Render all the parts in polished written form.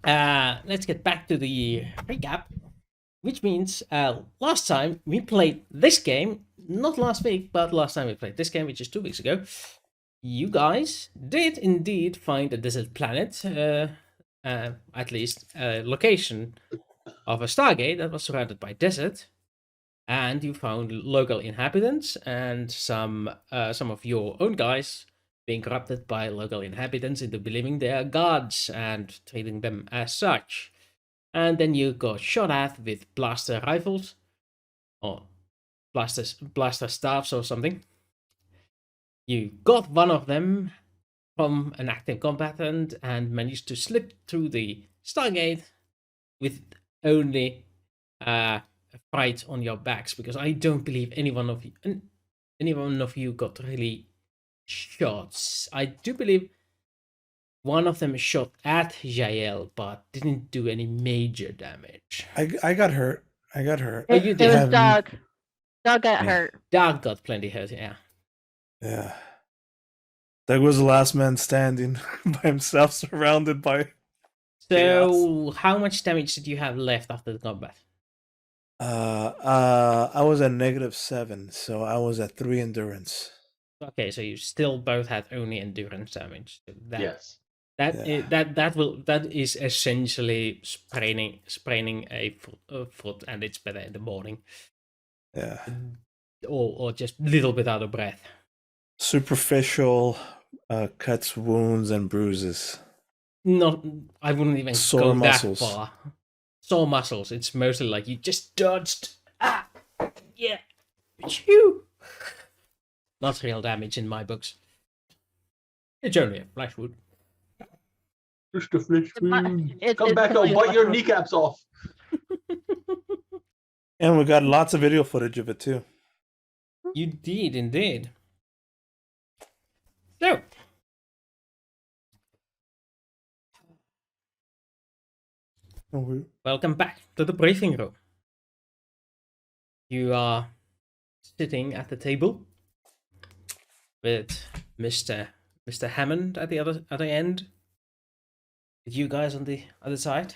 let's get back to the recap, which means last time we played this game, not last week, but last time we played this game, which is 2 weeks ago. You guys did indeed find a desert planet, at least a location of a Stargate that was surrounded by desert, and you found local inhabitants and some of your own guys being corrupted by local inhabitants into believing they are gods and treating them as such. And then you got shot at with blaster rifles or blaster staffs or something. You got one of them from an active combatant and managed to slip through the Stargate with only a fright on your backs, because I don't believe any one of you got really shots. I do believe one of them shot at Jaelle, but didn't do any major damage. I got hurt. I got hurt. Oh, you It did. was Doug. Doug got hurt. Doug got plenty hurt, yeah. Yeah. Doug was the last man standing by himself, surrounded by So, how much damage did you have left after the combat? I was at -7, so I was at 3 endurance. Okay, so you still both had only endurance damage. Yes. That is essentially spraining a foot, and it's better in the morning. Yeah. Or just a little bit out of breath. Superficial cuts, wounds, and bruises. Not, I wouldn't even Sore go muscles. that far. Sore muscles. It's mostly like you just dodged. Ah, yeah. Phew. Not real damage in my books. It's only a flash wound. Just a flesh wound. It's Come back, I'll only a bite your flesh wound. kneecaps off. And we got lots of video footage of it too. You did indeed. So, welcome back to the briefing room. You are sitting at the table with Mr. Hammond at the other end. With you guys on the other side.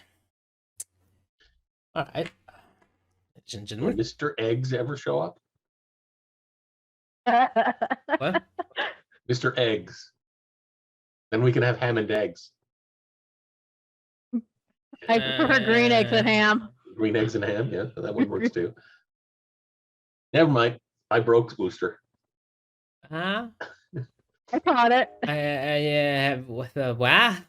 All right, ladies and Will gentlemen. Mr. Eggs ever show up? What? Mr. Eggs. Then we can have ham and eggs. I prefer green eggs and ham. Green eggs and ham, yeah, that one works too. Never mind. I broke Wooster. Ah, I caught it. with a what?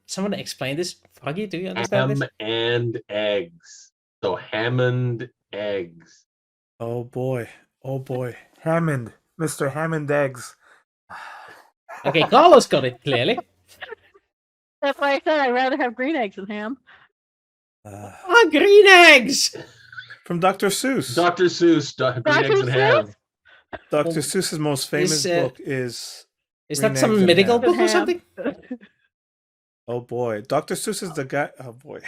Someone explain this. Froggy, do you understand Ham this? and eggs. So Hammond eggs. Oh boy. Oh boy. Hammond. Mr. Hammond eggs. Okay, Carlos got it clearly. That's why I said I'd rather have green eggs than ham. Ah, green eggs. From Dr. Seuss. Dr. Seuss, green Dr. eggs and ham. Seuss? Dr. Well, Seuss's most famous book is Is Green that some eggs and medical ham. book or something? Oh boy. Dr. Seuss is the guy. Oh boy.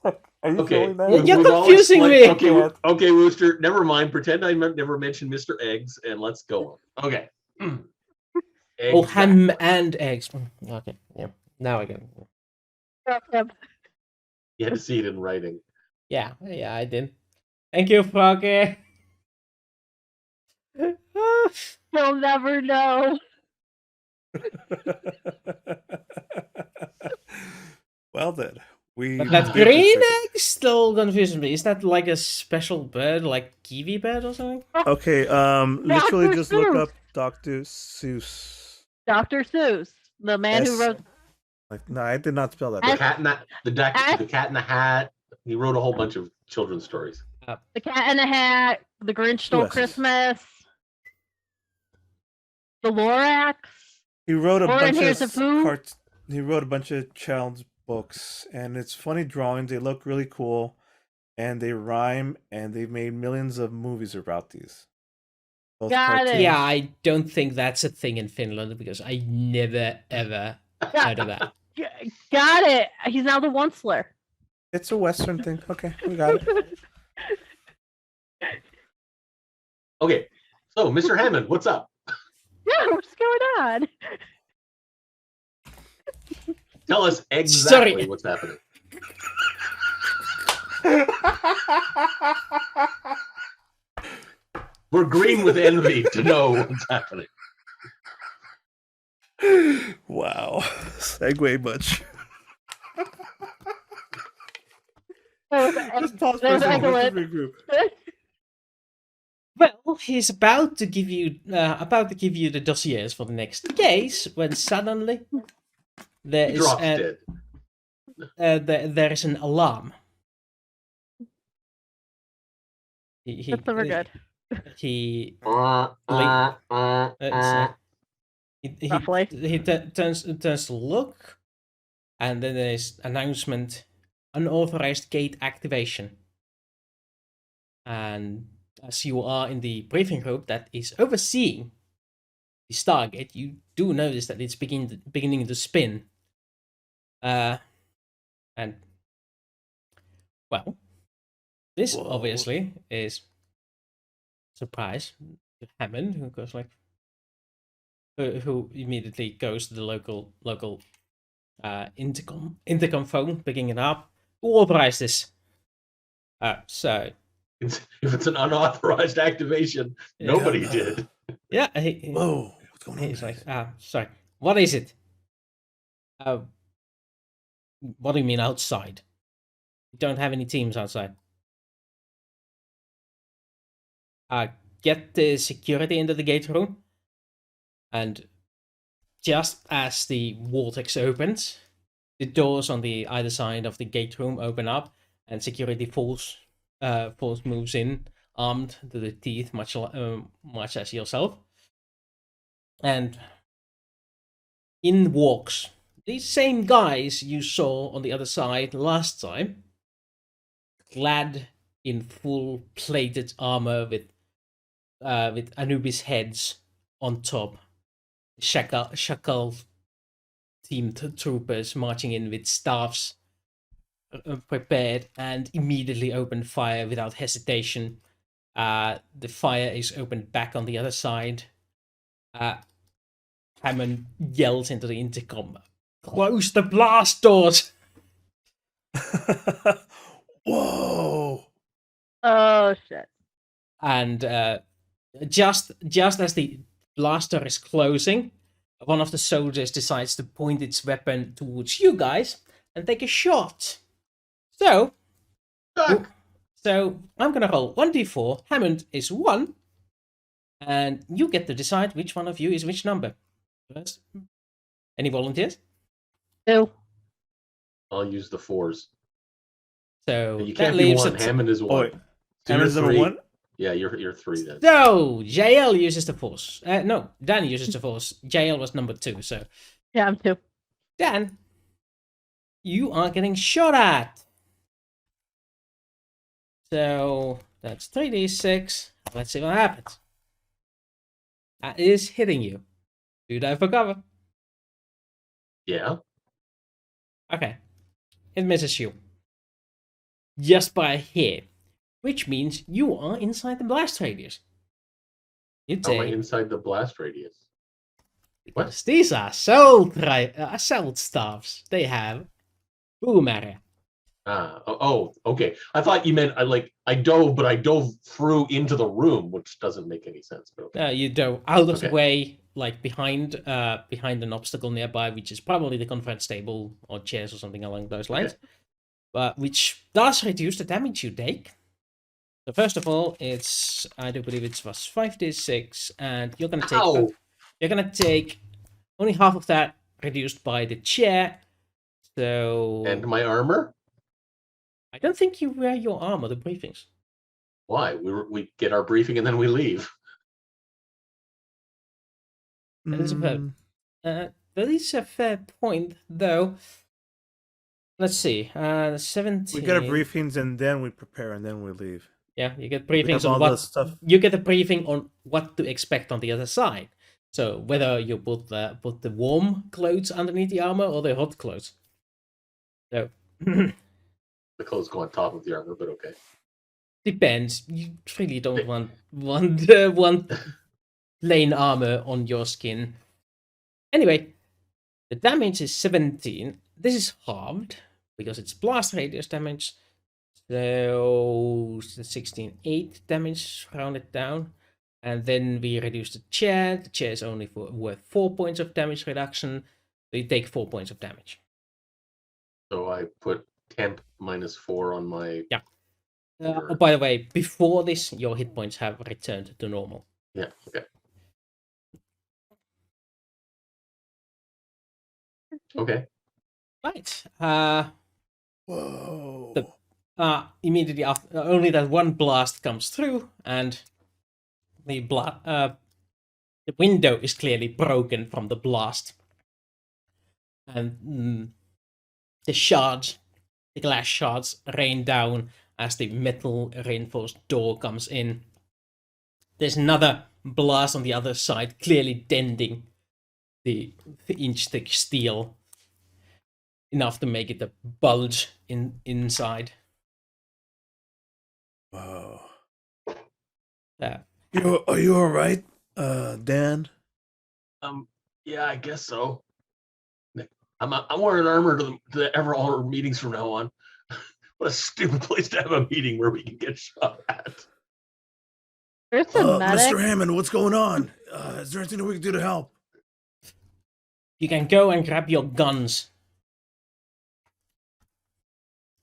Are you Okay. feeling that? You're We've all confusing explained- me. Okay, Wooster, never mind. Pretend I never mentioned Mr. Eggs, and let's go on. Okay. Eggs Oh, back. ham and eggs. Okay, yeah. Now I get it. You had to see it in writing. Yeah, I did. Thank you, Froggy. You'll never know. Well then. But that green egg still confuses me. Is that like a special bird, like kiwi bird or something? Okay, literally Dr. just look Seuss. up Dr. Seuss. Dr. Seuss, the man who Yes. wrote. Like, no, I did not spell that. The right. cat in the cat in the hat. He wrote a whole bunch of children's stories. The Cat in the Hat, The Grinch Stole Yes. Christmas, The Lorax. He wrote a Or in bunch Here's of a Pooh. he wrote a bunch of child's books, and it's funny drawings. They look really cool, and they rhyme, and they've made millions of movies about these. Both Got it. cartoons. Yeah, I don't think that's a thing in Finland because I never ever heard of that. Got it. He's now the Onceler. It's a Western thing. Okay, we got it. Okay. So, Mr. Hammond, what's up? Yeah, what's going on? Tell us exactly Sorry. what's happening. We're green with envy to know what's happening. Wow. Segue much. Just pause for a There's second. Let's just Egglet. regroup. Well, he's about to give you the dossiers for the next case when suddenly there He is drops dead. there is an alarm. That's never good. He Roughly. turns to look, and then there's announcement: unauthorized gate activation. And as you are in the briefing group that is overseeing the Stargate, you do notice that it's beginning to spin. And well, this Whoa. obviously is surprise to Hammond, who goes like, who immediately goes to the local intercom phone, picking it up. Who authorized this? So If it's an unauthorized activation, nobody did. yeah, Whoa. What's going on? he's guys? like, sorry, what is it? What do you mean outside? You don't have any teams outside. Get the security into the gate room. And just as the vortex opens, the doors on the either side of the gate room open up, and security force moves in, armed to the teeth, much as yourself. And in walks these same guys you saw on the other side last time, clad in full plated armor with Anubis heads on top. Shackle teamed troopers marching in with staffs prepared, and immediately open fire without hesitation. The fire is opened back on the other side. Hammond yells into the intercom, "Close the blast doors!" Whoa. Oh shit. And just as the blaster is closing, one of the soldiers decides to point its weapon towards you guys and take a shot. So I'm gonna roll 1d4. Hammond is 1, and you get to decide which one of you is which number. First, any volunteers? 2. I'll use the 4s. So You that can't be leaves 1. Hammond is 1. wait. So Hammond's you're number 3. 1? Yeah, you're 3 then. So Jaelle uses the force. No, Dan uses the force. Jaelle was number 2. So Yeah, I'm 2. Dan, you are getting shot at. So that's 3d6. Let's see what happens. That is hitting you. Do that for cover. Yeah. Okay. It misses you. Just by a hair. Which means you are inside the blast radius. You How am I take... inside the blast radius? Because these are assault staffs. They have boom area. Okay. I thought you meant I dove through into the room, which doesn't make any sense. But okay. You go out of the Okay. way, like behind an obstacle nearby, which is probably the conference table or chairs or something along those lines. Okay. But which does reduce the damage you take. So first of all, I do believe it was 5d6, and you're gonna take Ow! you're gonna take only half of that reduced by the chair. So And my armor? I don't think you wear your armor the briefings. Why? We get our briefing and then we leave. That is a fair point, though. Let's see. 17. We get our briefings and then we prepare and then we leave. Yeah, you get We briefings have on all what the stuff. you get a briefing on what to expect on the other side. So whether you put the warm clothes underneath the armor or the hot clothes. So The clothes go on top of the armor, but okay. depends. You really don't want plain armor on your skin. Anyway, The damage is 17. This is halved because it's blast radius damage. So 16, 8 damage, rounded down. And then we reduce the chair. The chair is only worth 4 points of damage reduction. So you take 4 points of damage. So I put temp -4 on my. Yeah. By the way, before this, your hit points have returned to normal. Yeah. Okay. Okay. Right. Whoa. Immediately after, only that one blast comes through, and the window is clearly broken from the blast, and the glass shards rain down as the metal reinforced door comes in. There's another blast on the other side, clearly denting the inch-thick steel enough to make it a bulge inside. Whoa. Uh, Are you all right, Dan? Yeah, I guess so. I'm wearing armor to the all our meetings from now on. What a stupid place to have a meeting where we can get shot at. There's some medic. Mr. Hammond, what's going on? Is there anything that we can do to help? you can go and grab your guns.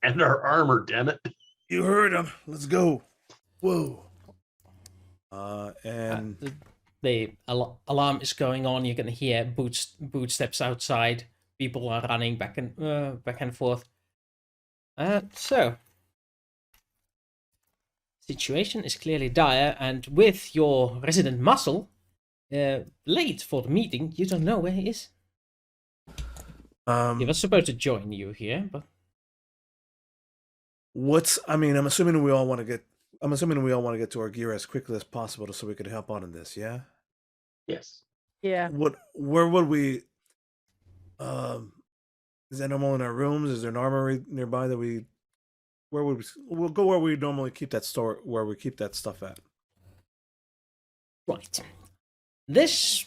And our armor, damn it. You heard him. Let's go. Whoa. And The alarm is going on. You can hear boot steps outside. People are running back and forth. So, situation is clearly dire, and with your resident muscle late for the meeting, you don't know where he is. He was supposed to join you here, but I'm assuming we all want to get to our gear as quickly as possible so we could help out in this, yeah? Yes. Yeah. Where would we is that normal in our rooms? Is there an armory nearby that we'll go where we normally keep that stuff at. right. This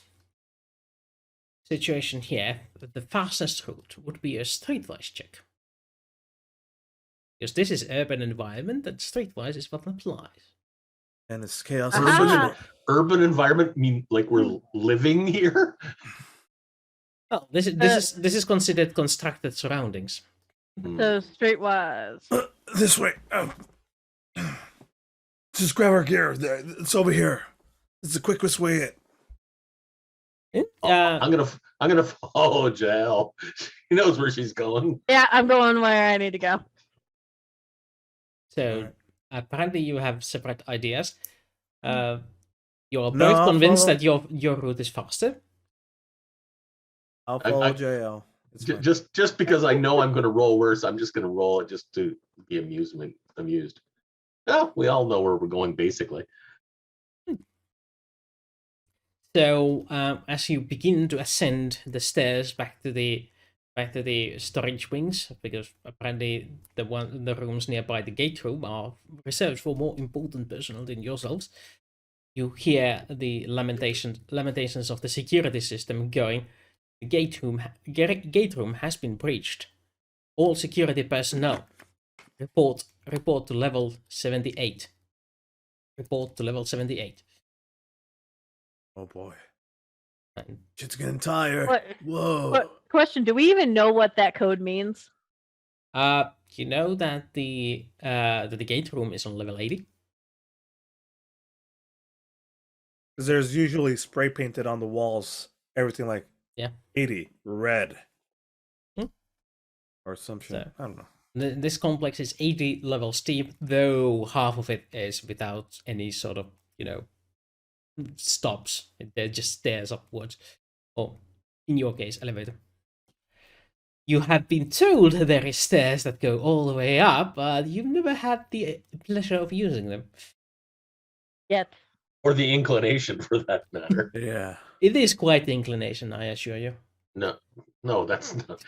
situation here, the fastest route would be a streetwise check. Because this is urban environment, and streetwise is what applies. And it's chaos. Urban environment mean like we're living here? Oh, this is considered constructed surroundings. So streetwise. This way. Just grab our gear. It's over here. It's the quickest way in. I'm gonna follow Jaelle. She knows where she's going. Yeah, I'm going where I need to go. So apparently you have separate ideas. You're No, both I'll convinced follow. that your route is faster. I'll follow I- JL. It's fine. Just because I know I'm gonna roll worse, I'm just gonna roll it just to be amused. Yeah, we all know where we're going basically. So as you begin to ascend the stairs back to the storage wings, because apparently the rooms nearby the gate room are reserved for more important personnel than yourselves, you hear the lamentations of the security system going. The gate room has been breached. All security personnel report to level 78. Report to level 78. Oh boy. And Shit's getting tired. Whoa. What question? Do we even know what that code means? you know that the gate room is on level 80. Because there's usually spray painted on the walls, everything like 80 red or some shit. So, I don't know. This complex is 80 levels deep, though half of it is without any sort of stops. They're just stairs upwards, or in your case, elevator. You have been told there is stairs that go all the way up, but you've never had the pleasure of using them. Yet. Or the inclination for that matter. Yeah. It is quite the inclination, I assure you. No, that's not.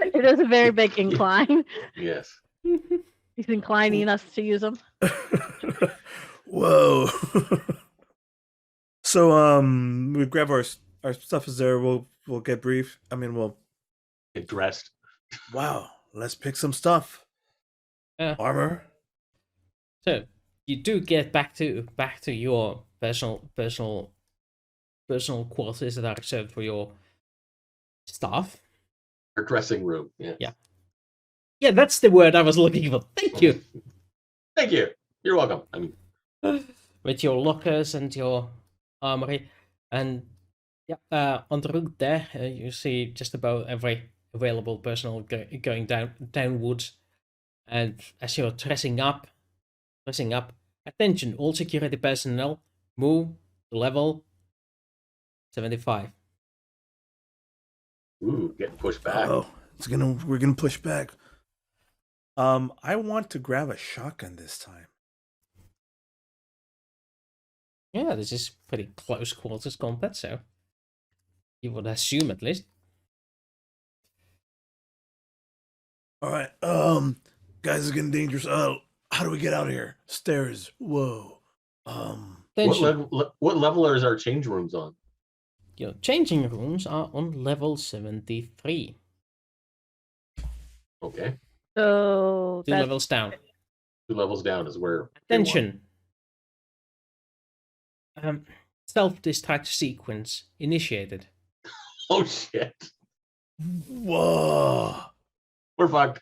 It is a very big incline. Yes. He's inclining us to use them. Whoa. So we grab our stuff is there. We'll We'll get brief. I mean, we'll. Get dressed. Wow. Let's pick some stuff. Armor. So you do get back to your personal quarters that are reserved for your staff. Our dressing room. Yeah. Yeah, that's the word I was looking for. Thank you. Thank you. You're welcome. I mean, With your lockers and your armory, and on the route there, you see just about every available personnel going downwards. And as you're dressing up, attention, all security personnel, move to level 75. ooh, getting pushed back. Oh, we're gonna push back. I want to grab a shotgun this time. Yeah, this is pretty close quarters combat, so you would assume at least. All right. Guys, it's getting dangerous. How do we get out of here? Stairs. Whoa. What level is our change rooms on? Your changing rooms are on level 73. Okay. So 2 that's levels down. 2 levels down is where. they want. Attention. Self-destruct sequence initiated. Oh shit. Whoa. We're fucked.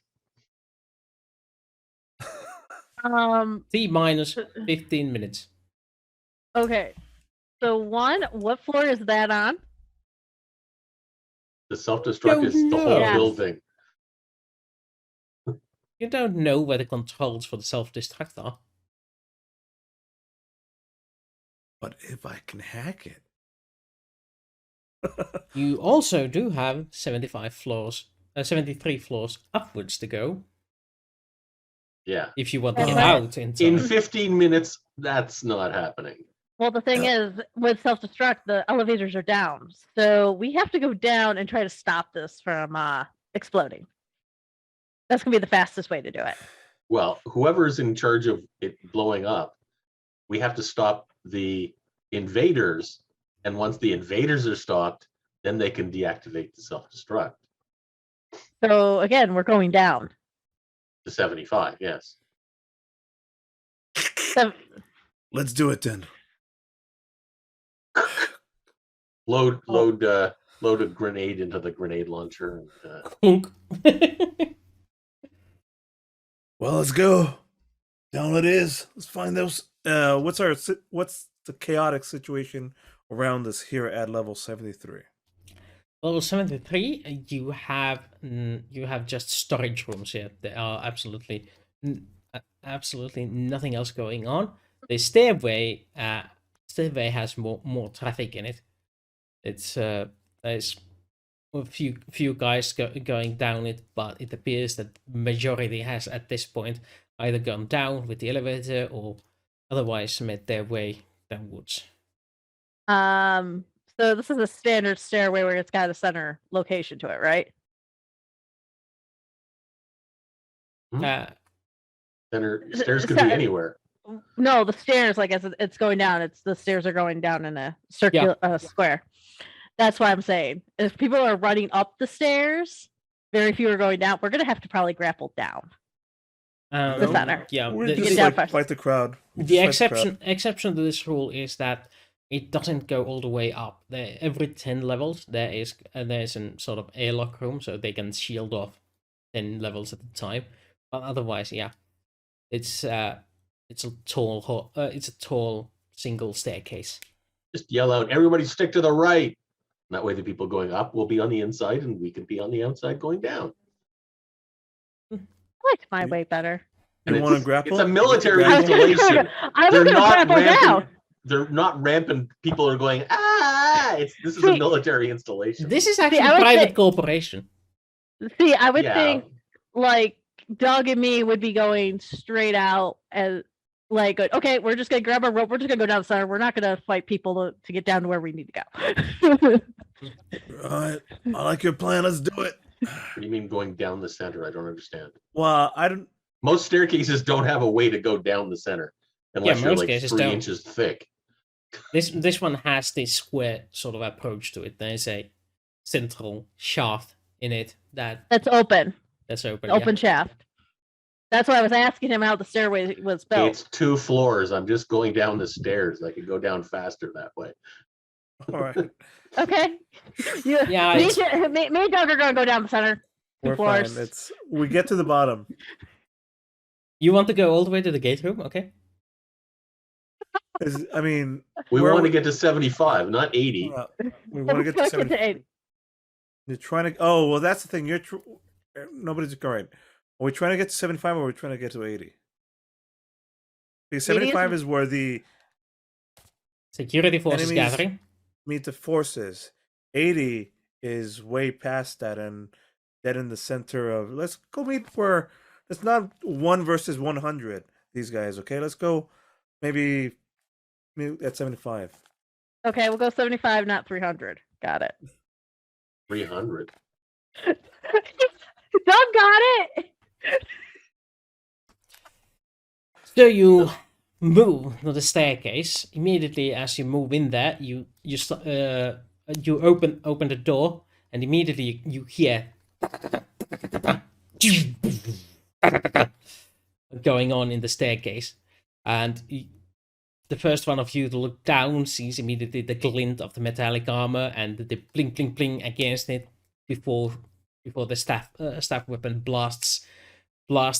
T minus 15 minutes. Okay. So what floor is that on? The self-destruct is the whole Yes. building. You don't know where the controls for the self-destruct are. But if I can hack it. You also do have 73 floors upwards to go Yeah. if you want to And get that- out in In time. 15 minutes, that's not happening. Well, the thing is, with self-destruct, the elevators are down. So we have to go down and try to stop this from exploding. That's going to be the fastest way to do it. Well, whoever's in charge of it blowing up, we have to stop the invaders. And once the invaders are stopped, then they can deactivate the self-destruct So again, we're going down. to 75. Yes. So, Let's do it then. Load a grenade into the grenade launcher. And, Clunk. Well, let's go. Down it is. Let's find those. What's the chaotic situation around us here at level 73? Level 73, you have just storage rooms here. There are absolutely nothing else going on. The stairway has more traffic in it. It's there's a few guys going down it, but it appears that majority has at this point either gone down with the elevator or otherwise made their way downwards. so this is a standard stairway where it's got a center location to it, right? stairs could be Sorry. anywhere. No, the stairs, like as it's going down, the stairs are going down in a circular square. That's what I'm saying. If people are running up the stairs, very few are going down. We're gonna have to probably grapple down. The center. Yeah, We're the, just down like first. fight the crowd. We the just fight the crowd. exception to this rule is that it doesn't go all the way up. Every 10 levels there's a sort of airlock room, so they can shield off 10 levels at a time. But otherwise, yeah, it's a tall single staircase. Just yell out, everybody stick to the right. And that way the people going up will be on the inside and we can be on the outside going down. I liked my way better. And You want to grapple? It's a military You want to grapple? installation. I was They're gonna not grapple ramping. down. They're not rampant. People are going, this is a See- military installation. This is actually I a would private say- corporation. See, I would Yeah. think like Doug and me would be going straight out as like, okay, we're just gonna grab a rope. We're just gonna go down the center. We're not gonna fight people to get down to where we need to go. All right. I like your plan. Let's do it. What do you mean going down the center? I don't understand. Well, I don't. Most staircases don't have a way to go down the center unless you're most like cases 3 don't. inches thick. This one has this square sort of approach to it. There's a central shaft in it That's open. that's open. Open shaft. That's why I was asking him how the stairway was built. It's 2 floors. I'm just going down the stairs. I could go down faster that way. All right. Okay. You, Yeah, me, it's- me and Doug are going to go down the center. 2 We're floors. fine. We get to the bottom. You want to go all the way to the gate room? Okay. I mean, We where want to we- get to 75, not 80. we want to get to Let's 70. 8. You're trying to. Oh well, that's the thing. Nobody's correct. Are we trying to get to 75 or are we trying to get to 80? Because 80 is- 75 is where the Security forces Enemies- gathering. meet the forces. 80 is way past that and dead in the center of. Let's go meet where it's not 1 versus 100. These guys, okay? Let's go. Maybe at 75. Okay, we'll go 75, not 300. Got it. 300. Doug got it. So you move to the staircase. Immediately as you move in there, you open the door, and immediately you hear going on in the staircase, and the first one of you to look down sees immediately the glint of the metallic armor and the blink blink blink against it before the staff weapon blasts,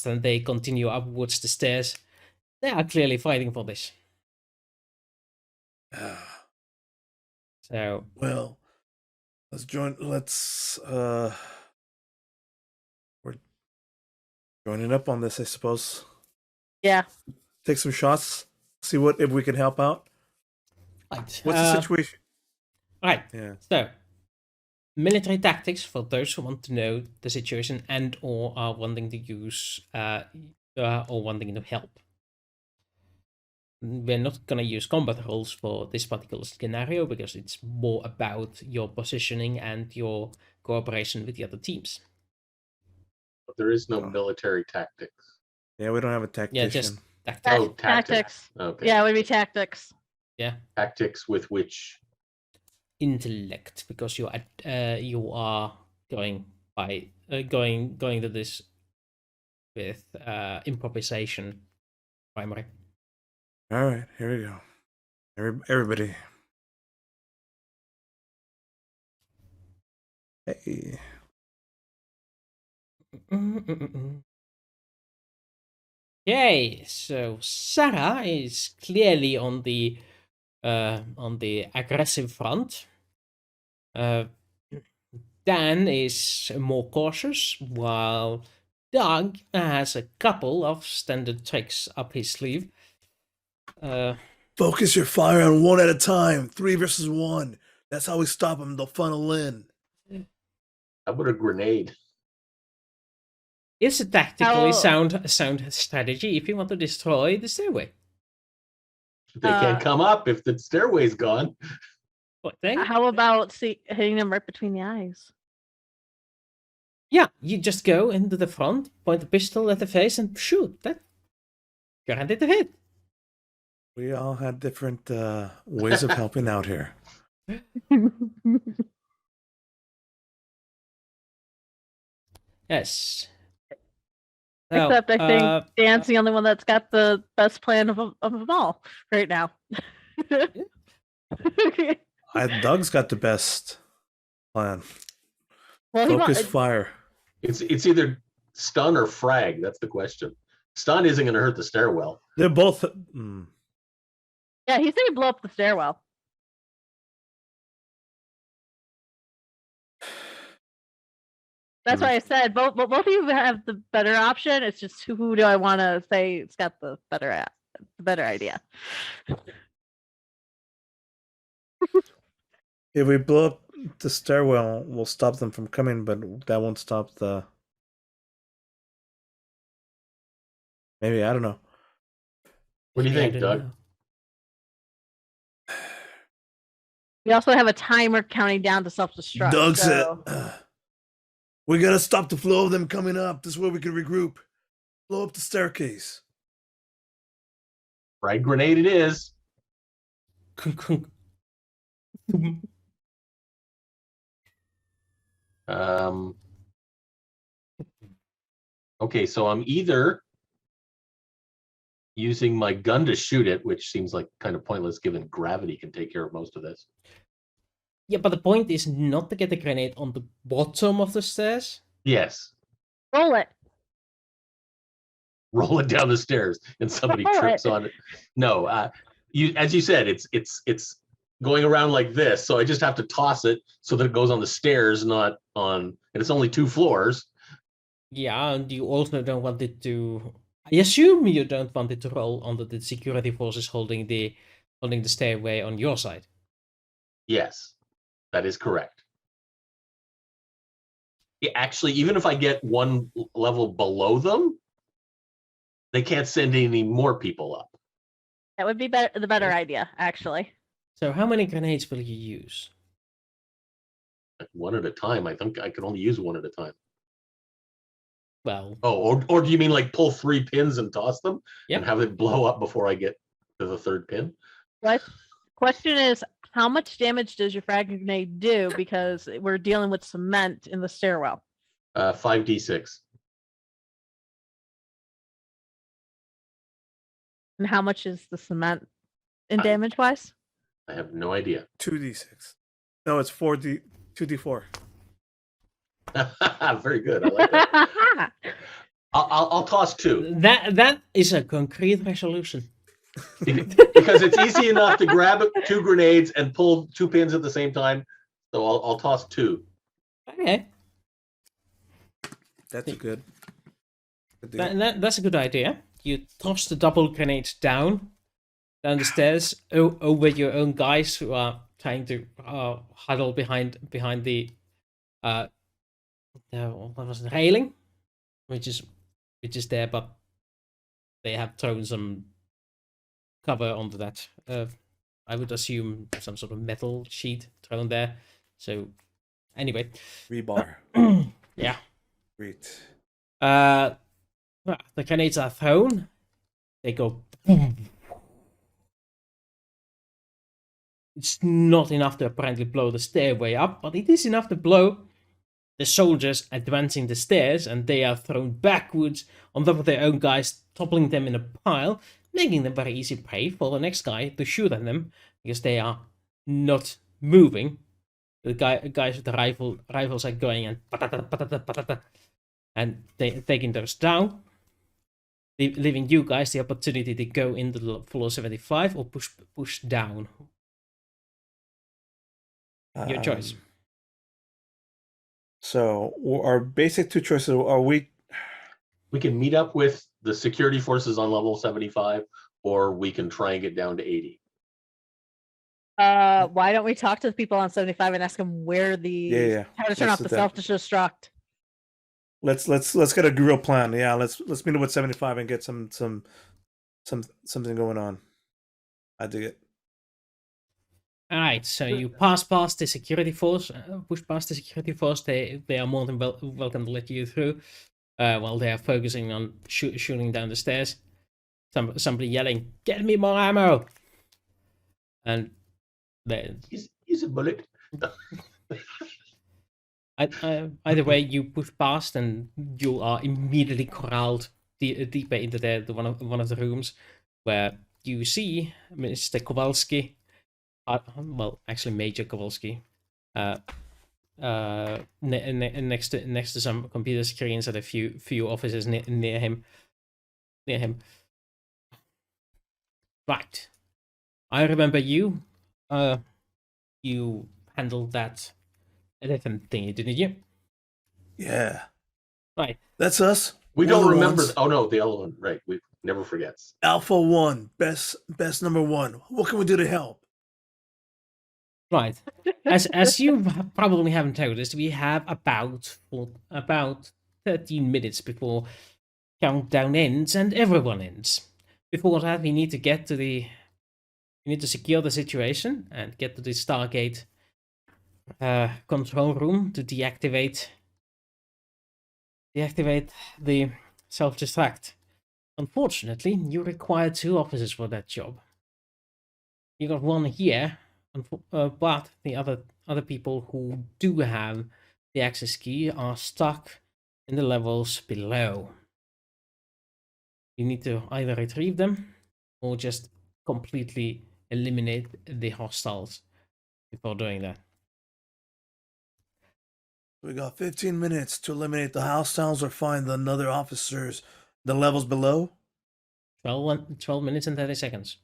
and they continue upwards the stairs. They are clearly fighting for this. So Well, let's join. We're joining up on this, I suppose. Yeah. Take some shots. See if we can help out. right. What's the situation? Right. Yeah. So military tactics for those who want to know the situation and or are wanting to use or wanting to help. We're not gonna use combat rules for this particular scenario because it's more about your positioning and your cooperation with the other teams. But there is no military tactics. Yeah, we don't have a Yeah, tactician. just tactics. Oh, tactics. Okay. Yeah, it would be tactics. Tactics with which Intellect, because you are going by going to this with improvisation primary. All right, here we go. Everybody. Hey. Okay, so Sera is clearly on the aggressive front. Dan is more cautious, while Doug has a couple of standard tricks up his sleeve. Focus your fire on one at a time. 3 versus 1. That's how we stop them. They'll funnel in. how about a grenade? It's a tactically How- sound strategy if you want to destroy the stairway. They can't come up if the stairway's gone. What thing? How about hitting them right between the eyes? Yeah, you just go into the front, point the pistol at the face, and shoot. That guaranteed to hit. We all had different ways of helping out here. Yes. Now, Except I think Dan's the only one that's got the best plan of them all right now. Doug's got the best plan. Well, Focus fire. It's either stun or frag. That's the question. Stun isn't going to hurt the stairwell. They're both. yeah, he said he'd blow up the stairwell. That's why I said both of you have the better option. It's just who do I want to say it's got the better idea. If we blow up the stairwell, we'll stop them from coming, but that won't stop the. Maybe, I don't know. What do you I think, don't Doug? know. We also have a timer counting down to self-destruct. Doug so... said, we gotta stop the flow of them coming up. This is where we can regroup. Blow up the staircase. Frag grenade it is. Okay, so I'm either using my gun to shoot it, which seems like kind of pointless given gravity can take care of most of this. Yeah, but the point is not to get the grenade on the bottom of the stairs. Yes, Roll it. roll it down the stairs and somebody Roll trips it. on it. No, as you said, it's going around like this, so I just have to toss it so that it goes on the stairs, not on. And it's only 2 floors. Yeah, and you also don't want it to. I assume you don't want it to roll under the security forces holding the stairway on your side. Yes, that is correct. Actually, even if I get one level below them, they can't send any more people up. That would be the better idea, actually. So how many grenades will you use? Like one at a time. I think I can only use one at a time. Well, Oh, or do you mean like pull 3 pins and toss them Yep. and have it blow up before I get to the 3rd pin? What? Question is, how much damage does your frag grenade do? Because we're dealing with cement in the stairwell. 5d6. And how much is the cement in damage wise? I have no idea. 2d6. No, it's 2d4. Very good. I like that. I'll toss 2 that is a concrete resolution. because it's easy enough to grab 2 grenades and pull 2 pins at the same time. So I'll toss 2. Okay, That's good. Good deal. that's a good idea. You toss the double grenades down the stairs over your own guys who are trying to huddle behind the what was the railing, which is there, but they have thrown some cover onto that. I would assume some sort of metal sheet thrown there. So anyway, Rebar. yeah. Great. Well, the grenades are thrown. They go boom. It's not enough to apparently blow the stairway up, but it is enough to blow the soldiers advancing the stairs, and they are thrown backwards on top of their own guys, toppling them in a pile, making them very easy prey for the next guy to shoot at them, because they are not moving. The guys with the rifles are going and patata, and they taking those down, leaving you guys the opportunity to go into the floor 75 or push down. Your choice. So our basic 2 choices are we can meet up with the security forces on level 75, or we can try and get down to 80. Why don't we talk to the people on 75 and ask them where Yeah. how to turn Let's off the do that. self-destruct? Let's get a real plan. Yeah, let's meet up with 75 and get something going on. I dig it. All right, so you pass past the security force, push past the security force. They are more than welcome to let you through, while they are focusing on shooting down the stairs. Somebody yelling, "Get me more ammo!" And then Use a bullet. either way, you push past, and you are immediately corralled deeper into one of the rooms, where you see Mr. Kowalski. Well, actually, Major Kowalski, next to some computer screens and a few offices near him. Right, I remember you. You handled that elephant thingy, didn't you? Yeah. Right. That's us. We We're don't the remember. ones. Oh no, the other one. Right. We never forgets. Alpha 1, best number 1. What can we do to help? Right. As you probably haven't noticed, we have about 13 minutes before countdown ends and everyone ends. Before that, we need to secure the situation and get to the Stargate control room to deactivate the self-destruct. Unfortunately, you require 2 officers for that job. You got one here, but the other people who do have the access key are stuck in the levels below. You need to either retrieve them or just completely eliminate the hostiles before doing that. We got 15 minutes to eliminate the hostiles or find the other officers. The levels below. 12 minutes and 30 seconds.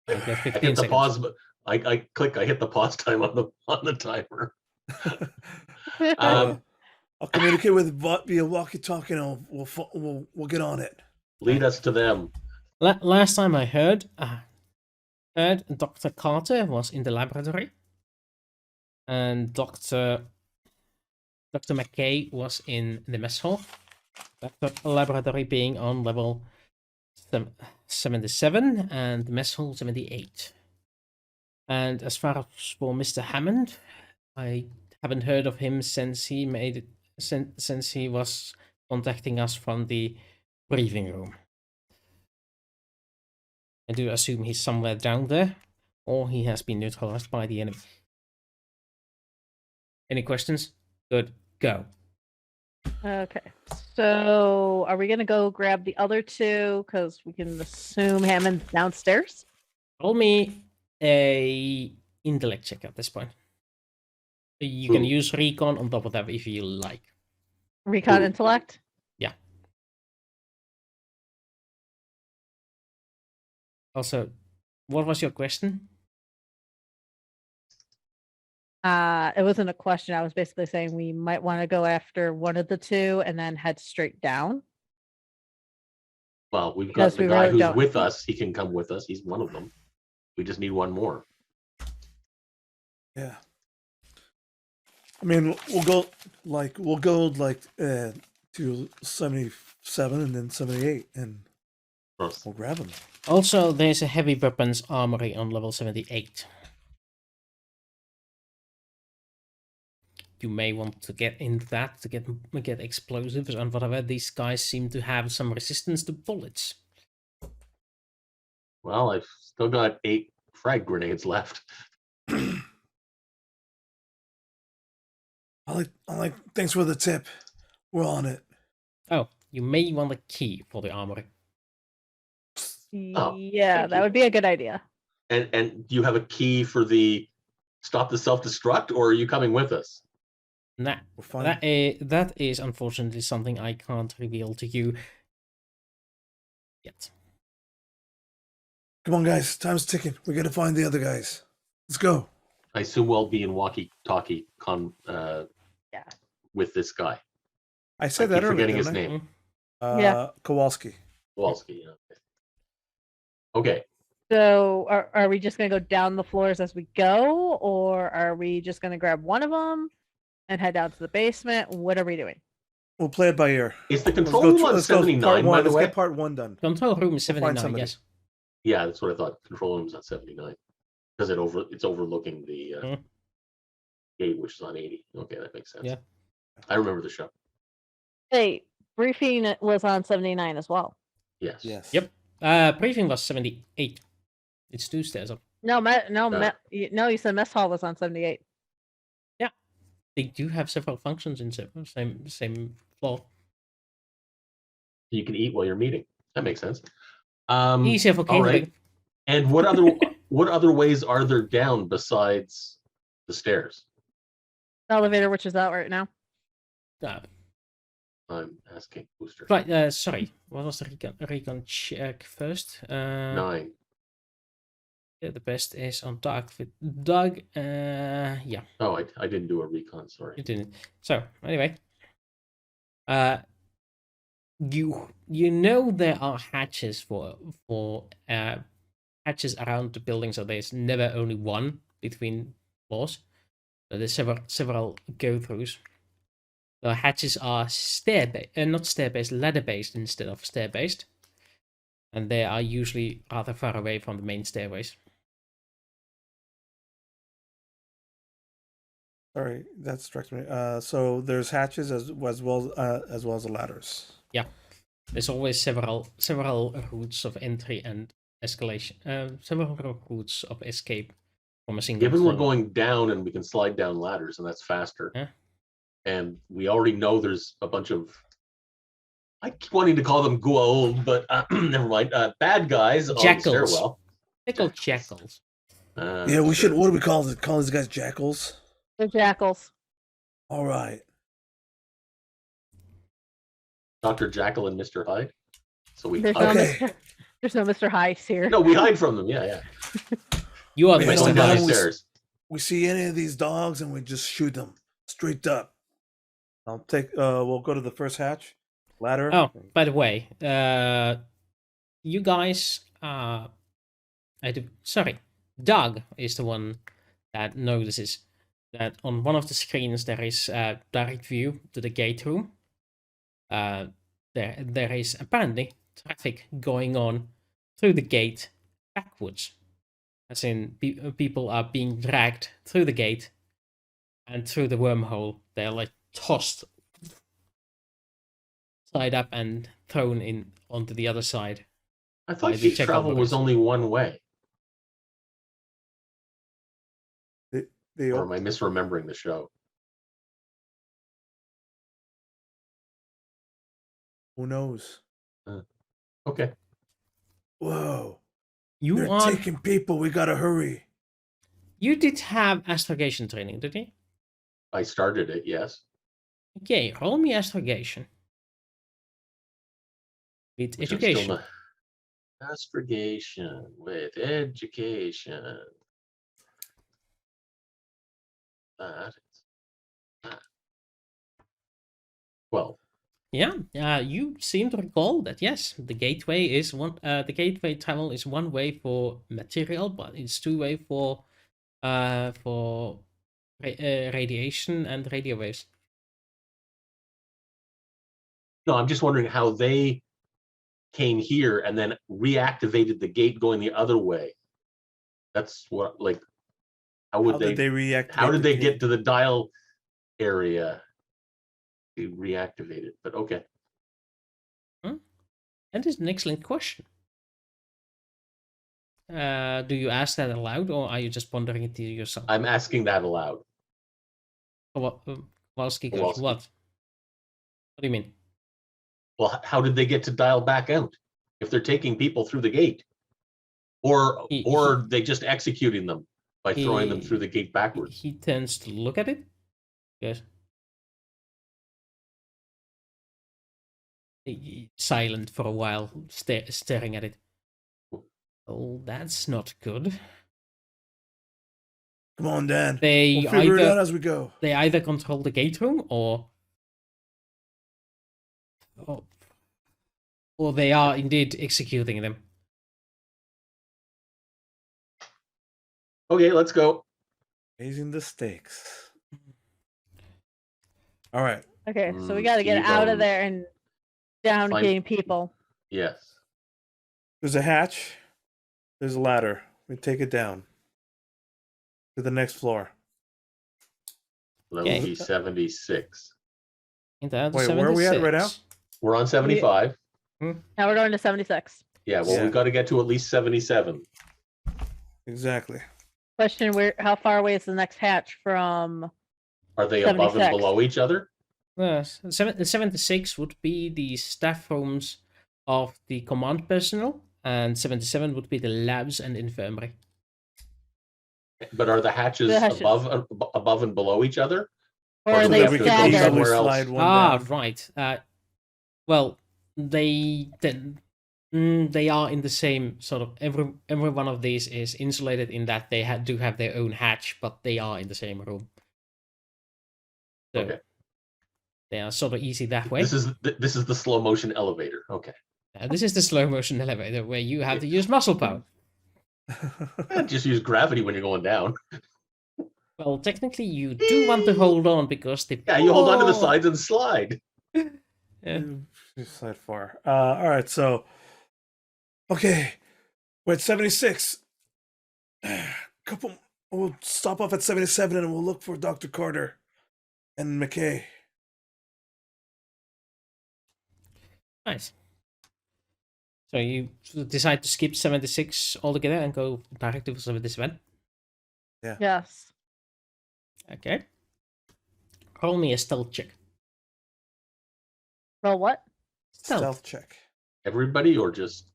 Like I 15 hit the seconds. pause, but I hit the pause time on the timer. I'll communicate with via walkie-talkie, and we'll get on it. Lead us to them. Last time I heard Dr. Carter was in the laboratory, and Dr. McKay was in the mess hall. The laboratory being on level 77 and the mess hall 78. And as far as for Mr. Hammond, I haven't heard of him since he made it, since he was contacting us from the briefing room. I do assume he's somewhere down there, or he has been neutralized by the enemy. Any questions? Good, go. Okay, so are we gonna go grab the other two? Because we can assume Hammond's downstairs. Roll me a intellect check at this point. You can use recon on top of that if you like. Recon intellect? Yeah. Also, what was your question? It wasn't a question. I was basically saying we might want to go after one of the two and then head straight down. Well, we've got Because the we guy really who's don't- with us. He can come with us. He's one of them. We just need one more. Yeah. I mean, we'll go to 77 and then 78, and Gross. we'll grab them. Also, there's a heavy weapons armory on level 78. You may want to get into that to get explosives and whatever. These guys seem to have some resistance to bullets. Well, I've still got 8 frag grenades left. I like. Thanks for the tip. We're on it. Oh, you may want a key for the armory. Oh, Yeah, thank that you. would be a good idea. And do you have a key for the stop the self-destruct, or are you coming with us? Nah, We're fine. that is unfortunately something I can't reveal to you yet. Come on, guys. Time's ticking. We got to find the other guys. Let's go. I assume we'll be in walkie-talkie Yeah. with this guy. I I said keep that earlier. forgetting his didn't I? name. Yeah. Kowalski. Kowalski. Yeah. Okay. So are we just going to go down the floors as we go? Or are we just going to grab one of them and head down to the basement? What are we doing? We'll play it by ear. Is the Let's control go. room on Let's go. 79, Part by one. the Let's way? get part one done. Control room is We'll find 79, somebody. yes. Yeah, that's what I thought. Control room's on 79. Because it's overlooking the gate, which is on 80. Okay, that makes sense. Yeah. I remember the show. Hey, briefing was on 79 as well. Yes. Yes. Yep. Briefing was 78. It's 2 stairs up. No, No. you said mess hall was on 78. They do have several functions in same floor. You can eat while you're meeting. That makes sense. Easier for all right. catering. And what other ways are there down besides the stairs? Elevator, which is out right now. I'm asking Wooster. Right, sorry. What was the recon check first? 9. Yeah, the best is on Doug with Doug. Yeah, Oh, I didn't do a recon. Sorry. you didn't. So anyway, you know there are hatches for hatches around the building, so there's never only one between floors. So there's several go-throughs. The hatches are not stair-based, ladder-based instead of stair-based, and they are usually rather far away from the main stairways. Sorry, that strikes me. So there's hatches as well as the ladders. Yeah, there's always several routes of entry and escalation. Several routes of escape from a single Given we're floor. going down and we can slide down ladders and that's faster. Yeah. And we already know there's a bunch of, I keep wanting to call them Gua'uld, but never mind. Bad guys on the Jackals. stairwell. They're called jackals. Yeah, we should. What do we call it? Call these guys jackals? They're jackals. All right. Dr. Jackal and Mr. Hyde. So we There's hide. no Okay. Mr. There's no Mr. Heist here. No, we hide from them. Yeah. You are the Yeah, Mr. so Going now down Heist. we- stairs. We see any of these dogs and we just shoot them straight up. I'll take. We'll go to the first hatch. Ladder. Oh, by the way, you guys sorry, Doug is the one that notices that on one of the screens there is a direct view to the gate room. There is apparently traffic going on through the gate backwards. As in, people are being dragged through the gate and through the wormhole. They're like tossed side up and thrown in onto the other side. I thought By the the check travel was operator. only one way. They Or am I misremembering the show? Who knows? Okay. Whoa. You They're are taking people. We gotta hurry. You did have astrogation training, did you? I started it, yes. Okay, roll me astrogation. With Which I'm still education. not- Astrogation with education. That. 12. Yeah, you seem to recall that yes, the gateway is one. The gateway tunnel is one way for material, but it's two way for radiation and radio waves. No, I'm just wondering how they came here and then reactivated the gate going the other way. That's what, like, how would How did they react? how did they get to the dial area to reactivate it? But okay. That is an excellent question. Do you ask that aloud, or are you just pondering it to yourself? I'm asking that aloud. Kowalski goes, Kowalski. what? What do you mean? Well, how did they get to dial back out if they're taking people through the gate? Or they just executing them by throwing them through the gate backwards? He tends to look at it. Yes. Silent for a while, staring at it. Oh, that's not good. Come on, Dan. They We'll figure it out either as we go. they either control the gate room or they are indeed executing them. Okay, let's go. Raising the stakes. All right. Okay, so we got to get out of T-bone. there and down Fine. getting people. Yes. There's a hatch. There's a ladder. We take it down to the next floor. That Okay. would be 76. Into the Wait, where are we at right now? 76. We're on 75. Now we're going to 76. Yeah, well, Yeah. we've got to get to at least 77. Exactly. Question: how far away is the next hatch from? Are they above and 76. below each other? Yes, 76 would be the staff rooms of the command personnel, and 77 would be the labs and infirmary. But are the hatches, The hatches. above and below each other? Or Or are do they we have to go staggered? easily somewhere else? slide one Ah, down. right. Well, they are in the same sort of every one of these is insulated in that they do have their own hatch, but they are in the same room. So Okay. they are sort of easy that way. This is the slow motion elevator. Okay. This is the slow motion elevator where you have to use muscle power. Just use gravity when you're going down. Well, technically, you do want to hold on because the Yeah, you hold on to the Oh! sides and slide. Yeah. You slide far. All right. So, okay. We're at 76. Couple. We'll stop off at 77 and we'll look for Dr. Carter and McKay. Nice. So you decide to skip 76 altogether and go directly for 77. Yes. Okay. Roll me a stealth check. Roll what? Stealth check. Everybody or just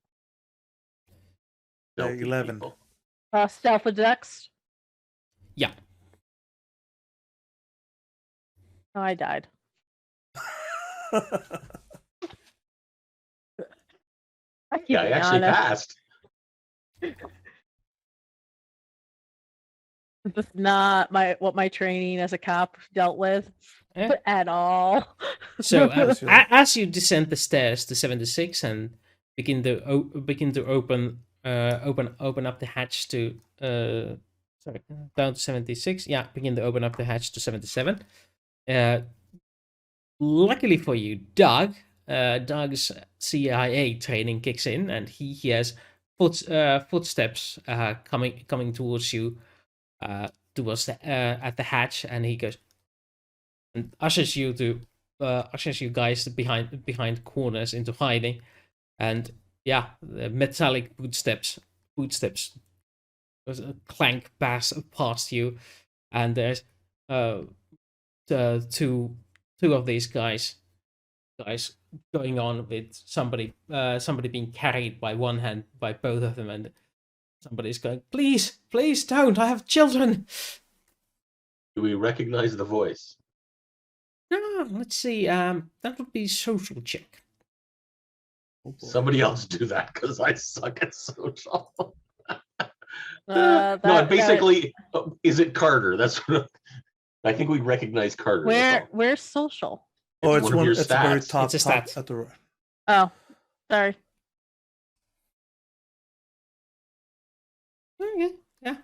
Yeah, stealthy 11. people? Stealth with Dex. Yeah. Oh, I died. I keep Yeah, I being actually honest. passed. This is not what my training as a cop dealt with Eh? at all. So Yes, you're like- as you descend the stairs to 76 and begin to open up the hatch to sorry, down to 76. Yeah, begin to open up the hatch to 77. Luckily for you, Doug's CIA training kicks in, and he hears footsteps coming towards you, towards at the hatch, and he goes and ushers you guys behind corners into hiding, and yeah, the metallic footsteps clank past you, and there's two of these guys going on with somebody being carried by one hand by both of them, and somebody's going, please don't, I have children. Do we recognize the voice? Let's see, that would be social check. Oh, boy. Somebody else do that because I suck at social. That No, guy- basically, is it Carter? That's what I think we recognize Carter. that's all. Where's social? Oh, It's it's one of one. your It's the very stats. top. It's a top stat. at the. Oh, sorry. Okay. Yeah.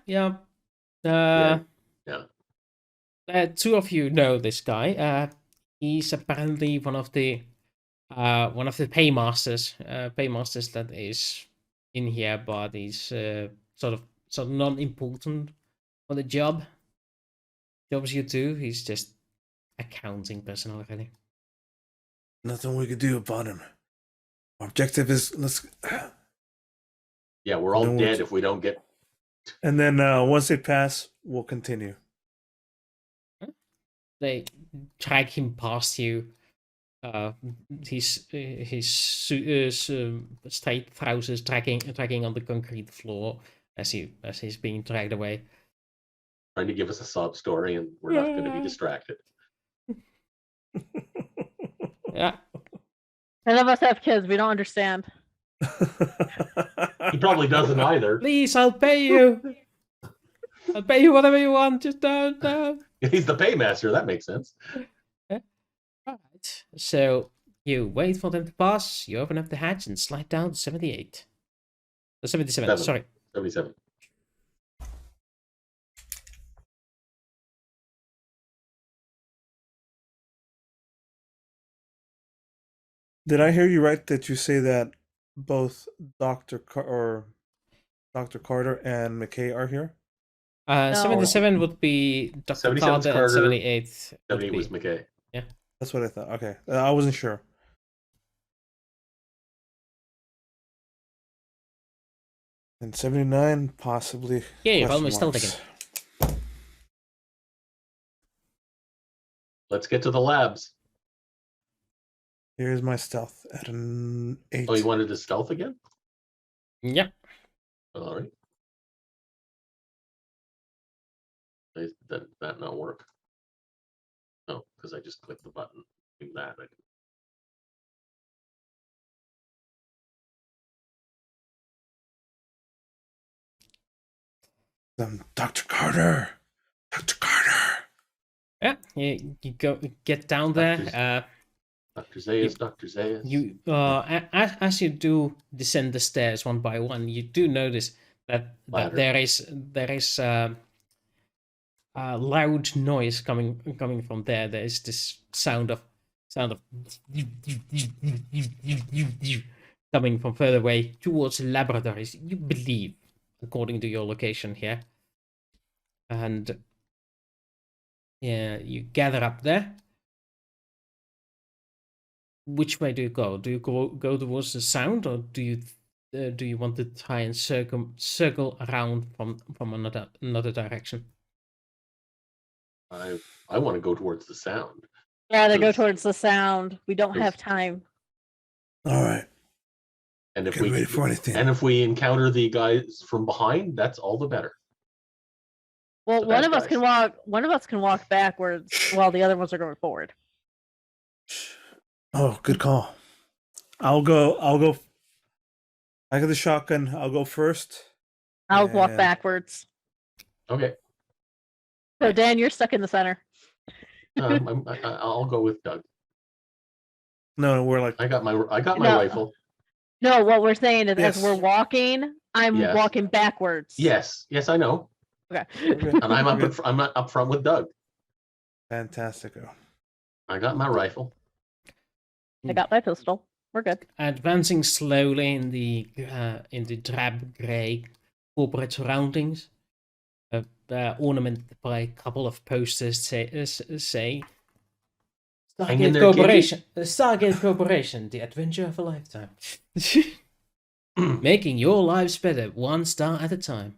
Yeah. Two of you know this guy. He's apparently one of the paymasters. Paymasters that is in here, but he's sort of non-important for the job. Jobs you do. He's just accounting person already. Nothing we could do about him. Our objective is let's. Yeah, we're all No, we'll- dead if we don't get. And then once they pass, we'll continue. They drag him past you. His straight trousers dragging on the concrete floor as he's being dragged away. Trying to give us a sob story, and we're not going to be distracted. Yeah. None of us have kids. We don't understand. He probably doesn't either. Please, I'll pay you. I'll pay you whatever you want. Just don't. He's the paymaster. That makes sense. Right. So you wait for them to pass. You open up the hatch and slide down to 78. 77. Seven. Sorry. 77. Did I hear you right that you say that both Dr. Carter and McKay are here? No. 77 would be Dr. 77 's Carter, and Carter, 78 would 78 be. was McKay. That's what I thought. Okay, I wasn't sure. And 79, possibly. Yeah, question almost stealth marks. again. Let's get to the labs. Here's my stealth at an 8. Oh, you wanted to stealth again? Yeah. All right. That not work? No, because I just clicked the button. Do that. Dr. Carter! Dr. Carter! Yeah. You get down there. Dr. Zayas, Dr. Zayas. You as you do descend the stairs one by one, you do notice that Ladder. there is loud noise coming from there. There is this sound of coming from further away towards the laboratories. You believe, according to your location here, and yeah, you gather up there. Which way do you go? Do you go towards the sound, or do you do you want to try and circle around from another direction? I want to go towards the sound. Rather go Because- towards the sound. We don't have because- time. All right. And if Get ready for anything. and if we encounter the guys from behind, that's all the better. Well, The one bad of us guys. can walk. One of us can walk backwards while the other ones are going forward. Oh, good call. I'll go. I got the shotgun. I'll go first. I'll walk And- backwards. Okay. So Dan, you're stuck in the center. I'll go with Doug. No, we're like. I got my No. rifle. No, what we're saying is as Yes. we're walking, I'm Yes. walking backwards. Yes, I know. Okay. Okay. And I'm not up front with Doug. Fantastico. I got my rifle. I got my pistol. We're good. Advancing slowly in the drab gray corporate surroundings, ornamented by a couple of posters say Hang in Stargate there, Corporation, Stargate Corporation, the adventure of a lifetime. Making your lives better, one star at a time.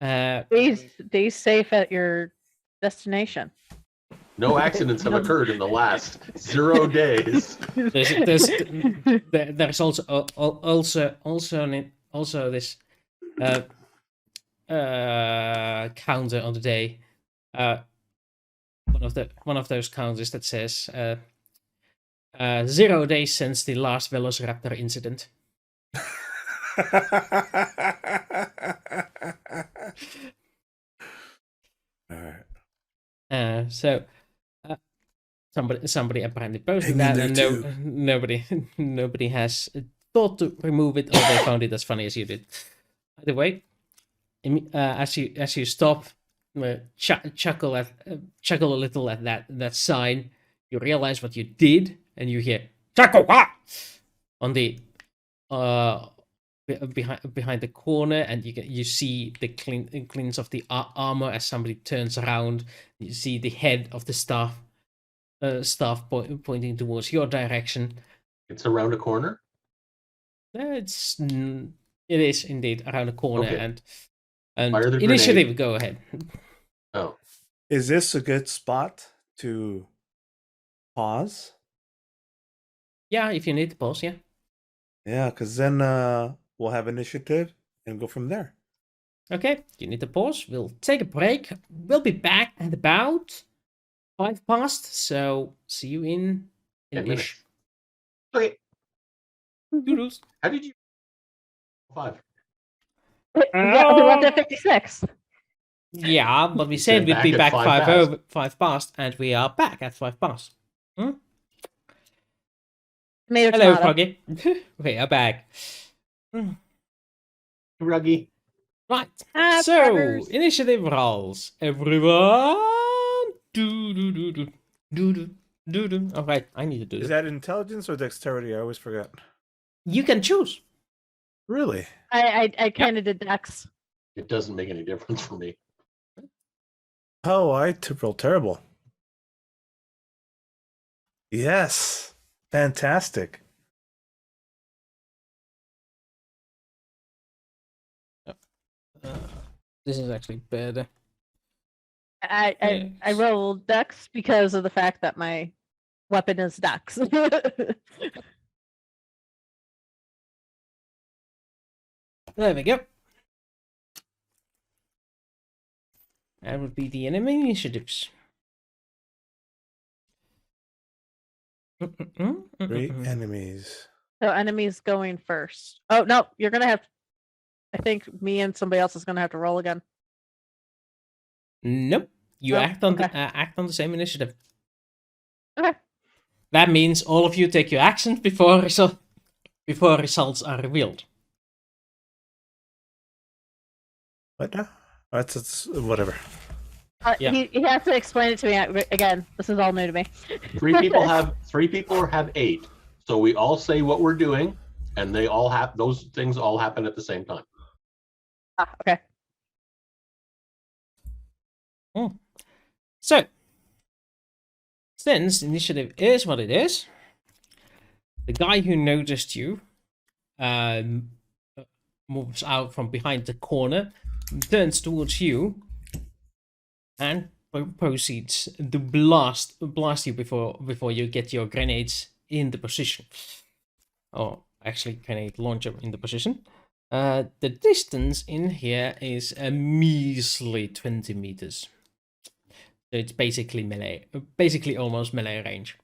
Stay safe at your destination. No accidents have occurred in the last 0 days. There's also this counter on the day. One of those counters that says 0 days since the last Velociraptor incident. All right. Somebody apparently posted Hang in that, and there, too. nobody has thought to remove it, or they found it as funny as you did. Either way, as you stop, chuckle a little at that sign, you realize what you did, and you hear "chuckle" on the behind the corner, and you see the glints of the armor as somebody turns around. You see the head of the staff pointing towards your direction. It's around a corner. It is indeed around the corner, Okay. and Fire the initiative. grenade. Go ahead. Oh, Is this a good spot to pause? Yeah, if you need to pause, yeah. Yeah, because then we'll have initiative and go from there. Okay, you need to pause. We'll take a break. We'll be back at about 5 past. So see you in 10 ish. minutes. Okay. Doodles. How did you? 5. We left at 56. Yeah, but we You said said we'd be back back at 5 past, and we are back at 5 past. Tomato, Hello, tomato. Froggy. We are back. Ruggy. Right. Ah, So, Trevor's. initiative rolls. Everyone. Do. All right, I need to do Is that. that intelligence or dexterity? I always forget. You can choose. Really? I kind of did Dex. It doesn't make any difference for me. Oh, I rolled terrible. Yes. Fantastic. This is actually better. I rolled Dex because of the fact that my weapon is Dex. There we go. That would be the enemy initiatives. Great enemies. So enemies going first. Oh no, you're gonna have. I think me and somebody else is gonna have to roll again. Nope. You Oh, act on okay. act on the same initiative. Okay. That means all of you take your actions before results are revealed. What now? That's whatever. Yeah. He has to explain it to me again. This is all new to me. 3 people have 8. So we all say what we're doing, and they all have those things all happen at the same time. Okay. So, since initiative is what it is, The guy who noticed you moves out from behind the corner, turns towards you, and proceeds to blast you before you get your grenades in the position. Or actually, grenade launcher in the position. The distance in here is a measly 20 meters. So it's basically melee, basically almost melee range.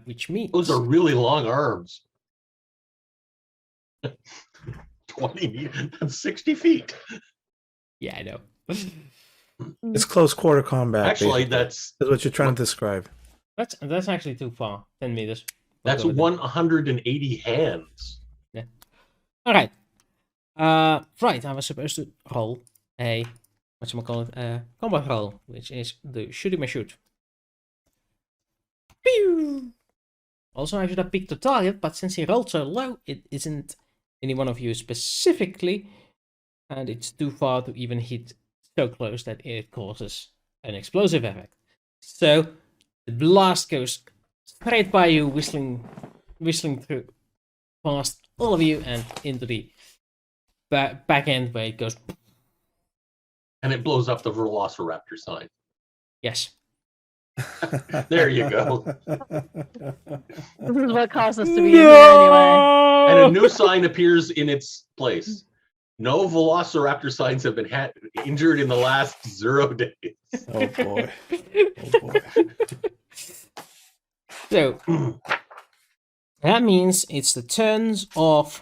Which means Those are really long arms. 20 meters, that's 60 feet. yeah, I know. It's close quarter combat. Actually, basically. that's what you're trying to describe. That's actually too far. 10 meters. that's 180 hands. Yeah. All right. Right. I was supposed to roll a combat roll, which is the shooting my shoot. Pew! Also, I should have picked the target, but since he rolled so low, it isn't any one of you specifically, and it's too far to even hit so close that it causes an explosive effect. So the blast goes straight by you, whistling through past all of you and into the back end where it goes. And it blows up the Velociraptor sign. Yes. There you go. This is what caused us to be in here anyway. And a new sign appears in its place. No Velociraptor signs have been injured in the last 0 days. Oh boy. Oh boy. So that means it's the turns of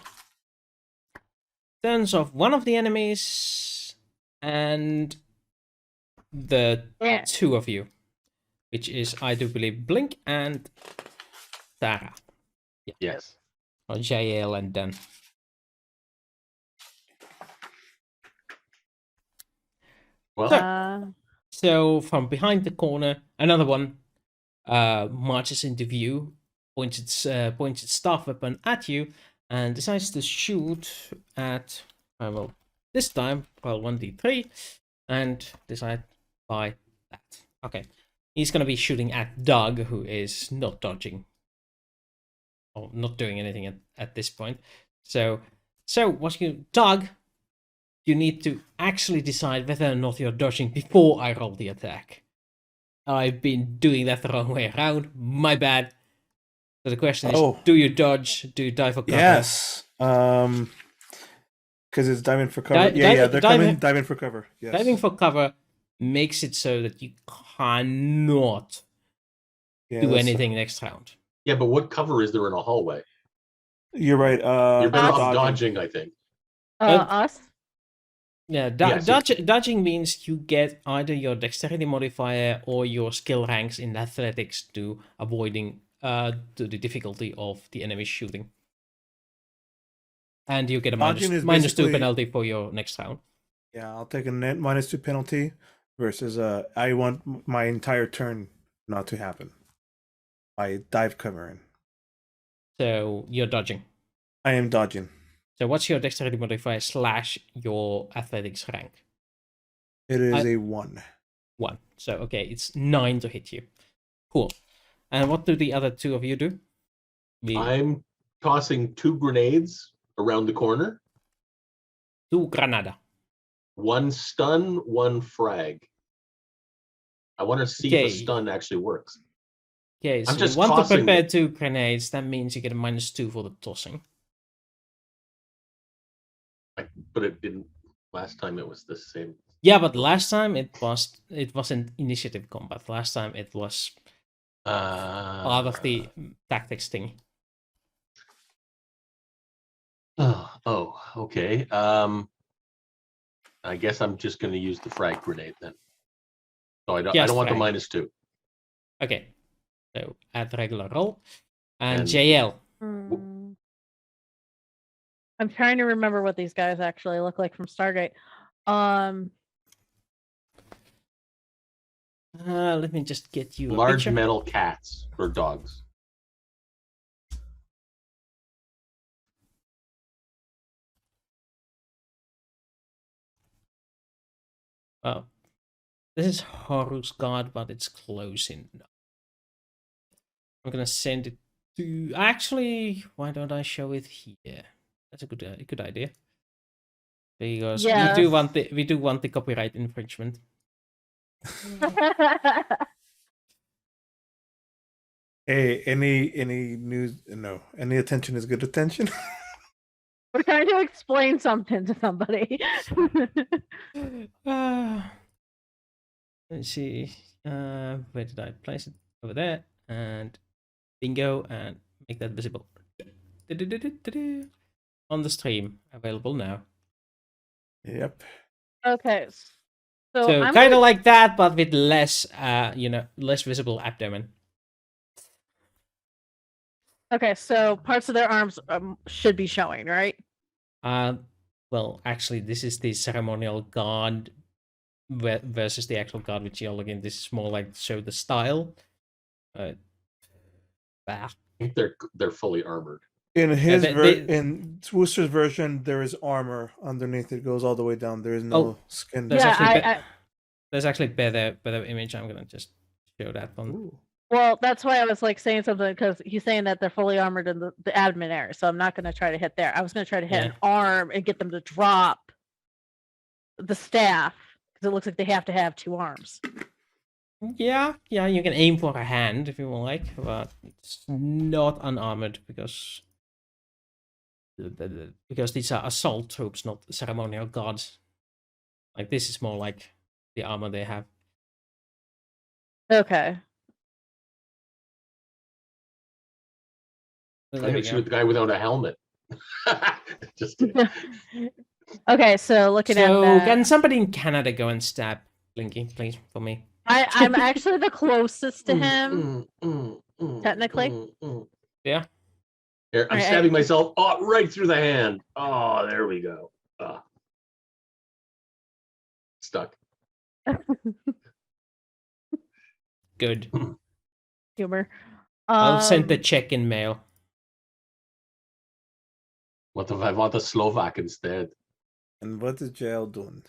one of the enemies and the two of you, which is, I do believe, Blink and Sera. Yeah. Yes. Or Jaelle and Dan. Well, So from behind the corner, another one marches into view, points its staff weapon at you, and decides to shoot at, well, this time roll 1d3 and decide by that. Okay, he's gonna be shooting at Doug, who is not dodging or not doing anything at this point. So what you, Doug, you need to actually decide whether or not you're dodging before I roll the attack. I've been doing that the wrong way around. My bad. So the question is, do you dodge? Do you dive for cover? Yes. Because it's diving for cover. They're diving for cover. Yes. Diving for cover makes it so that you cannot do anything next round. yeah, but what cover is there in a hallway? You're right. You're better off dodging, I think. Us? Yeah, dodging means you get either your dexterity modifier or your skill ranks in athletics to avoiding the difficulty of the enemy shooting. And you get a -2 penalty for your next round. Yeah, I'll take a net -2 penalty versus I want my entire turn not to happen. I dive covering. So you're dodging. I am dodging. So what's your dexterity modifier / your athletics rank? It is a 1. 1. So okay, it's 9 to hit you. Cool. And what do the other two of you do? I'm tossing 2 grenades around the corner. 2 granada. 1 stun, 1 frag. I want to see if a stun actually works. Okay, so I'm just you want to tossing prepare 2 grenades. That means you get a -2 for the tossing. But it didn't. Last time it was the same. Yeah, but last time it wasn't initiative combat. Last time it was part of the tactics thing. Oh, okay. I guess I'm just going to use the frag grenade then. So I don't want the -2. Okay, so add regular roll. And Jaelle. I'm trying to remember what these guys actually look like from Stargate. Let me just get you large a metal cats or dogs. Oh, this is Horus God, but it's close enough. I'm gonna send it to. Actually, why don't I show it here? That's a good idea. Because Yes. we do want the copyright infringement. Hey, any news? No, any attention is good attention. We're trying to explain something to somebody. Let's see. Where did I place it? Over there. And bingo, and make that visible. On the stream. Available now. Yep. Okay. So I'm kind of gonna- like that, but with less, less visible abdomen. Okay, so parts of their arms should be showing, right? Well, actually, this is the ceremonial guard versus the actual guard with Jaelle. Again, this is more like show the style. Bah. I think they're fully armored. In his they- in Wooster's version, there is armor underneath. It goes all the way down. There is no Oh, skin. There's Yeah, actually there's actually better image. I'm gonna just show that one. Ooh. Well, that's why I was like saying something because he's saying that they're fully armored in the abdomen area. So I'm not going to try to hit there. I was going to try to hit an arm and get them to drop the staff because it looks like they have to have 2 arms. Yeah, you can aim for a hand if you like, but it's not unarmored because because these are assault troops, not ceremonial guards. Like this is more like the armor they have. Okay. So I'm there we gonna go. shoot the guy without a helmet. Just kidding. Okay, so looking at So that, can somebody in Canada go and stab Blinky, please, for me? I'm actually the closest to Mm, him. Technically. Yeah. Here, I'm Alright, stabbing myself right through the hand. Oh, there we go. Stuck. Good. Humor. I'll send the check in mail. What if I want a Slovak instead? And what is Jaelle doing?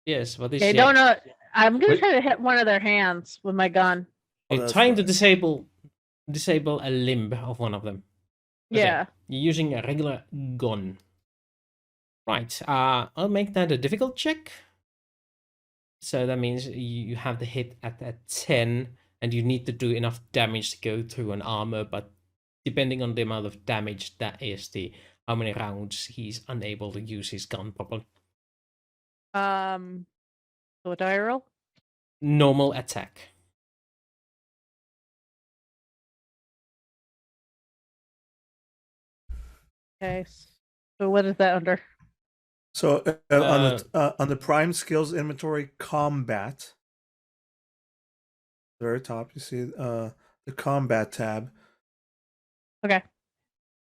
Yes, what is Okay, it? don't know. I'm gonna Wait. try to hit one of their hands with my gun. You're that's trying to right. disable a limb of one of them. Okay. Yeah. You're using a regular gun. Right. I'll make that a difficult check. So that means you have the hit at 10, and you need to do enough damage to go through an armor, but depending on the amount of damage, that is how many rounds he's unable to use his gun properly. So what do I roll? Normal attack. Okay. So what is that under? So on the prime skills inventory, combat. Very top, you see the combat tab. Okay.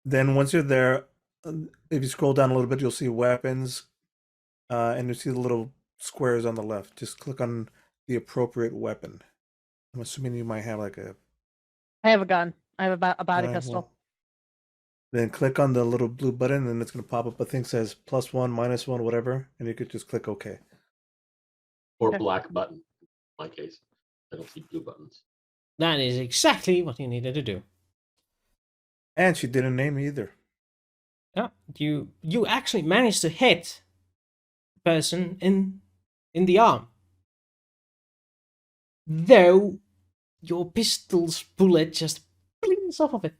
Then once you're there, if you scroll down a little bit, you'll see weapons, and you see the little squares on the left. Just click on the appropriate weapon. I'm assuming you might have like a. I have a gun. I have a body Alright, pistol. well, then click on the little blue button, and it's going to pop up a thing that says +1, -1, whatever, and you could just click OK. Or Okay. black button, in my case. I don't see blue buttons. That is exactly what you needed to do. And she didn't name either. Yeah, you actually managed to hit the person in the arm. Though your pistol's bullet just blings off of it.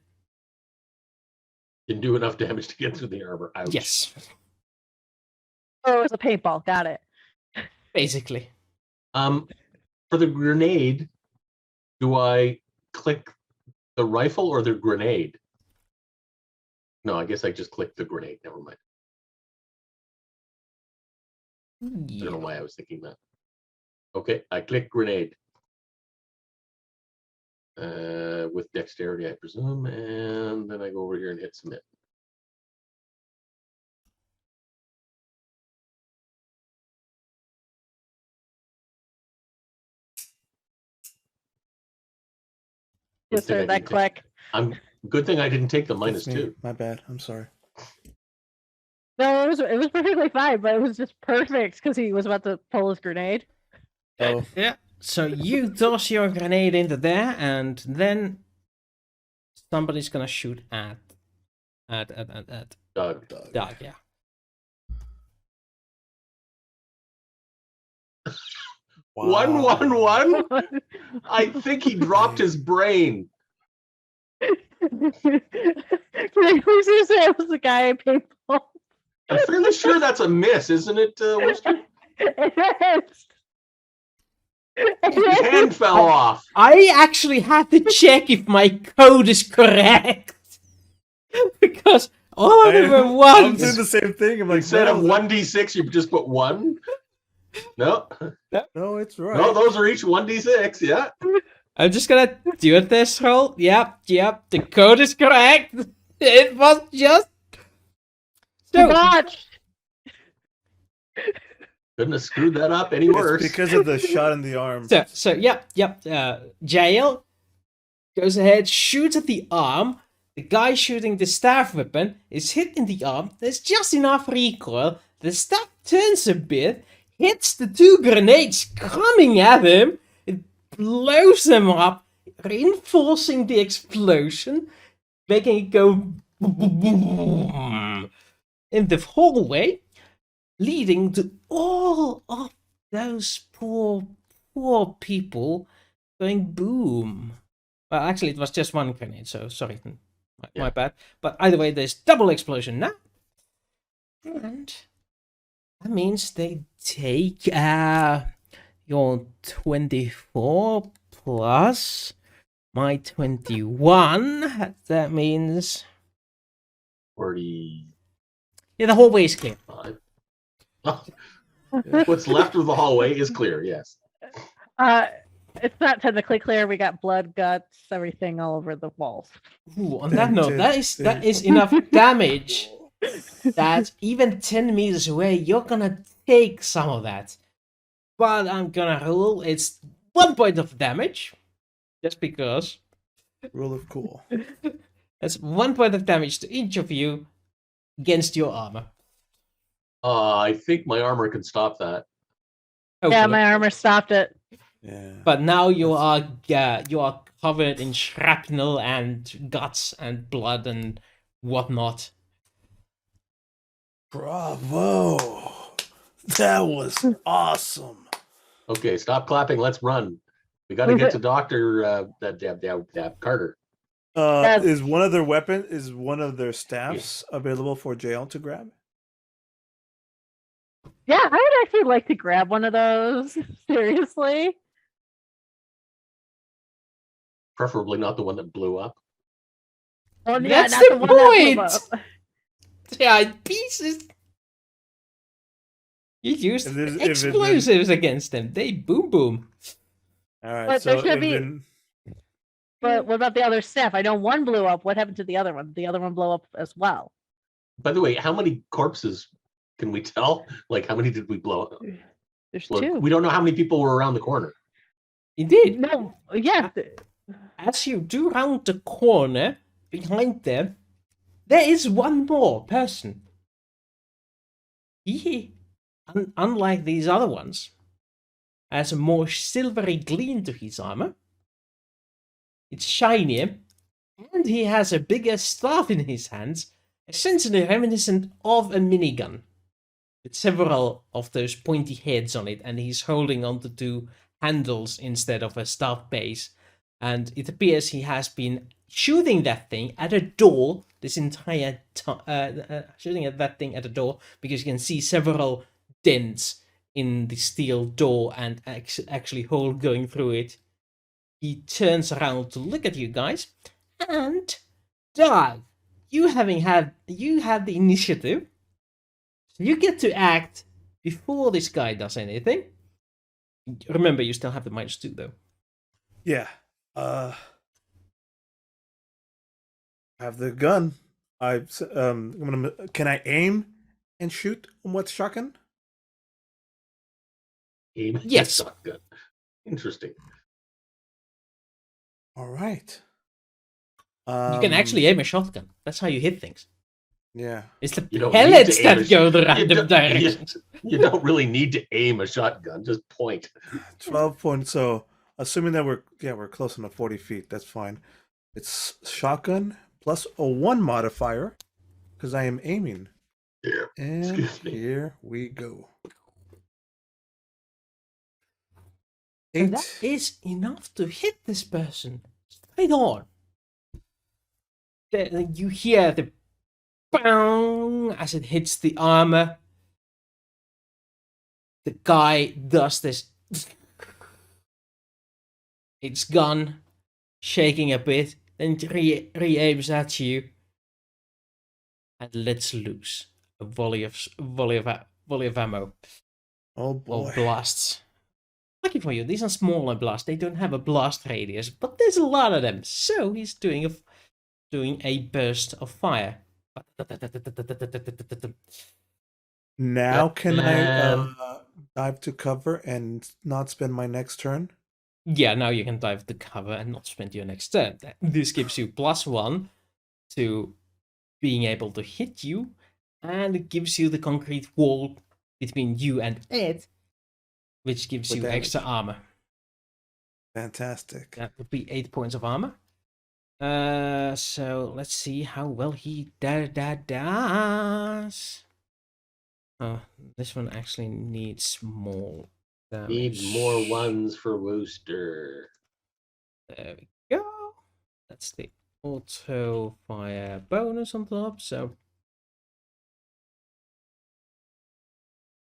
Didn't do enough damage to get through the armor. Ouch. Yes, Oh, it was a paintball. Got it. basically. For the grenade, do I click the rifle or the grenade? No, I guess I just clicked the grenade. Never mind. I don't know why I was thinking that. Okay, I click grenade. With dexterity, I presume, and then I go over here and hit submit. Just thing I heard that didn't click. Good thing I didn't take the That's me. -2. My bad. I'm sorry. No, it was perfectly fine, but it was just perfect because he was about to pull his grenade. Oh, Yeah. So you toss your grenade into there, and then somebody's gonna shoot at Doug. Doug. Yeah. Wow. 111. I think he dropped his brain. Can I please say it was the guy I paid for? I'm fairly sure that's a miss, isn't it, Wooster? It is. His hand fell off. I actually had to check if my code is correct because all of them were I'm doing ones. the same thing. I'm like, Instead of no, 1d6, you just put 1. No, no, it's right. no, those are each 1d6. Yeah. I'm just gonna do a test roll. Yep. The code is correct. It was just so. Watch. Couldn't have screwed that up any It's worse. because of the shot in the arm. So yep. Jaelle goes ahead, shoots at the arm. The guy shooting the staff weapon is hit in the arm. There's just enough recoil. The staff turns a bit, hits the 2 grenades coming at him. It blows them up, reinforcing the explosion, making it go boom in the hallway, leading to all of those poor people going boom. Well, actually, it was just 1 grenade, so sorry. My bad. But either way, there's double explosion now. And that means they take your 24 plus my 21. That means 45. yeah, the hallway is clear. What's left of the hallway is clear, yes. It's not technically clear. We got blood, guts, everything all over the walls. Ooh, on that note, that is enough damage that even 10 meters away, you're gonna take some of that. But I'm gonna rule it's 1 point of damage, just because. Rule of cool. That's 1 point of damage to each of you against your armor. I think my armor can stop that. Yeah, Hopefully. my armor stopped it. Yeah. But now you are covered in shrapnel and guts and blood and whatnot. Bravo. That was awesome. Okay, stop clapping. Let's run. We got to get to Doctor Carter. Is one of their staffs available for Jaelle to grab? Yeah, I would actually like to grab one of those. Seriously. Preferably not the one that blew up. Well, yeah, That's not the one that blew point! up. They are in pieces. You used If there's- if it's been- explosives against them. They boom boom. All right. But So there should be- then- But what about the other staff? I know one blew up. What happened to the other one? Did the other one blow up as well? By the way, how many corpses can we tell? Like, how many did we blow up? There's Well, 2. we don't know how many people were around the corner. Indeed. No, yeah. As you do round the corner behind them, there is one more person. He, unlike these other ones, has a more silvery gleam to his armor. It's shinier, and he has a bigger staff in his hands, essentially reminiscent of a minigun, with several of those pointy heads on it, and he's holding onto 2 handles instead of a staff base. And it appears he has been shooting that thing at a door this entire time, shooting at that thing at a door, because you can see several dents in the steel door and actually hole going through it. He turns around to look at you guys, and Doug, you have the initiative, so you get to act before this guy does anything. Remember, you still have the -2 though. Yeah. Have the gun. Can I aim and shoot with shotgun? Aim. Yes. Shotgun. Interesting. All right. You can actually aim a shotgun. That's how you hit things. Yeah. It's the You don't need to pellets aim that a go the you random don't- directions. You don't really need to aim a shotgun, just point. 12 points. So, assuming that we're close enough 40 feet, that's fine. It's shotgun plus a 1 modifier because I am aiming. Here. And Excuse me. here we go. So that 8. is enough to hit this person straight on. Then you hear the bang as it hits the armor. The guy does this. It's gun shaking a bit, then re-aims at you and lets loose a volley of ammo Oh boy. or blasts. Lucky for you, these are smaller blasts. They don't have a blast radius, but there's a lot of them. So he's doing a burst of fire. Now can I Um, dive to cover and not spend my next turn? Yeah, now you can dive to cover and not spend your next turn. This gives you +1 to being able to hit you, and it gives you the concrete wall between you and Ed, which gives For you extra damage. armor. Fantastic. That would be 8 points of armor. So let's see how well he does. Oh, this one actually needs more damage. need more ones for Wooster. There we go. That's the auto fire bonus on top. So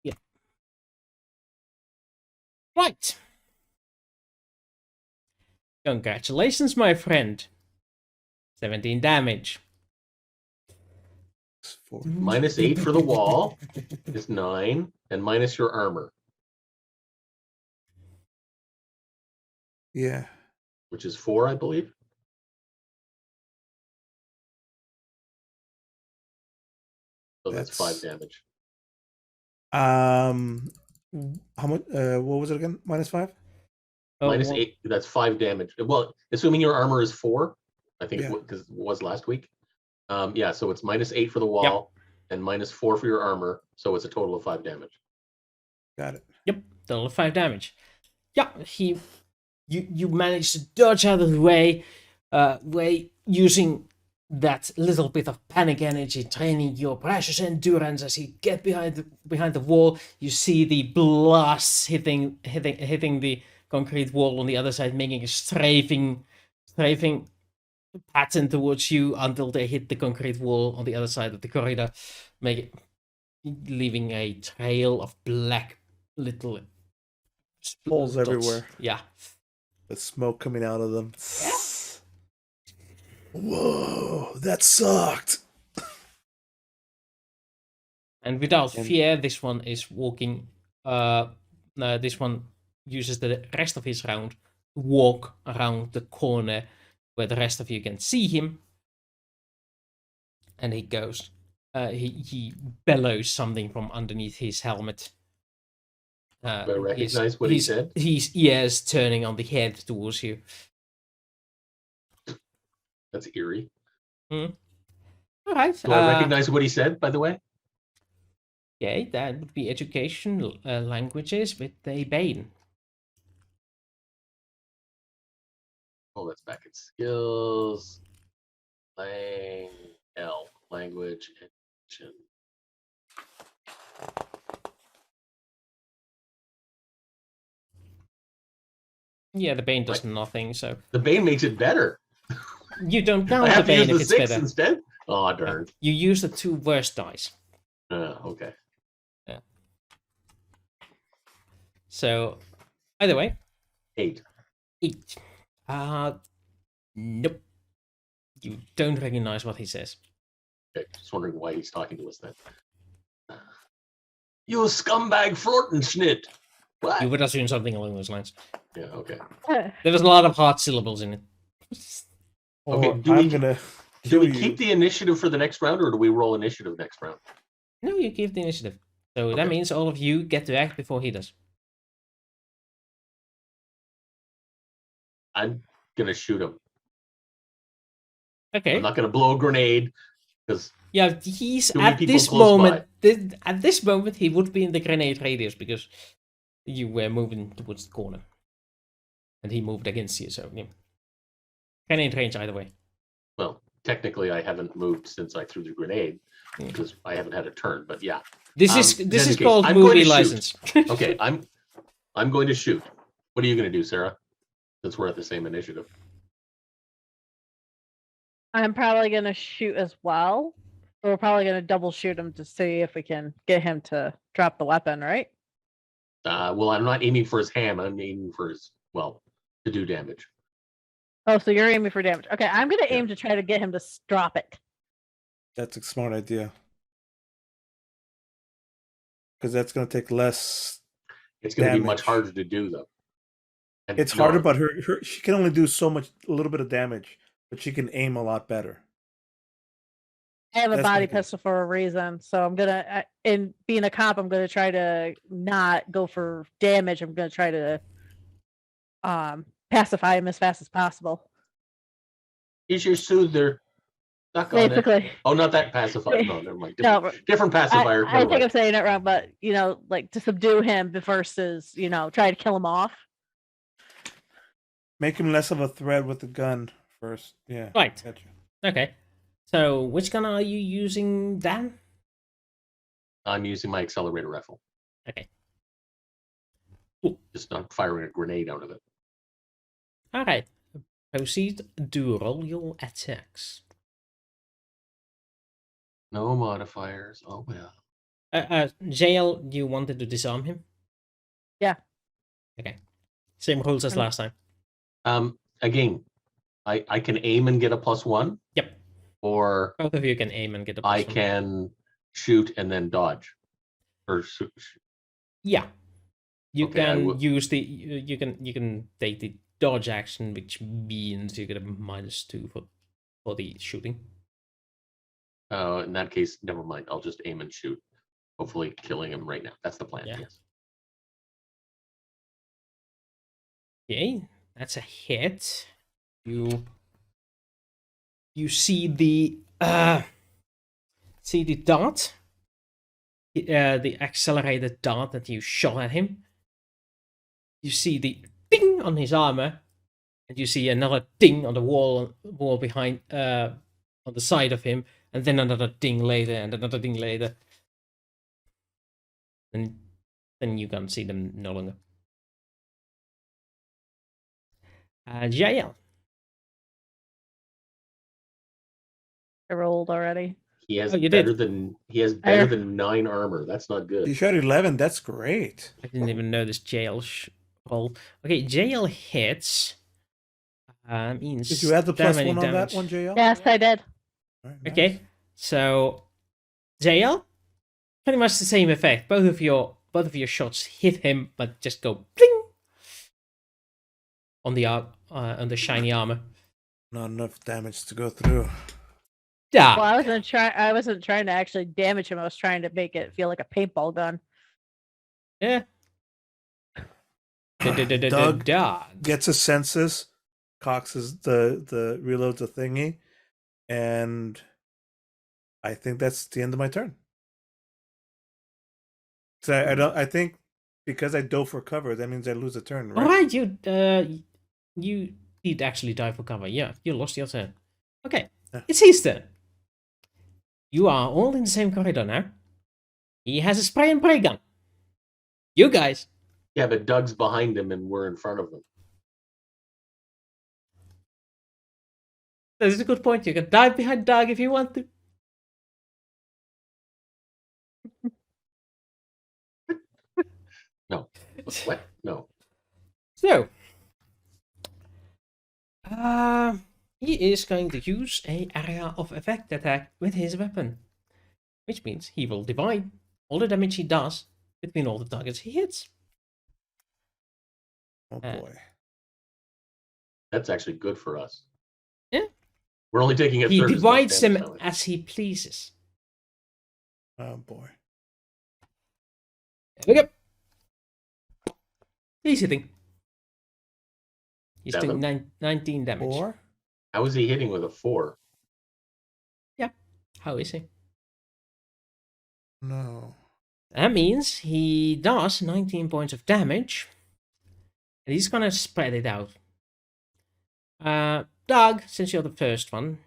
yeah. Right. Congratulations, my friend. 17 damage. 4. -8 for the wall is 9, and minus your armor, Yeah. which is 4, I believe. So that's 5 damage. How much? What was it again? -5. Oh, -8. That's 5 damage. Well, assuming your armor is 4, I think Yeah. because it was last week. Yeah, so it's -8 for the wall and -4 for your armor, so it's a total of 5 damage. Got it. Yep, total of 5 damage. Yeah, you managed to dodge out of the way, using that little bit of panic energy, training your precious endurance as you get behind the wall. You see the blasts hitting the concrete wall on the other side, making a strafing pattern towards you until they hit the concrete wall on the other side of the corridor, leaving a trail of black little Holes dots. everywhere. Yeah. The smoke coming out of them. Whoa, that sucked. And without And- fear, this one is walking. This one uses the rest of his round to walk around the corner where the rest of you can see him. And he goes. He bellows something from underneath his helmet. Do I recognize what he said? His ears turning on the head towards you. That's eerie. All right. Do I recognize what he said, by the way? Okay, that would be education languages with a Bane. Oh, that's back at skills. Language engine. Yeah, the Bane does nothing, so The Bane makes it better. you don't I count the have to Bane use if the it's 6 better. instead? Oh, darn. You use the 2 worst dice. Okay. So, either way, 8. 8. Nope. You don't recognize what he says. Okay, just wondering why he's talking to us then. You scumbag Flortenschnitt. What? You would assume something along those lines. Yeah, okay. There was a lot of hard syllables in it. Okay, Or do I'm we- gonna Do kill we you. keep the initiative for the next round, or do we roll initiative next round? No, you keep the initiative. So that Okay. means all of you get to act before he does. I'm gonna shoot him. Okay. I'm not gonna blow a grenade. Because Yeah, he's Too many at people this close moment. At this moment, he would be in the grenade radius because you were moving towards the corner, and he moved against you. So yeah. Grenade range either way. well, technically, I haven't moved since I threw the grenade Yeah. because I haven't had a turn. But yeah, This in is any case, called I'm going movie to shoot. license. okay, I'm going to shoot. What are you going to do, Sarah? Since we're at the same initiative. I'm probably gonna shoot as well. So we're probably gonna double shoot him to see if we can get him to drop the weapon, right? Well, I'm not aiming for his ham. I'm aiming for his to do damage. Oh, so you're aiming for damage. Okay, I'm gonna Yeah. aim to try to get him to drop it. That's a smart idea. Because that's going to take less. It's going to be much Damage. harder to do though. And It's no, harder, but her she can only do a little bit of damage, but she can aim a lot better. I have a That's body my guess. pistol for a reason, so I'm gonna. In being a cop, I'm gonna try to not go for damage. I'm gonna try to pacify him as fast as possible. He's your soother. Suck on it. Basically, Oh, not that pacifier. No, never mind. no, Different pacifier. I Never think mind. I'm saying it wrong, but like to subdue him versus try to kill him off. Make him less of a threat with the gun first. Yeah. Right. Gotcha. Okay. So which gun are you using, Dan? I'm using my accelerator rifle. Okay. Just not firing a grenade out of it. All right. Proceed to roll your attacks. No modifiers. Oh well. Jaelle, you wanted to disarm him? Yeah. Okay. Same rules as last time. Again, I can aim and get a +1. Yep. Or Both of you can aim and get a I +1. can shoot and then dodge. Or Yeah. You Okay, I can will- use the you can take the dodge action, which means you get a -2 for the shooting. in that case, never mind. I'll just aim and shoot. Hopefully killing him right now. That's the plan. Yeah. Yes. Okay, that's a hit. You see the dart, the accelerated dart that you shot at him. You see the ding on his armor, and you see another ding on the wall behind on the side of him, and then another ding later, and another ding later. And then you can't see them no longer. Jaelle. I rolled already. He has Oh, you better did. than 9 armor. That's not good. You shot 11. That's great. I didn't even notice Jaelle roll. Okay, Jaelle hits. Means Did you add the damage, +1 on that damage. one, JL? Yes, I did. All right, nice. Okay, so Jaelle, pretty much the same effect. Both of your shots hit him, but just go bling on the shiny armor. Not enough damage to go through. Yeah. Well, I wasn't trying to actually damage him. I was trying to make it feel like a paintball gun. Yeah. Doug Dog. gets his senses, coxes the reloads the thingy, and I think that's the end of my turn. So I think because I dove for cover, that means I lose a turn, right? All right, you did actually die for cover. Yeah, you lost your turn. Okay, Yeah. it's his turn. You are all in the same corridor now. He has a spray and pray gun. You guys. Yeah, but Doug's behind him and we're in front of him. That is a good point. You can dive behind Doug if you want to. No. What? No. So, he is going to use a area of effect attack with his weapon, which means he will divide all the damage he does between all the targets he hits. Oh boy. That's actually good for us. Yeah. We're only taking a He third as much divides them damage, aren't we? as he pleases. Oh boy. There we go. He's hitting. He's doing 19 damage. 4. How is he hitting with a 4? How is he? No. That means he does 19 points of damage. And he's gonna spread it out. Doug, since you're the first one,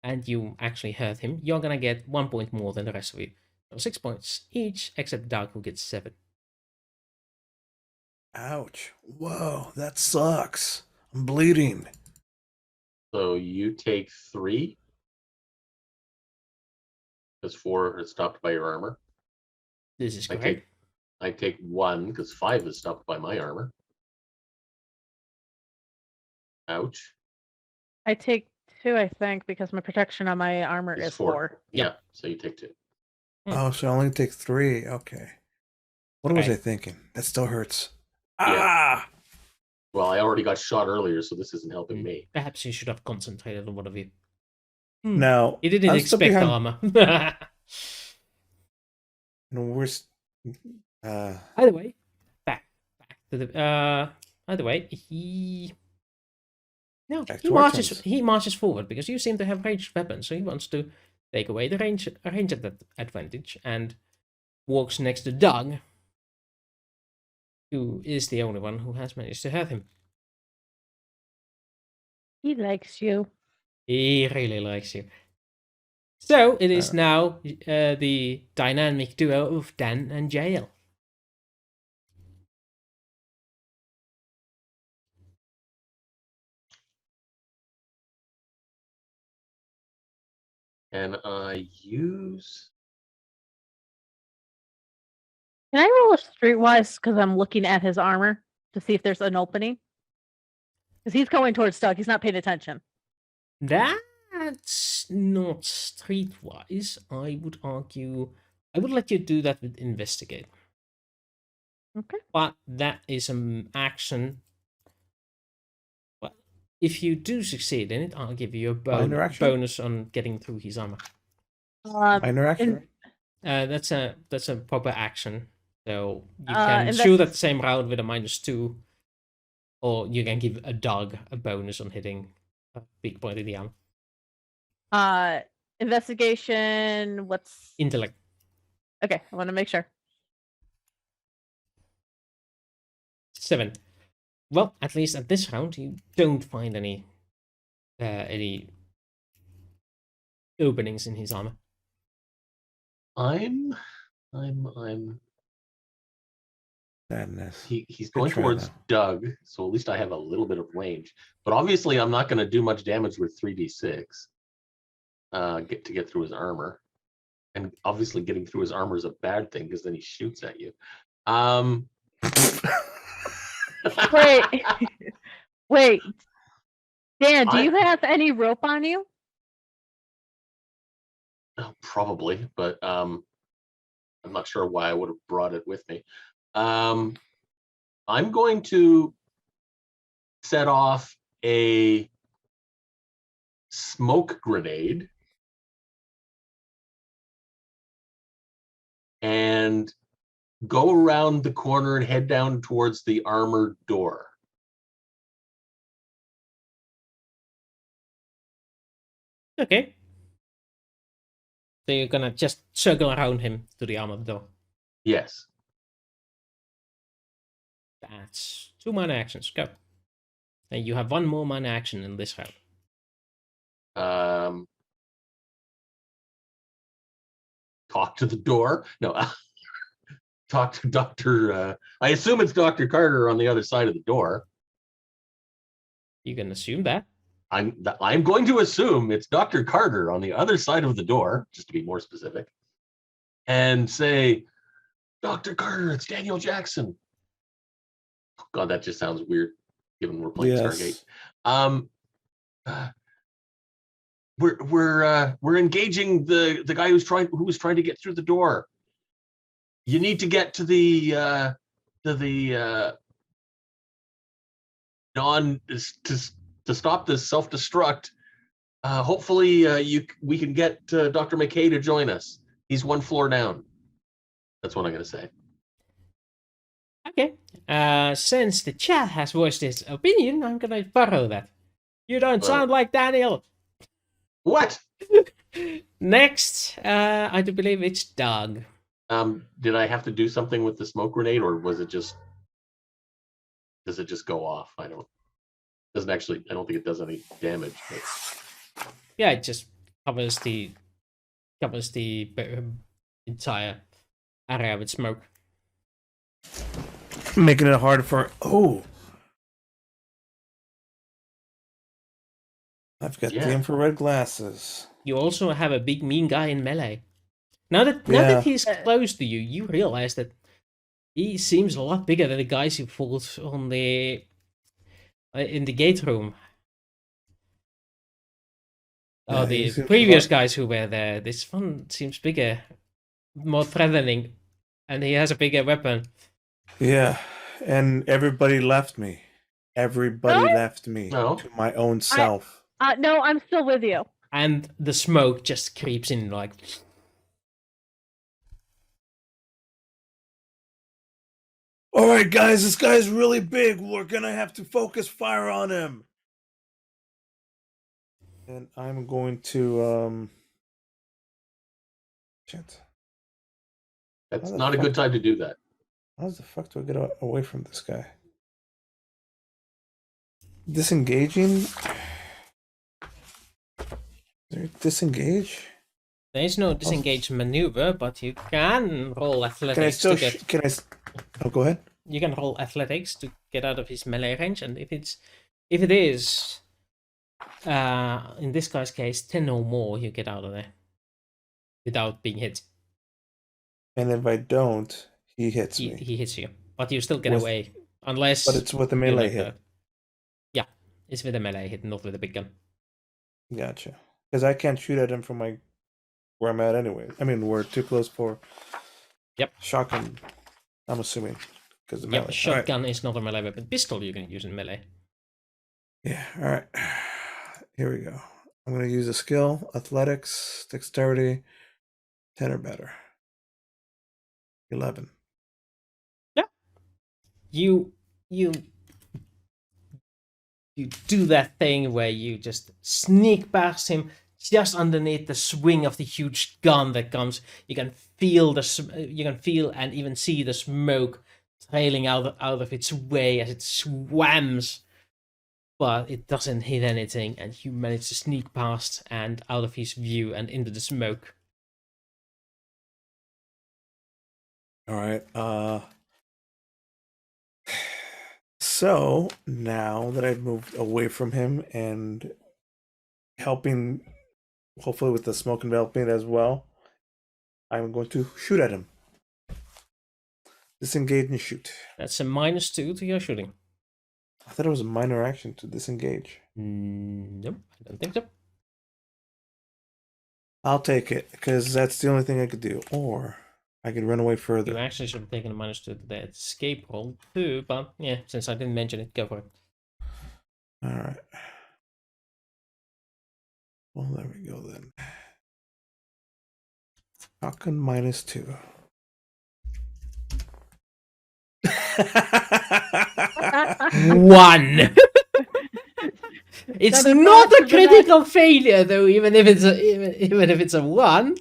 and you actually hurt him, you're gonna get 1 point more than the rest of you. So 6 points each, except Doug, who gets 7. Ouch. Whoa, that sucks. I'm bleeding. So you take 3. Because 4 is stopped by your armor. This is I correct. take 1 because 5 is stopped by my armor. Ouch. I take 2, I think, because my protection on my armor It's is 4. Yeah, so you take 2. Oh, so I only take 3. Okay. What was Okay. I thinking? That still hurts. Yeah. Ah! Well, I already got shot earlier, so this isn't helping me. Perhaps you should have concentrated on one of you. Now, He didn't I'm still expect behind. armor. No, Either way, back to the. Either way, he Back to our turns. he marches forward because you seem to have ranged weapons, so he wants to take away the range advantage and walks next to Doug, who is the only one who has managed to hurt him. He likes you. He really likes you. So it is now the dynamic duo of Dan and Jaelle. And I use. Can I roll a streetwise because I'm looking at his armor to see if there's an opening? Because he's going towards Doug. He's not paying attention. That's not streetwise. I would argue. I would let you do that with investigate. Okay. But that is an action. But if you do succeed in it, I'll give you a Minor action? bonus on getting through his armor. Minor action? That's a proper action. So you can shoot at the same round with a -2, or you can give a dog a bonus on hitting a big point in the arm. Investigation. What's Intellect. Okay, I want to make sure. 7. Well, at least at this round, you don't find any openings in his armor. I'm. Sadness. He's going try, towards though. Doug, so at least I have a little bit of range. But obviously, I'm not going to do much damage with 3d6. Get through his armor, and obviously, getting through his armor is a bad thing because then he shoots at you. Wait, wait, Dan, do you have any rope on you? Probably, but I'm not sure why I would have brought it with me. I'm going to set off a smoke grenade and go around the corner and head down towards the armored door. Okay. So you're gonna just circle around him to the armored door. Yes. That's 2 minor actions. Go. And you have 1 more minor action in this round. Talk to the door. No. Talk to Dr. I assume it's Dr. Carter on the other side of the door. You can assume that. I'm going to assume it's Dr. Carter on the other side of the door, just to be more specific, and say, Dr. Carter, it's Daniel Jackson. Oh, God, that just sounds weird, given we're playing Stargate. We're engaging the guy who was trying to get through the door. You need to get to the to stop this self-destruct. Hopefully, we can get Dr. McKay to join us. He's 1 floor down. That's what I'm going to say. Okay. Since the chat has voiced its opinion, I'm gonna borrow that. You don't sound like Daniel. What? Next, I do believe it's Doug. Did I have to do something with the smoke grenade, or was it just? Does it just go off? I don't. Doesn't actually. I don't think it does any damage. But... Yeah, it just covers the entire area with smoke. Making it hard for. Oh, I've got the infrared glasses. You also have a big mean guy in melee. Now that he's close to you, you realize that he seems a lot bigger than the guys you fought on the in the gate room. Yeah, the previous guys who were there. This one seems bigger, more threatening, and he has a bigger weapon. Yeah, and everybody left me. Everybody left me to my own self. No, I'm still with you. And the smoke just creeps in like. All right, guys, this guy's really big. We're gonna have to focus fire on him. And I'm going to shit. That's not a good time to do that. How the fuck do I get away from this guy? Disengaging? Is there disengage? There is no disengage maneuver, but you can roll athletics. Oh, go ahead. You can roll athletics to get out of his melee range, and if it is, in this guy's case, 10 or more, you get out of there without being hit. And if I don't, he hits me. He hits you, but you still get away, unless. But it's with a melee hit. Yeah, it's with a melee hit, not with a big gun. Gotcha. Because I can't shoot at him from where I'm at anyway. I mean, we're too close for. Yep. Shotgun. I'm assuming because the melee. Yep, shotgun is not a melee weapon. Pistol you can use in melee. Yeah. All right. Here we go. I'm going to use a skill, athletics, dexterity, 10 or better. 11. Yeah. You do that thing where you just sneak past him just underneath the swing of the huge gun that comes. You can feel and even see the smoke trailing out of its way as it swams. But it doesn't hit anything, and you manage to sneak past and out of his view and into the smoke. All right. So now that I've moved away from him and helping, hopefully with the smoke enveloping as well, I'm going to shoot at him. Disengage and shoot. That's a -2 to your shooting. I thought it was a minor action to disengage. Nope, I don't think so. I'll take it, because that's the only thing I could do. Or I could run away further. You actually should have taken a -2 to the escape roll too, but yeah, since I didn't mention it, go for it. Alright. Well, there we go then. Shotgun -2. One. It's not a critical failure though, even if it's a 1.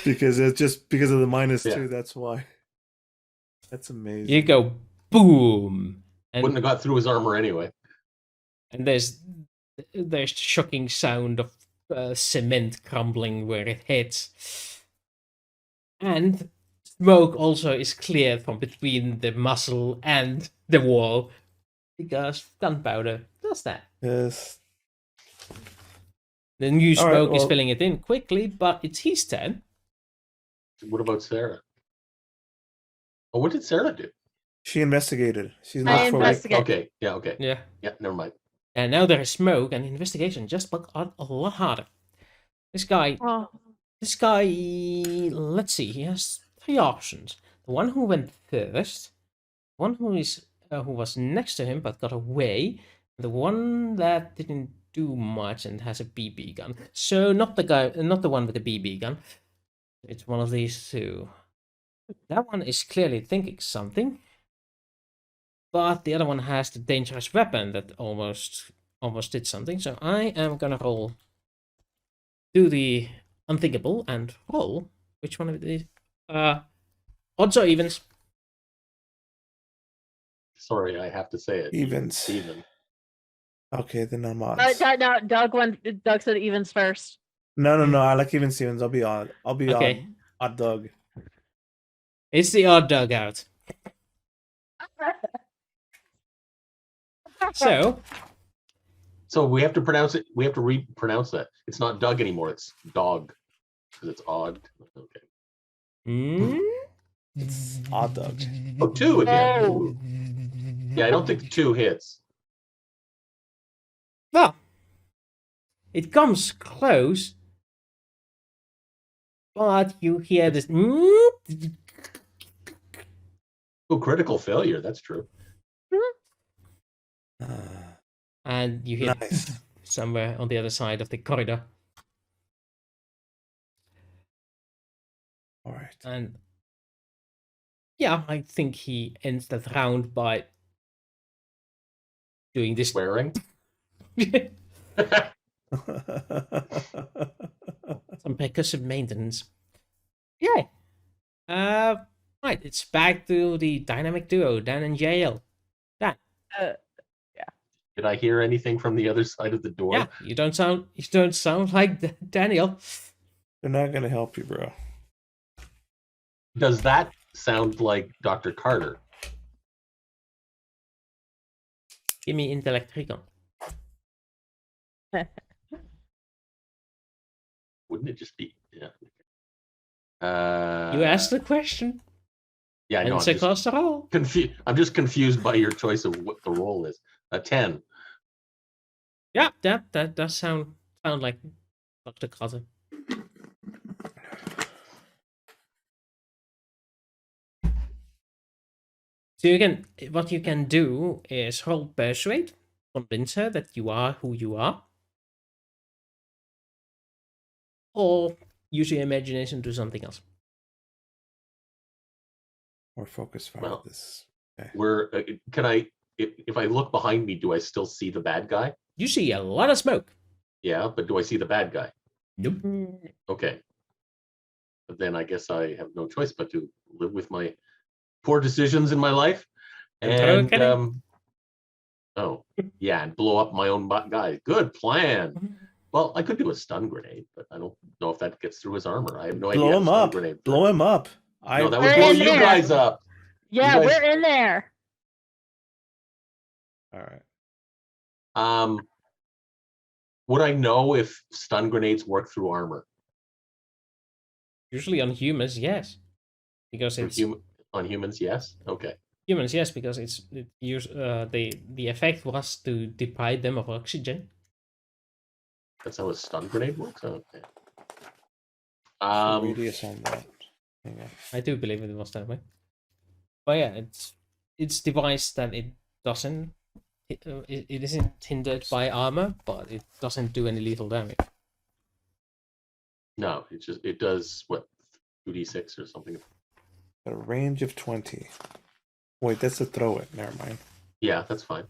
Because it's just because of the -2. That's why. That's amazing. You go boom, and Wouldn't have got through his armor anyway. And there's shocking sound of cement crumbling where it hits, and smoke also is cleared from between the muscle and the wall because gunpowder does that. Yes. The new smoke is filling it in quickly, but it's his turn. What about Sera? Oh, what did Sera do? She investigated. She's I not for investigate. Okay, yeah, okay. Yeah. Yeah, never mind. And now there is smoke, and investigation just got a lot harder. This guy, let's see, he has 3 options. The one who went first, one who was next to him but got away, the one that didn't do much and has a BB gun. So not the one with the BB gun. It's one of these two. That one is clearly thinking something, but the other one has the dangerous weapon that almost did something. So I am gonna roll do the unthinkable and roll. Which one of these? Odds or evens? Sorry, I have to say it. Evens. Even. Okay, then I'm odds. No, Doug said evens first. No. I like even Stevens. I'll be odd. I'll be Okay. odd Doug. It's the odd dugout. So So we have to pronounce it. We have to re-pronounce that. It's not Doug anymore. It's dog because it's odd. Okay. It's odd Doug. Oh, 2 again. Oh. Ooh. Yeah, I don't think 2 hits. well, it comes close, but you hear this, Oh, critical failure. That's true. and you hear Nice. somewhere on the other side of the corridor. All right. And yeah, I think he ends that round by doing this. Swearing. Some percussive maintenance. Yeah. Right, it's back to the dynamic duo, Dan and Jaelle. Did I hear anything from the other side of the door? Yeah, you don't sound like Daniel. They're not gonna help you, bro. Does that sound like Dr. Carter? Give me intellect recon. Wouldn't it just be? Yeah. You asked the question. Yeah, I know. Answer cost a roll. I'm just confused by your choice of what the role is. A 10. Yeah, that does sound like Dr. Carter. So what you can do is roll persuade, convince her that you are who you are, or use your imagination to do something else. Or focus fire. Well, This. Where can I? If I look behind me, do I still see the bad guy? You see a lot of smoke. Yeah, but do I see the bad guy? Nope. Okay. But then I guess I have no choice but to live with my poor decisions in my life. And oh yeah, and blow up my own guy. Good plan. Well, I could do a stun grenade, but I don't know if that gets through his armor. I have no idea. Blow him up. Grenade Blow him up. No, that We're would blow in you there. guys up. Yeah, You guys- we're in there. All right. Would I know if stun grenades work through armor? Usually on humans, yes, because For it's on humans, yes. Okay. humans, yes, because the effect was to deprive them of oxygen. That's how a stun grenade works. Okay. So radius on that. Yeah. I do believe it was that way. But yeah, it's devised that it doesn't. It isn't hindered by armor, but it doesn't do any lethal damage. No, it does what 2d6 or something. Got a range of 20. Wait, that's to throw it. Never mind. Yeah, that's fine.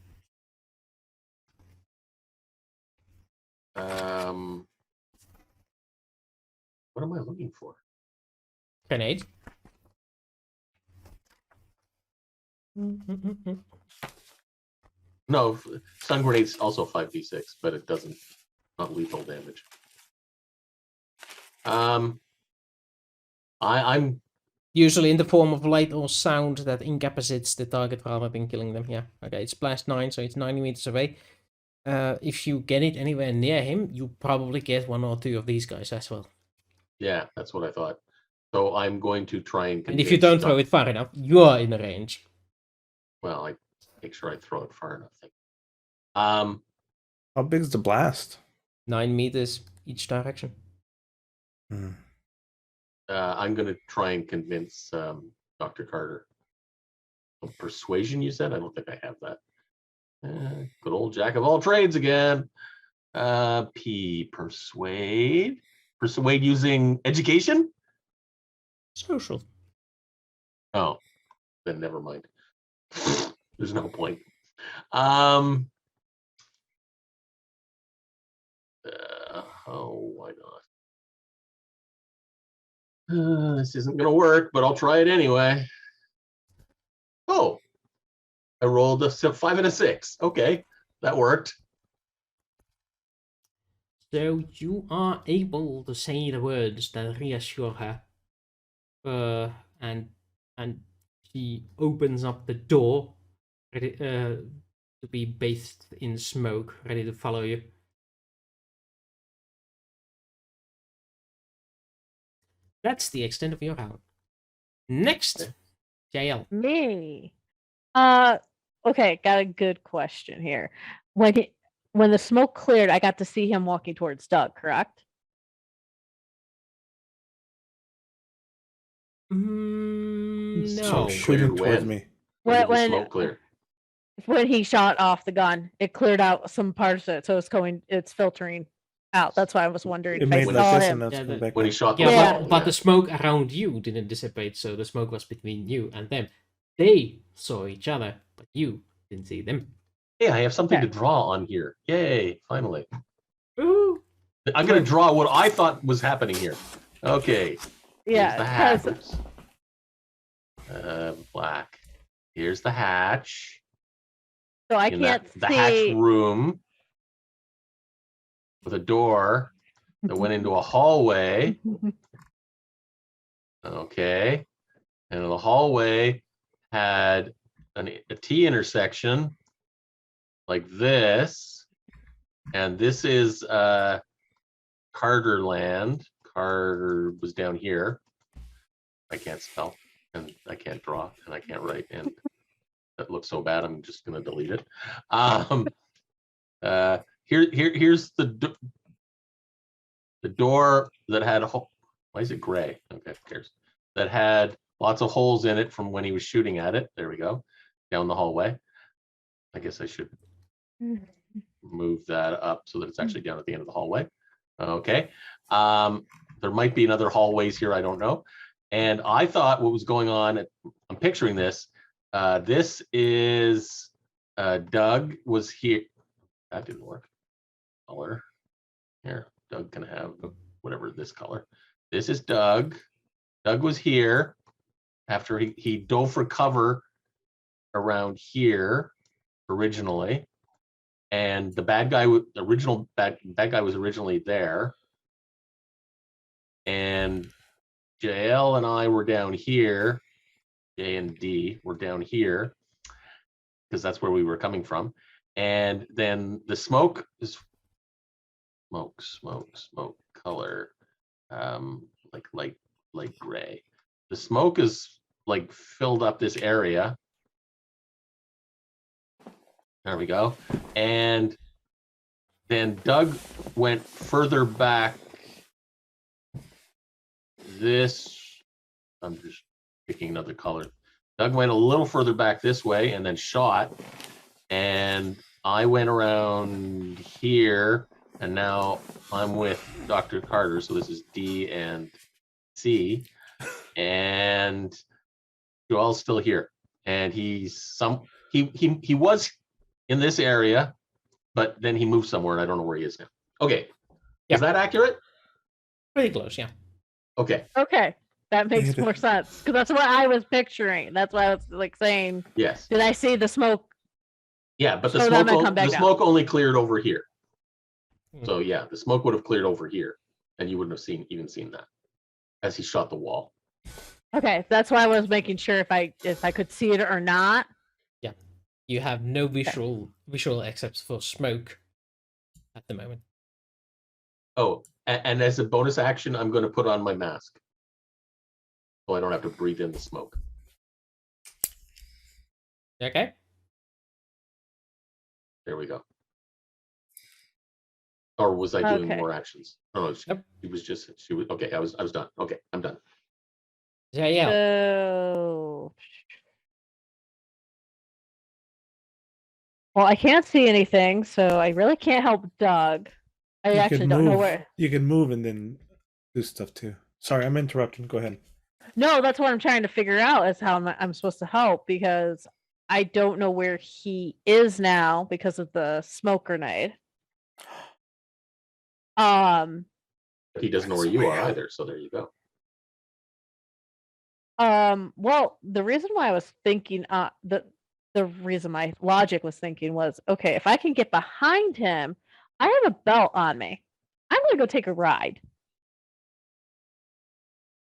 What am I looking for? Grenade. No, stun grenade's also 5d6, but it doesn't not lethal damage. I'm Usually in the form of light or sound that incapacitates the target rather than killing them. Yeah. Okay, it's blast 9, so it's 90 meters away. If you get it anywhere near him, you probably get one or two of these guys as well. yeah, that's what I thought. So I'm going to try and. And if you don't throw it far enough, you are in the range. Well, I make sure I throw it far enough. How big's the blast? 9 meters each direction. I'm going to try and convince Dr. Carter. Persuasion, you said? I don't think I have that. Good old jack of all trades again. Persuade. Persuade using education? Social. Oh, then never mind. There's no point. Why not? This isn't gonna work, but I'll try it anyway. Oh, I rolled a 5 and a 6. Okay, that worked. So you are able to say the words that reassure her. And she opens up the door, ready to be bathed in smoke, ready to follow you. That's the extent of your round. Next, Jaelle. Me. Okay, got a good question here. When the smoke cleared, I got to see him walking towards Doug, correct? No. Shooting towards when? me. When did the When smoke clear? when he shot off the gun, it cleared out some parts of it, so it's filtering out. That's why I was wondering It if I made When like saw this him. and that's Yeah, come back When he up. shot the Yeah, Yeah. wall, but the smoke around you didn't dissipate, so the smoke was between you and them. They saw each other, but you didn't see them. Hey, I have something to Okay. draw on here. Yay, finally. Ooh. I'm going to draw what I thought was happening here. Okay. Here's the Yeah, hatch. Black. Here's the hatch. so I In can't the hatch see. room with a door that went into a hallway. Okay. And the hallway had a T intersection like this. And this is Carter land. Carter was down here. I can't spell and I can't draw and I can't write, and that looks so bad I'm just gonna delete it. Here's the door that had a hole. Why is it gray? Okay, who cares? That had lots of holes in it from when he was shooting at it. There we go. Down the hallway. I guess I should move that up so that it's actually down at the end of the hallway. Okay. There might be another hallways here, I don't know. And I thought what was going on, I'm picturing this. This is Doug was here. That didn't work. Color. Here, Doug can have whatever this color. This is Doug. Doug was here after he dove for cover around here originally. And the bad guy, bad guy was originally there. And Jaelle and I were down here. J and D were down here because that's where we were coming from. And then the smoke is smoke color, like light gray. The smoke is like filled up this area. There we go. And then Doug went further back. I'm just picking another color. Doug went a little further back this way and then shot. And I went around here, and now I'm with Dr. Carter. So this is D and C. And Joel's still here. And he was in this area, but then he moved somewhere and I don't know where he is now. Okay. Yeah. Is that accurate? Pretty close, yeah. Okay. Okay, that makes more sense because that's what I was picturing. That's why I was like saying, Yes. did I see the smoke? Yeah, but the So that might come back the down. smoke only cleared over here. Hmm. So yeah, the smoke would have cleared over here, and you wouldn't have even seen that as he shot the wall. Okay, that's why I was making sure if I could see it or not. Yeah. You have no visual except for smoke at the moment. Oh, and as a bonus action, I'm going to put on my mask, so I don't have to breathe in the smoke. Okay. There we go. Or was I doing Okay. more actions? Oh, Nope. she was okay. I was done. Okay, I'm done. Jaelle. So, well, I can't see anything, so I really can't help Doug. I You actually can don't know move. where. You can move and then do stuff too. Sorry, I'm interrupting. Go ahead. No, that's what I'm trying to figure out is how I'm supposed to help because I don't know where he is now because of the smoke grenade. He doesn't know where you are either. So there you go. Well, the reason why I was thinking, the reason my logic was thinking was, okay, if I can get behind him, I have a belt on me. I'm gonna go take a ride.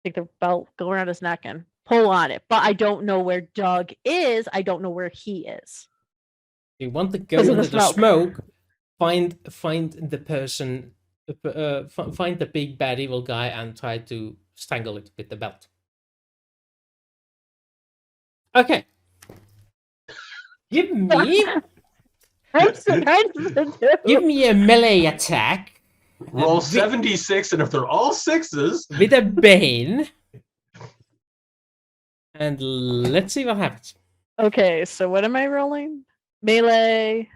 Take the belt, go around his neck, and pull on it. But I don't know where Doug is. I don't know where he is. You want to go 'Cause of the into the smoke. smoke, find the person, find the big bad evil guy, and try to strangle it with the belt. Okay. Give me give me a melee attack Roll with- 76, and if they're all sixes, with a bane, and let's see what happens. Okay, so what am I rolling? Melee.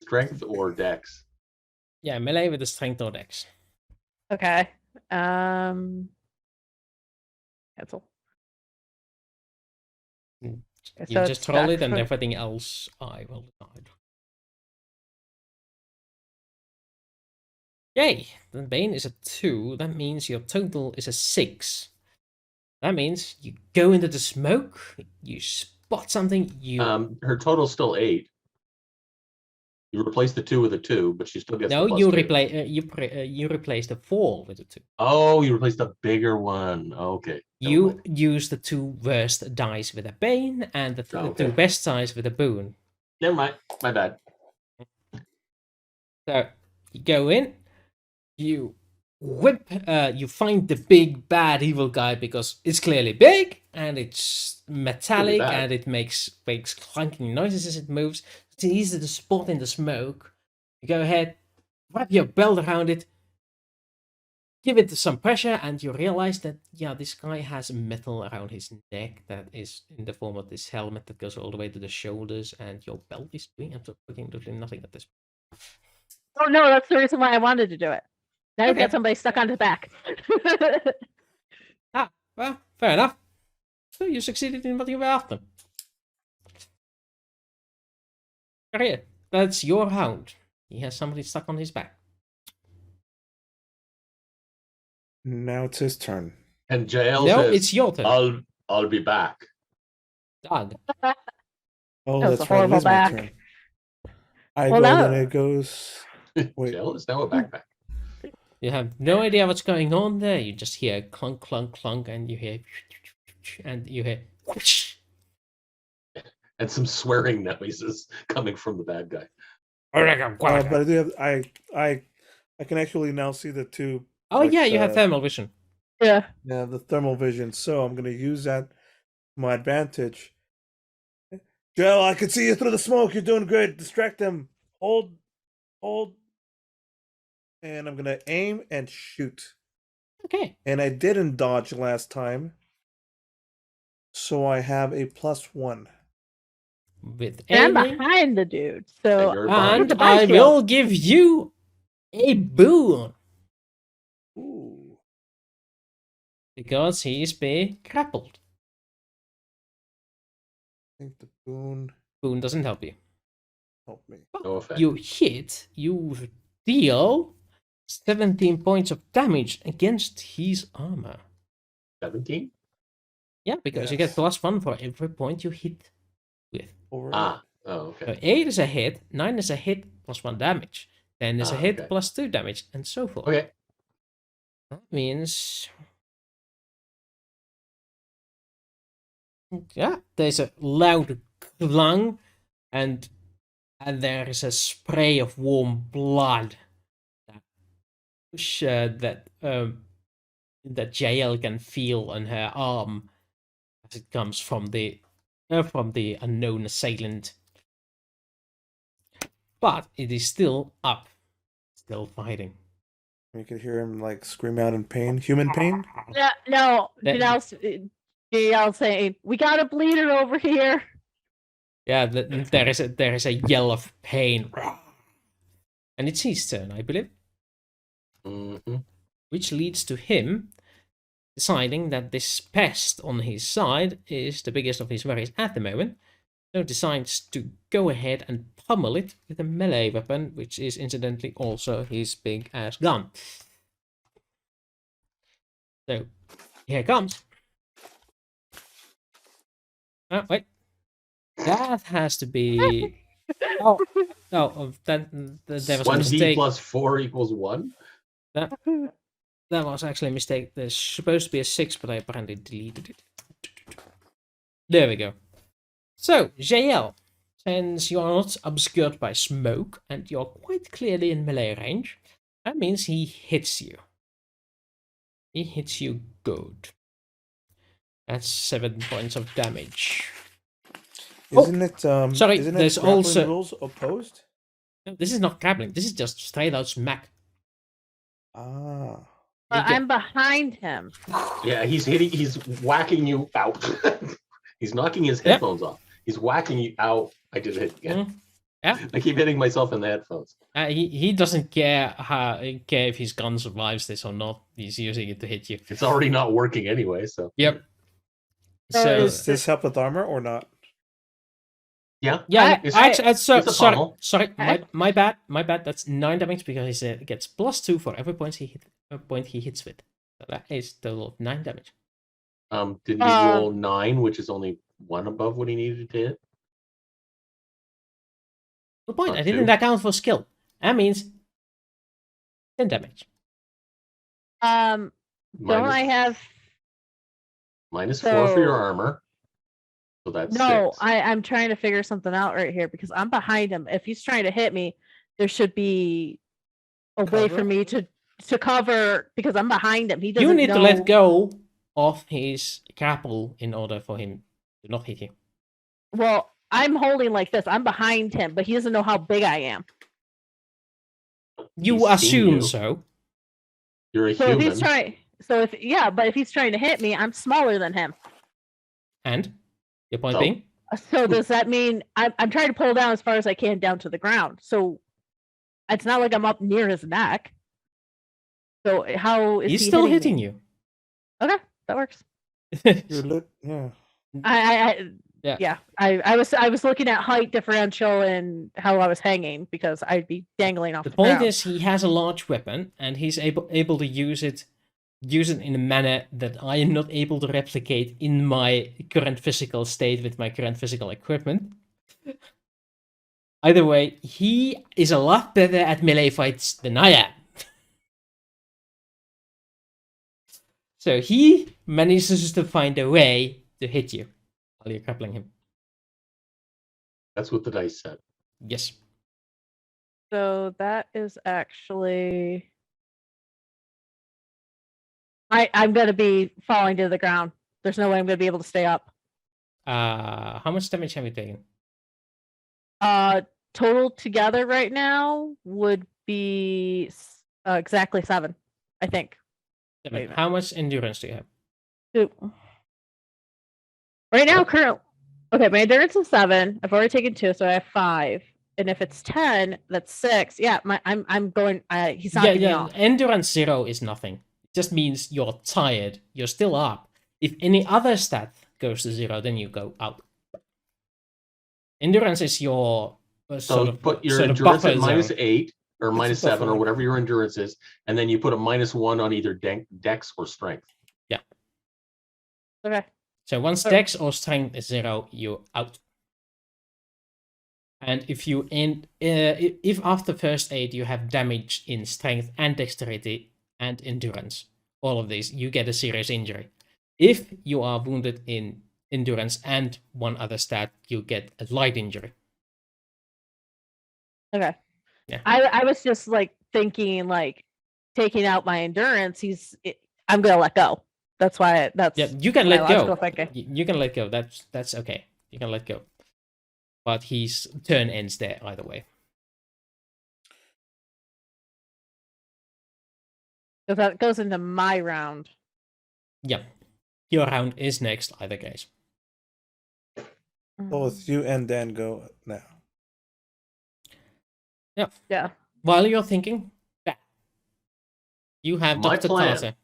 strength or dex. Yeah, melee with the strength or dex. Okay. Cancel. Mm, Okay, You so just it's roll back it, and for- everything else I will decide. Yay! The bane is a 2. That means your total is a 6. That means you go into the smoke, you spot something, you Her total's still 8. You replace the 2 with a 2, but she still gets no, the plus you 2. you replace the 4 with a 2. Oh, you replace the bigger one. Okay. never You mind. use the 2 worst dice with a bane and the Okay. 2 best dice with a boon. Never mind. My bad. So you go in, you whip, you find the big bad evil guy because it's clearly big and it's metallic bad. and it makes clanking noises as it moves. It's easy to spot in the smoke. You go ahead, wrap your belt around it, give it some pressure, and you realize that this guy has metal around his neck that is in the form of this helmet that goes all the way to the shoulders, and your belt is doing absolutely nothing at this point. Oh no, that's the reason why I wanted to do it. Now he's Okay. got somebody stuck on his back. Well, fair enough. So you succeeded in what you were after. Here, that's your hound. He has somebody stuck on his back. Now it's his turn. And Jaelle No, says, it's your turn. I'll be back. Doug. Oh, That was that's a right. It horrible is my back. turn. I Well, go, now- then it goes. Wait. Jaelle is now a backpack. You have no idea what's going on there. You just hear clunk, clunk, clunk, and you hear, and you hear, whoosh. And some swearing noises coming from the bad guy. But I do have. I can actually now see the two. Oh like, yeah, you have thermal vision. Yeah. Yeah, the thermal vision. So I'm gonna use that to my advantage. Joe, I can see you through the smoke. You're doing good. Distract them. Hold. And I'm gonna aim and shoot. Okay. And I didn't dodge last time, so I have a +1. With And I'm aiming, behind the dude. And So you're behind and the him. I bicycle. will give you a boon Ooh. because he is being grappled. I think the boon Boon doesn't help you. help me. No effect. You hit, you deal 17 points of damage against his armor. 17? Yeah, because you get Yes. +1 for every point you hit with. Over. Oh, So okay. 8 is a hit, 9 is a hit, +1 damage. 10 is a hit, Okay. +2 damage, and so forth. Okay. That means... Yeah, there's a loud clang, and there is a spray of warm blood that Jaelle can feel on her arm as it comes from the unknown assailant. But it is still up, still fighting. You can hear him like scream out in pain, human pain. yeah, no, That- Jaelle saying, "We got a bleeder over here." Yeah, there is a yell of pain, and it's his turn, I believe, hmm which leads to him deciding that this pest on his side is the biggest of his worries at the moment, so decides to go ahead and pummel it with a melee weapon, which is incidentally also his big ass gun. So Here it comes. Oh, wait. That has to be... Oh, no, that was a 1d mistake. plus 4 equals 1. That was actually a mistake. There's supposed to be a 6, but I apparently deleted it. There we go. So, Jaelle, since you are not obscured by smoke and you're quite clearly in melee range, that means he hits you. He hits you good. That's 7 points of damage. Isn't it? sorry, Isn't there's it grappling also- rules opposed? No, this is not grappling. This is just straight out smack. Ah. But You I'm behind him. Yeah, he's whacking you out. He's knocking his Yeah. headphones off. He's whacking you out. I did it again. Mhm. Yeah. I keep hitting myself in the headphones. He doesn't care if his gun survives this or not. He's using it to hit you. It's already not working anyway, so Yep. So So Does this help with armor or not? yeah. yeah, It's- actually, it's a pummel. sorry, my bad. That's 9 damage because he gets +2 for every point he hits with. So that is total of 9 damage. Didn't he roll 9, which is only 1 above what he needed to hit? Good point. Not I didn't 2. account for skill. That means 10 damage. Don't I have? minus 4 for your so- armor? So that's No, 6. I'm trying to figure something out right here because I'm behind him. If he's trying to hit me, there should be a way for Cover? me to cover because I'm behind him. He doesn't You need know. to let go of his grapple in order for him to not hit you. Well, I'm holding like this. I'm behind him, but he doesn't know how big I am. You He's seen assume you. so. You're a So human. if he's trying, but if he's trying to hit me, I'm smaller than him. And your point So? being? So does that mean I'm trying to pull down as far as I can down to the ground? So it's not like I'm up near his neck. So how is He's he still hitting hitting me? Okay, that works. Yeah. I was looking at height differential and how I was hanging because I'd be dangling off The the point ground. is, he has a large weapon, and he's able to use it in a manner that I am not able to replicate in my current physical state with my current physical equipment. Either way, he is a lot better at melee fights than I am. So he manages to find a way to hit you while you're grappling him. That's what the dice said. Yes. So that is actually I'm gonna be falling to the ground. There's no way I'm gonna be able to stay up. How much damage have you taken? Total together right now would be exactly 7, I think. Wait a minute. How much endurance do you have? Two. Right now, okay, my endurance is 7. I've already taken 2, so I have 5. And if it's 10, that's 6. Yeah, I'm going. He's knocking me off. Endurance 0 is nothing. It just means you're tired. You're still up. If any other stat goes to 0, then you go out. Endurance is your So put your endurance buffer at minus zone. 8 or It's a minus 7 or buffer. whatever your endurance is, and then you put a -1 on either dex or strength. Okay. So once Sure. dex or strength is 0, you're out. And if you if after first aid you have damage in strength and dexterity and endurance, all of these, you get a serious injury. If you are wounded in endurance and one other stat, you get a light injury. Okay. Yeah. I was just like thinking like taking out my endurance. I'm gonna let go. That's why. That's Yeah, you can my let go. logical thinking. You can let go. That's okay. You can let go. But his turn ends there either way. Because that goes into my round. Yeah. Your round is next, either case. Both you and Dan go now. Yeah. While you're thinking, you have My Dr. plan. Carter.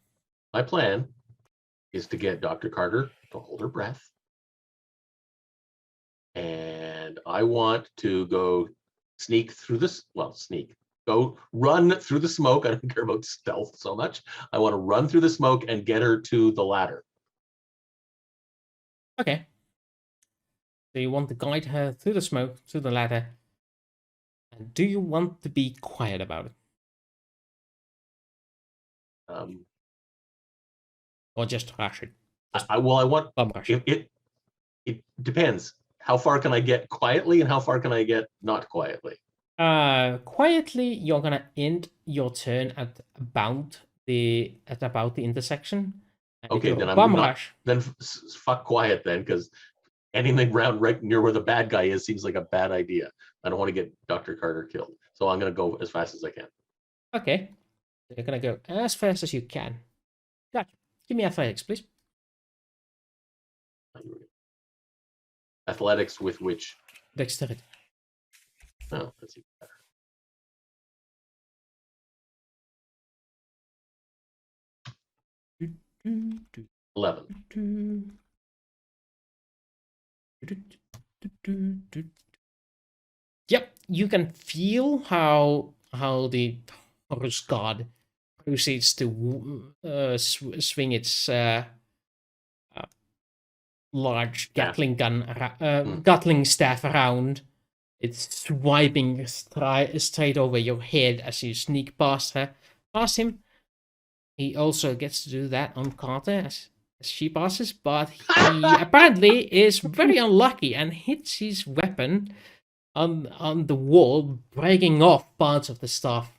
My plan is to get Dr. Carter to hold her breath. And I want to go sneak through this. Well, Go run through the smoke. I don't care about stealth so much. I want to run through the smoke and get her to the ladder. Okay. So you want to guide her through the smoke to the ladder. And do you want to be quiet about it? Or just rush it? I want. Bum rush. It depends. How far can I get quietly, and how far can I get not quietly? Quietly, you're gonna end your turn at about the intersection. And if Okay, you're then I'm bum not. rush. Then fuck quiet then, because anything right near where the bad guy is seems like a bad idea. I don't want to get Dr. Carter killed, so I'm gonna go as fast as I can. Okay. You're gonna go as fast as you can. Gotcha. Give me athletics, please. Athletics with which? Dexterity. Oh, that's even better. 11. Yep, you can feel how the Horus God proceeds to swing its large Gatling gun, Gatling staff around. It's swiping straight over your head as you sneak past him. He also gets to do that on Carter as she passes, but he apparently is very unlucky and hits his weapon on the wall, breaking off parts of the staff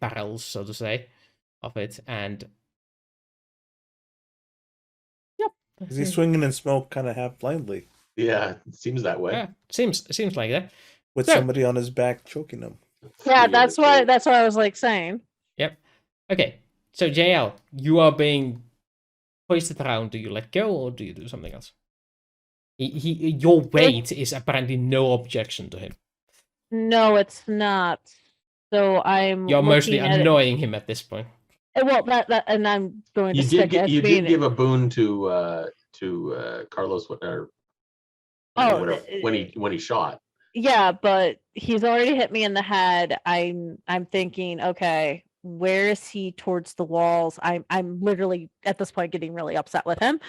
barrels, so to say, of it, and yep. Is he swinging in smoke kind of half blindly? Yeah, it seems that way. Yeah, seems like that. With So- somebody on his back choking him. Yeah, that's why I was like saying. Yep. Okay, so Jaelle, you are being hoisted around. Do you let go or do you do something else? Your weight is apparently no objection to him. No, it's not. So I'm. You're mostly looking at annoying him at this point. Well, that, and I'm going to You stick did as you being. did give a boon to Carlos or Oh, whatever, when he shot. Yeah, but he's already hit me in the head. I'm thinking, okay, where is he towards the walls? I'm literally at this point getting really upset with him.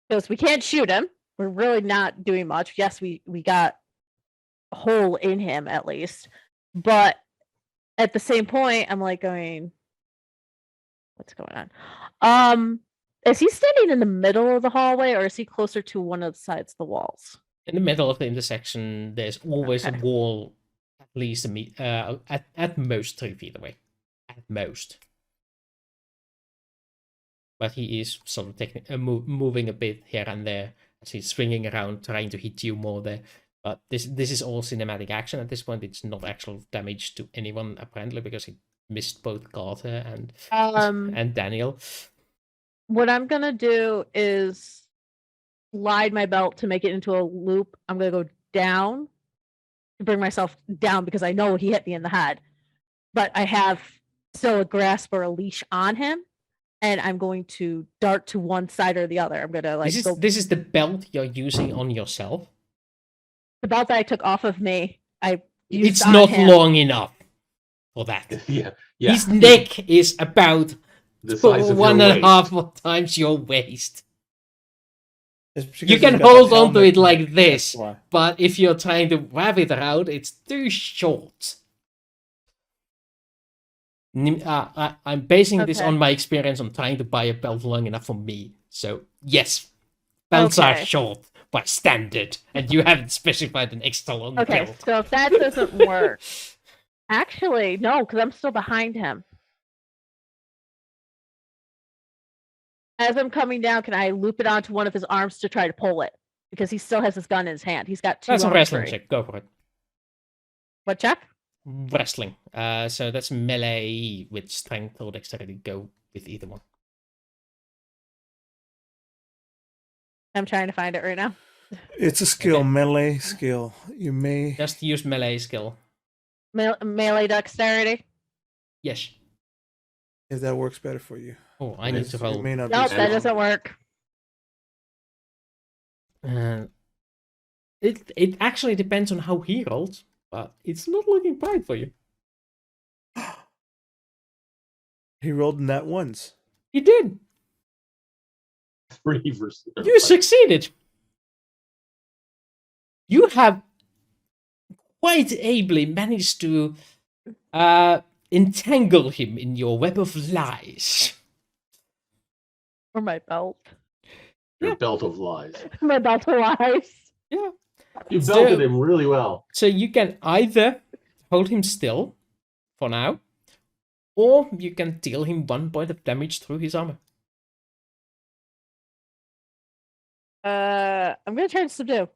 Because we can't shoot him. We're really not doing much. Yes, we got a hole in him at least. But at the same point, I'm like going, what's going on? Is he standing in the middle of the hallway or is he closer to one of the sides of the walls? In the middle of the intersection, there's always a wall at least at most 3 feet away. At most. But he is sort of moving a bit here and there as he's swinging around, trying to hit you more there. But this is all cinematic action at this point. It's not actual damage to anyone apparently because he missed both Carter and Daniel. What I'm gonna do is slide my belt to make it into a loop. I'm gonna go down to bring myself down because I know he hit me in the head, but I have still a grasp or a leash on him, and I'm going to dart to one side or the other. I'm gonna like This is the belt you're using on yourself. the belt that I took off of me. It's not long enough for that. Yeah. His neck is about The size of your 1.5 times your waist. It's because You can he's got hold the on to helmet. it like this, That's why. but if you're trying to wrap it around, it's too short. I'm basing this Okay. on my experience on trying to buy a belt long enough for me. So, yes, belts are Okay. short by standard, and you haven't specified an extra long Okay, belt. so if that doesn't work, actually no, because I'm still behind him. As I'm coming down, can I loop it onto one of his arms to try to pull it? Because he still has his gun in his hand. He's got two That's a arms wrestling free. check. Go for it. What check? Wrestling. So that's melee with strength or dexterity. Go with either one. I'm trying to find it right now. It's a skill, Okay. melee skill. You may. Just use melee skill. Melee dexterity. Yes. If that works better for you. Oh, I need to It roll. may not Nope, be that so- doesn't work. It actually depends on how he rolls, but it's not looking bright for you. He rolled in that once. You did. 3 versus. You succeeded. You have quite ably managed to entangle him in your web of lies. Or my belt. Your Yeah. belt of lies. My belt of lies. Yeah. You So- belted him really well. So you can either hold him still for now, or you can deal him 1 point of damage through his armor. I'm gonna try to subdue.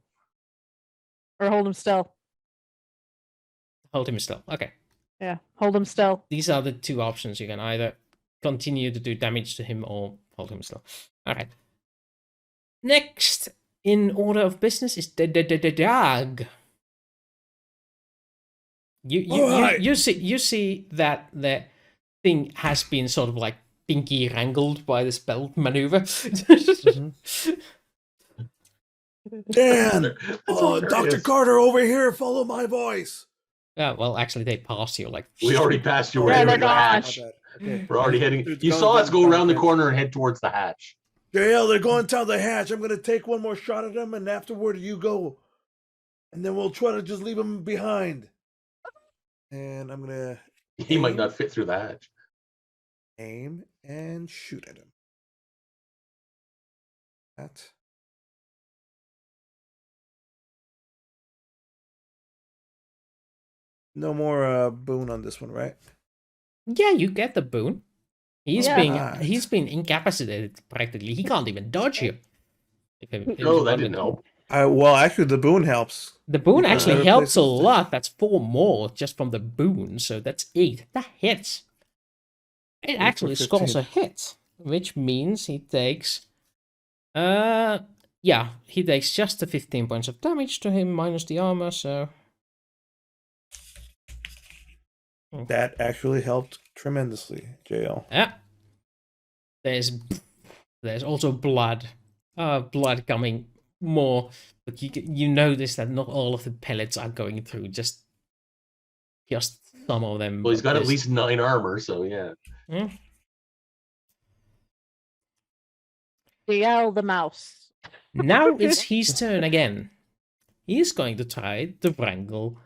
Or hold him still. Hold him still. Okay. Yeah, hold him still. These are the 2 options. You can either continue to do damage to him or hold him still. Alright. Next in order of business is the dog. Alright. You see that the thing has been sort of like pinky wrangled by this belt maneuver. Dan, That's Dr. hilarious. Carter over here, follow my voice. Yeah, well, actually, they passed you like. We already passed you. Oh, We're Yeah, heading they're to the gone. hatch. Okay. We're already heading. Dude's You going saw us down go around the fence. corner and head towards the hatch. Jaelle, they're going down the hatch. I'm gonna take one more shot at them, and afterward you go, and then we'll try to just leave them behind. And I'm gonna He might not fit through the hatch. aim and shoot at him. That. No more boon on this one, right? Yeah, you get the boon. He's Yeah. been incapacitated practically. He can't even dodge you. If No, you that wanted didn't to. help. Well, actually, the boon helps. The boon Because actually other helps a places- lot. That's 4 more just from the boon, so that's 8. That hits. It for actually scores 15. a hit, which means he takes. Yeah, he takes just the 15 points of damage to him minus the armor. So That actually helped tremendously, JL. yeah, there's also blood, blood coming more, but you notice that not all of the pellets are going through, just some of them. Well, he's but got at there's- least 9 armor, so yeah. Hmm? Jaelle the mouse. Now it's his turn again. He's going to try to wrangle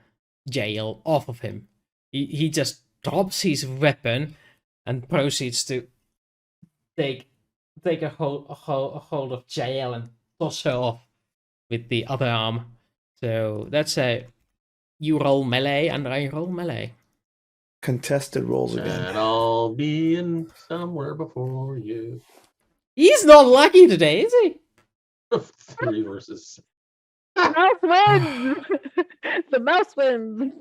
Jaelle off of him. He just drops his weapon and proceeds to take a hold of Jaelle and toss her off with the other arm. So that's you roll melee and I roll melee. Contested rolls again. And I'll be in somewhere before you. He's not lucky today, is he? 3 versus. The mouse wins. The mouse wins.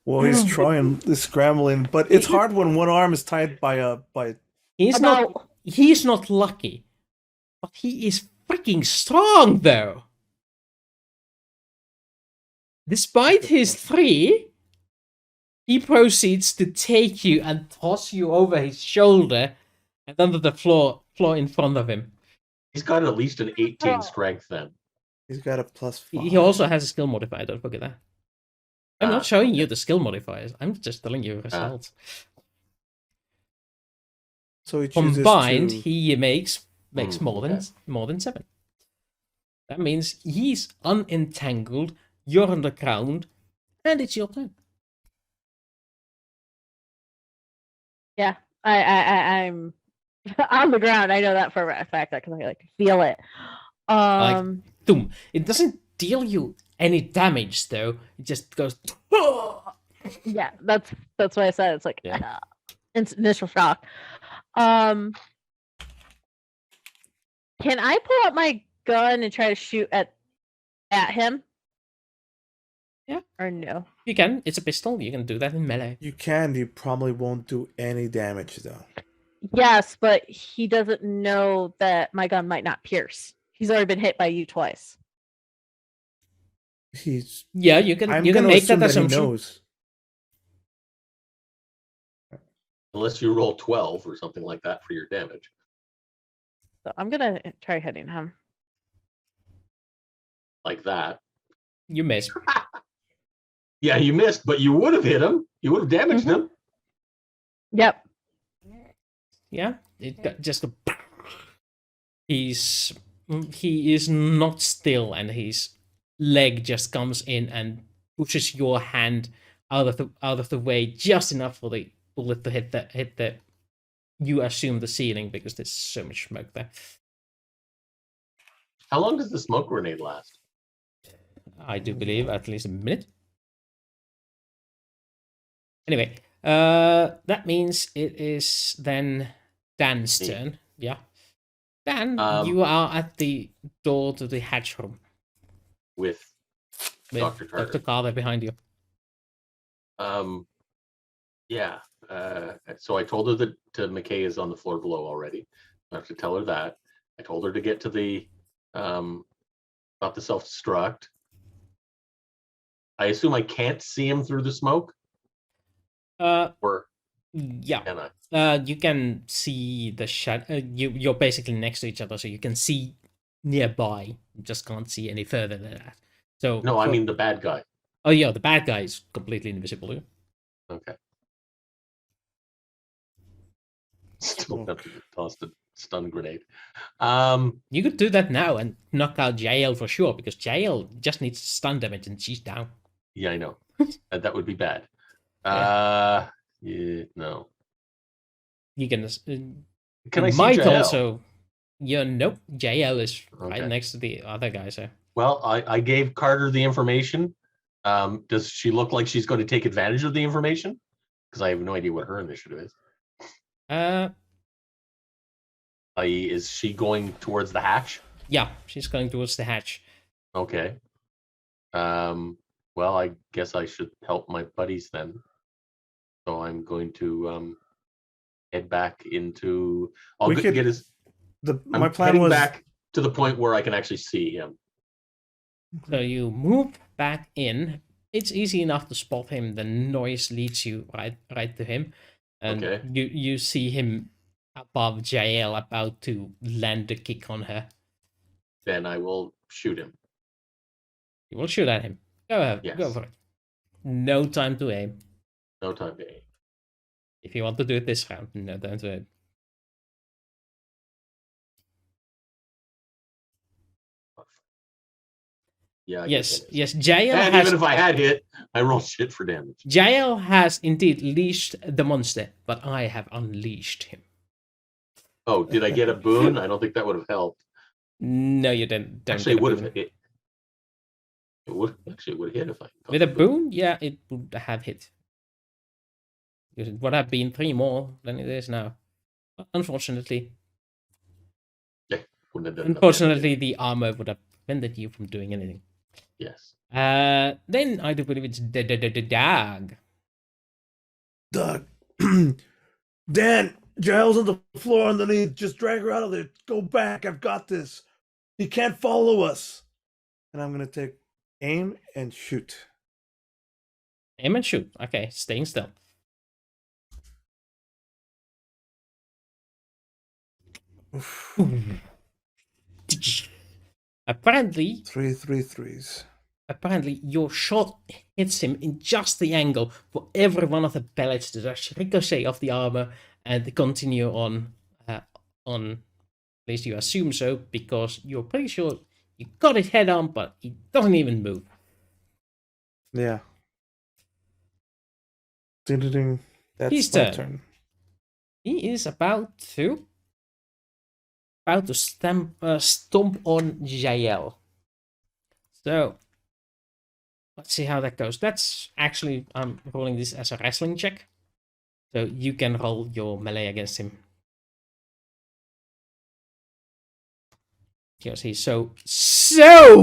Well, he's trying, he's scrambling, but it's hard when one arm is tied by He's About not lucky, but he is freaking strong though. Despite his 3, he proceeds to take you and toss you over his shoulder and under the floor in front of him. He's got at least an 18 strength then. he's got a +5. He also has a skill modifier, don't forget that. I'm Ah, not showing you the skill modifiers, I'm just telling you results. So he chooses Combined, to... he makes more okay. than 7. That means he's unentangled, you're on the ground, and it's your turn. yeah, I'm on the ground. I know that for a fact because I like feel it. Boom. It doesn't deal you any damage though. It just goes. Yeah, that's why I said it's like Yeah. initial shock. Can I pull out my gun and try to shoot at him? Yeah. Or no? You can. It's a pistol. You can do that in melee. You can, you probably won't do any damage, though. Yes, but he doesn't know that my gun might not pierce. He's already been hit by you twice. He's... Yeah, you can. I'm You can gonna make that assume assumption. he knows. Unless you roll 12 or something like that for your damage. So I'm gonna try hitting him. like that. You miss. Yeah, you missed, but you would have hit him. You would have damaged Mhm. him. Yep. Yeah, it got just a... he is not still, and his leg just comes in and pushes your hand out of the way just enough for the bullet to hit the you assume the ceiling because there's so much smoke there. How long does the smoke grenade last? I do believe at least a minute. Anyway, that means it is then Dan's Me. turn. Yeah. Dan, Um, you are at the door to the hatch room With with Dr. Carter. Dr. Carter behind you. Yeah. So I told her that McKay is on the floor below already. I have to tell her that. I told her to get to the stop the self-destruct. I assume I can't see him through the smoke, or Yeah. can I? You can see the shadow. You're basically next to each other, so you can see nearby. You just can't see any further than that. So No, I mean the bad guy. oh yeah, the bad guy is completely invisible. Okay. Still have to toss the stun grenade. You could do that now and knock out Jaelle for sure, because Jaelle just needs stun damage and she's down. Yeah, I know. That would be bad. Yeah, no. You can. Can I you see might Jaelle? also. Yeah, nope. Jaelle is right Okay. next to the other guy, so. Well, I gave Carter the information. Does she look like she's going to take advantage of the information? Because I have no idea what her initiative is. I.e., is she going towards the hatch? Yeah, she's going towards the hatch. Okay. Well, I guess I should help my buddies then. So I'm going to head back into. I'll We could- get his. My I'm plan heading was back to the point where I can actually see him. So you move back in. It's easy enough to spot him. The noise leads you right to him, and Okay. you see him above Jaelle, about to land a kick on her. Then I will shoot him. You will shoot at him. Go ahead. Go Yes. for it. No time to aim. No time to aim. If you want to do it this round, no time to aim. Yeah. I Yes, guess I missed. yes. Jaelle And has. even if I had hit, I rolled shit for damage. Jaelle has indeed leashed the monster, but I have unleashed him. Oh, did I get a boon? I don't think that would have helped. No, you don't. Actually, it get a would boon. have hit. It would hit if I got With a the boon, yeah, it would have hit. Because it would have been 3 more than it is now. But unfortunately, Wouldn't have done enough damage. unfortunately, the armor would have prevented you from doing anything. Yes. Then I do believe it's the dog. Doug. Dan, Jaelle's on the floor underneath. Just drag her out of there. Go back. I've got this. He can't follow us. And I'm gonna take aim and shoot. Aim and shoot. Okay, staying still. Apparently, 3 3s. apparently your shot hits him in just the angle for every one of the pellets to just ricochet off the armor and continue on. At least you assume so, because you're pretty sure you got it head on, but he doesn't even move. Yeah. Ding. That's His my turn. turn. He is about to stomp on Jaelle. So let's see how that goes. That's actually, I'm rolling this as a wrestling check, so you can roll your melee against him. Because he's so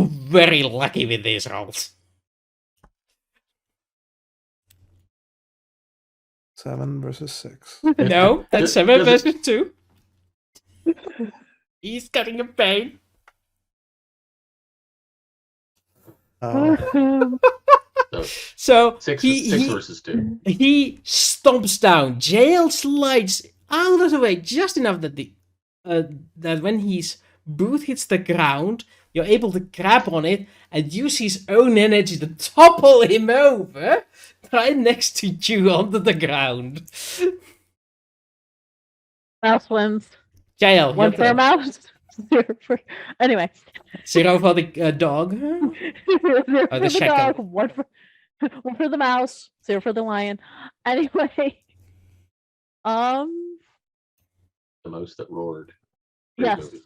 very lucky with these rolls. 7 versus 6. No, that's Does- 7 does it- versus 2. He's getting a pain. So So six he versus 2. he stomps down. Jaelle slides out of the way just enough that that when his boot hits the ground, you're able to grab on it and use his own energy to topple him over right next to you onto the ground. Mouse wins. Jaelle, One your for a turn. mouse. Anyway. 0 for the dog. Zero Oh, for the the shackle. dog, one for the mouse, 0 for the lion. Anyway. The Mouse That Roared. Great Yes. movie.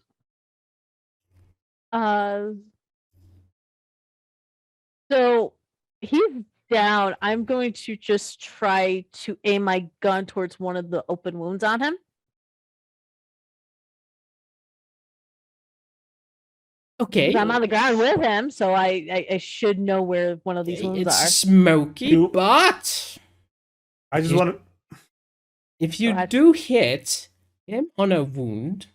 So he's down. I'm going to just try to aim my gun towards one of the open wounds on him. Okay. 'Cause I'm on the ground with him, so I should know where one of these wounds It's are. smoky, You- but I just You- want to. if you ahead. do hit him on a wound,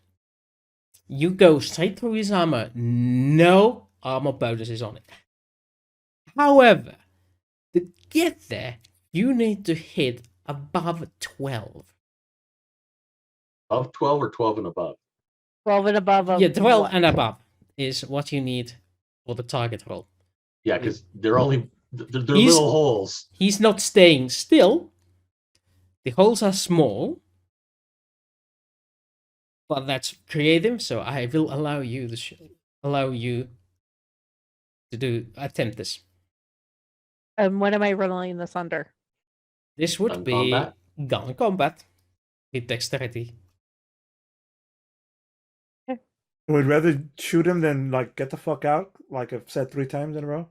you go straight through his armor. No armor bonuses on it. However, to get there, you need to hit above 12. Above 12 or 12 and above? 12 and above. Of Yeah, 12 what? and above is what you need for the target roll. Yeah, because they're only they're He's- little holes. He's not staying still. The holes are small. But that's creative, so I will allow you to attempt this. And when am I rolling this under? This would Gun be combat? gun combat with dexterity. Would rather shoot him than like get the fuck out, like I've said 3 times in a row.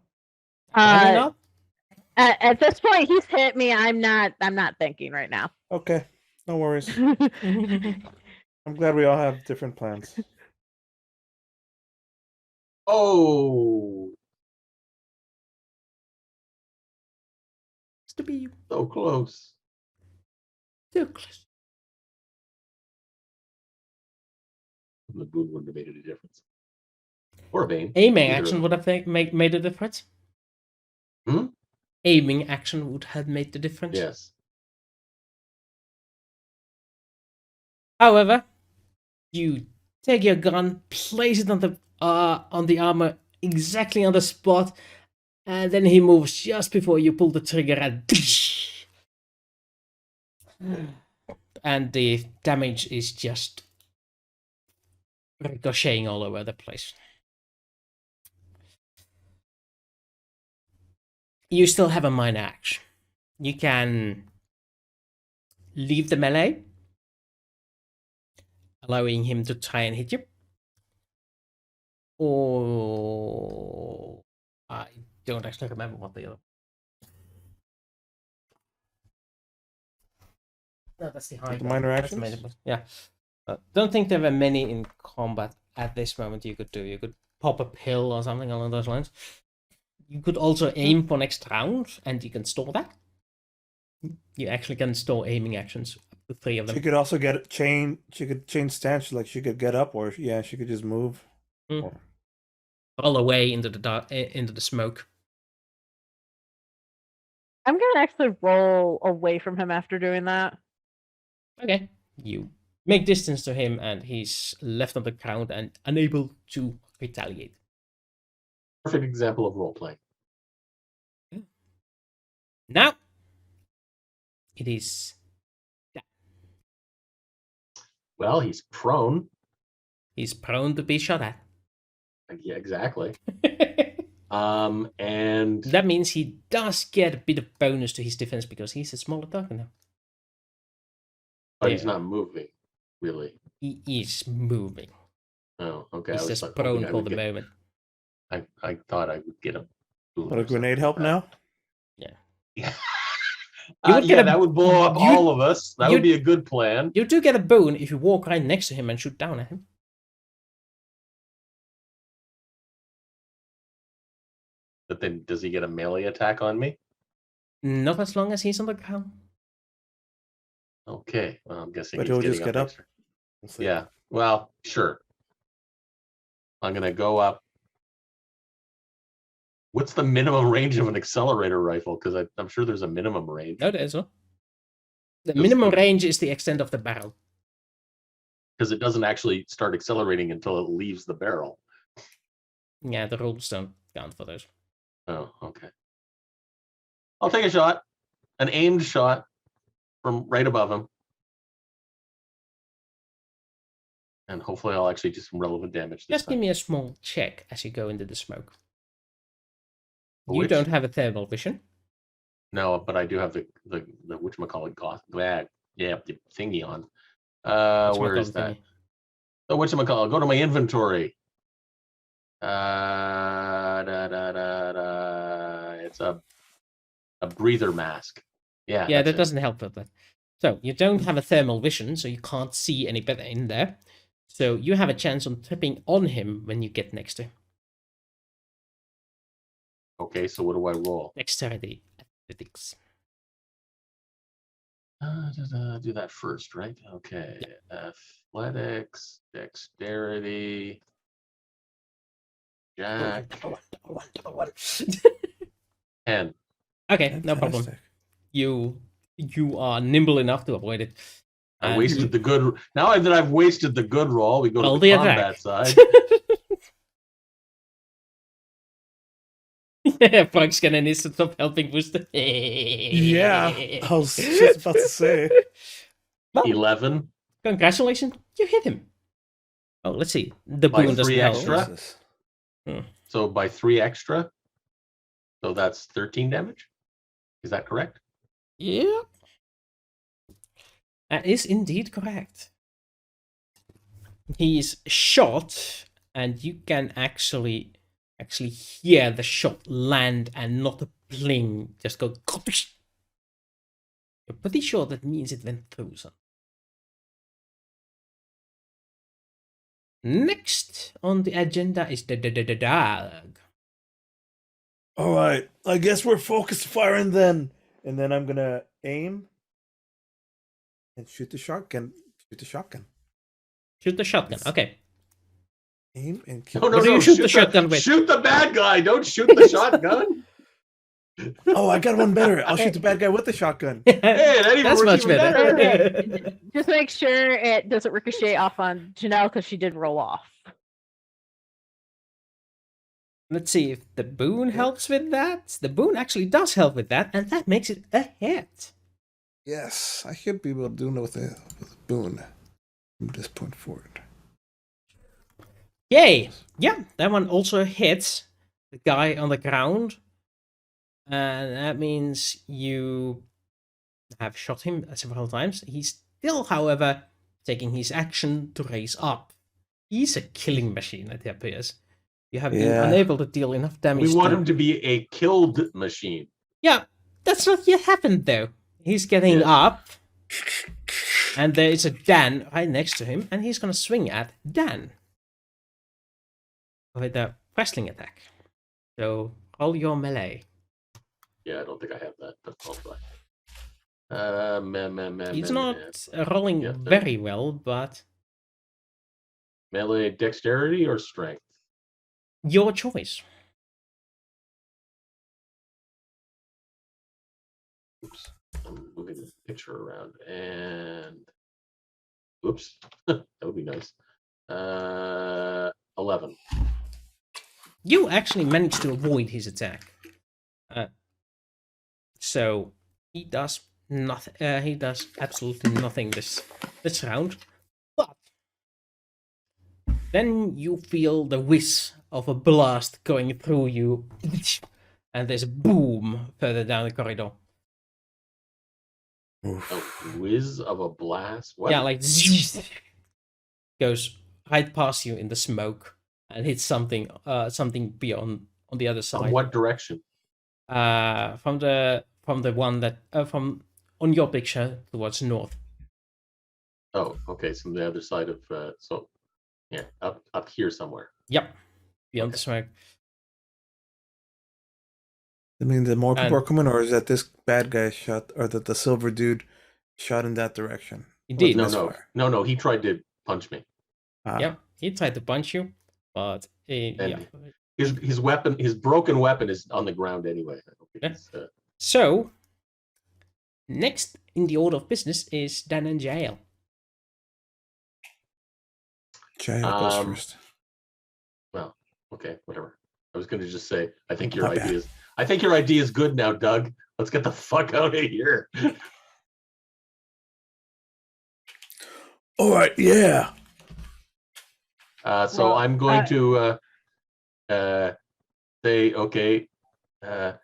Why Uh, not? at this point, he's hit me. I'm not thinking right now. Okay, no worries. I'm glad we all have different plans. Oh, To be so close. too close. The boon wouldn't have made any difference. Or Bane. Aiming Either action of would have made a difference. Hmm? Aiming action would have made the difference. Yes. However, you take your gun, place it on the armor exactly on the spot, and then he moves just before you pull the trigger and the damage is just ricocheting all over the place. You still have a minor action. You can leave the melee, allowing him to try and hit you. Or I don't actually remember what the other. No, that's the high. The minor That's the actions? major- Yeah. Don't think there were many in combat at this moment you could do. You could pop a pill or something along those lines. You could also aim for next round, and you can store that. You actually can store aiming actions, up to 3 of them. She could also get chain. She could change stance. Like she could get up, or yeah, she could just move. All the way into the dark, into the smoke. I'm gonna actually roll away from him after doing that. Okay. You make distance to him, and he's left on the ground and unable to retaliate. Perfect example of role playing. Now, it is. Well, he's prone. He's prone to be shot at. Yeah, exactly. And That means he does get a bit of bonus to his defense because he's a smaller target now. but he's Yeah. not moving, really. He is moving. Oh, okay. He's I was just hoping prone I for would the get- moment. I thought I would get him. Would a grenade help now? Yeah. You would get a- that would blow up you- all of us. That you- would be a good plan. You do get a boon if you walk right next to him and shoot down at him. But then, does he get a melee attack on me? Not as long as he's on the ground. Okay. Well, I'm guessing. But he's he'll just getting get up. next- We'll see. Yeah. Well, sure. I'm gonna go up. What's the minimum range of an accelerator rifle? Because I'm sure there's a minimum range. No, there is not. The Does minimum the- range is the extent of the barrel. Because it doesn't actually start accelerating until it leaves the barrel. Yeah, the rules don't count for those. Oh, okay. I'll take a shot, an aimed shot from right above him. And hopefully I'll actually do some relevant damage this Just give time. me a small check as you go into the smoke. You Which? don't have a thermal vision. No, but I do have the whatchamacallit glad. Yeah, the thingy on. Where is that? Thingy. The whatchamacallit. Go to my inventory. It's a breather mask. Yeah. Yeah, that's that doesn't help with that. So you don't have a thermal vision, so you can't see any better in there. So you have a chance on tripping on him when you get next to him. Okay, so what do I roll? Dexterity athletics. Do that first, right? Okay. Athletics, dexterity, Jack, Double one. 10. Okay, no problem. Fantastic. You are nimble enough to avoid it. I And wasted the good. Now that I've wasted the good roll, we go Roll to the the combat attack. side. Yeah, Punk's gonna need to stop helping Wooster. Yeah, I was just about to say. Well, 11 congratulations, you hit him. Oh, let's see. The By boon doesn't 3 help. extra? Jesus. So by 3 extra, so that's 13 damage. Is that correct? Yeah. That is indeed correct. He's shot, and you can actually hear the shot land and not a pling, just go. You're pretty sure that means it went through something. Next on the agenda is the dog. All right, I guess we're focused firing then. And then I'm gonna aim and shoot the shotgun. Shoot the shotgun. Shoot the shotgun. Okay. Aim and kill. No, What do you shoot the the shotgun with? Shoot the bad guy. Don't shoot the shotgun. Oh, I got one better. I'll shoot the bad guy with the shotgun. Hey, that even That's works much even better. Okay. Just make sure it doesn't ricochet off on Jaelle because she did roll off. Let's see if the boon helps with that. The boon actually does help with that, and that makes it a hit. Yes, I should be able to do it with a boon from this point forward. Yay! Yeah, that one also hits the guy on the ground. And that means you have shot him several times. He's still, however, taking his action to raise up. He's a killing machine, it appears. You have been unable to deal enough damage. We want him to be a killed machine. Yeah, that's not yet happened, though. He's getting up. And there is a Dan right next to him, and he's going to swing at Dan with a wrestling attack. So roll your melee. Yeah, I don't think I have that, but I'll try. He's not rolling very well, but Melee dexterity or strength? your choice. Oops, I'm moving the picture around and oops, that would be nice. 11. You actually managed to avoid his attack. So he does nothing. He does absolutely nothing this round. But then you feel the whiz of a blast going through you, and there's a boom further down the corridor. A whiz of a blast? What? Yeah, like goes right past you in the smoke and hits something beyond on the other side. From what direction? From the one that from on your picture towards north. Oh, okay. So from the other side of so yeah, up here somewhere. Yep, beyond the smoke. I mean, the more people are coming, or is that this bad guy shot, or that the silver dude shot in that direction? Indeed. No. He tried to punch me. Yep, he tried to punch you, but yeah. His weapon, his broken weapon, is on the ground anyway. So next in the order of business is Dan and Jaelle. Jaelle goes first. Well, Okay, whatever. I was gonna just say, I think your Not bad. idea is good now, Doug. Let's get the fuck out of here. All right, yeah. So Well, I'm going to say, okay, head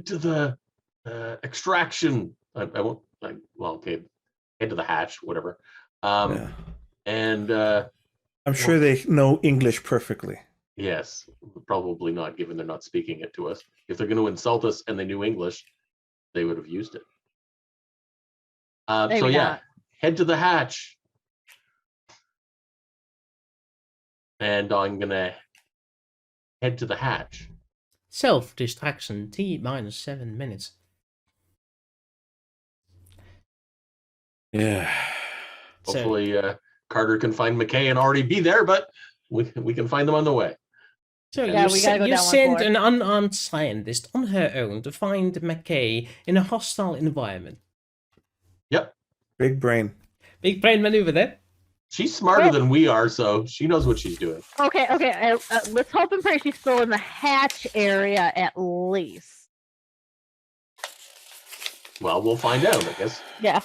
to the extraction. I won't. Well, okay, head to the hatch, whatever. Yeah. And I'm sure they know English perfectly. yes, probably not, given they're not speaking it to us. If they're going to insult us and they knew English, they would have used it. So Maybe yeah, not. head to the hatch. And I'm gonna head to the hatch. Self-distraction, T minus 7 minutes. Yeah. So, Hopefully, Carter can find McKay and already be there, but we can find them on the way. so Yeah, you, we gotta go you down one sent floor. an unarmed scientist on her own to find McKay in a hostile environment. Yep, Big brain. Big brain maneuver there. she's smarter than we are, so she knows what she's doing. Okay. Let's hope and pray she's still in the hatch area at least. Well, we'll find out, I guess. Yeah.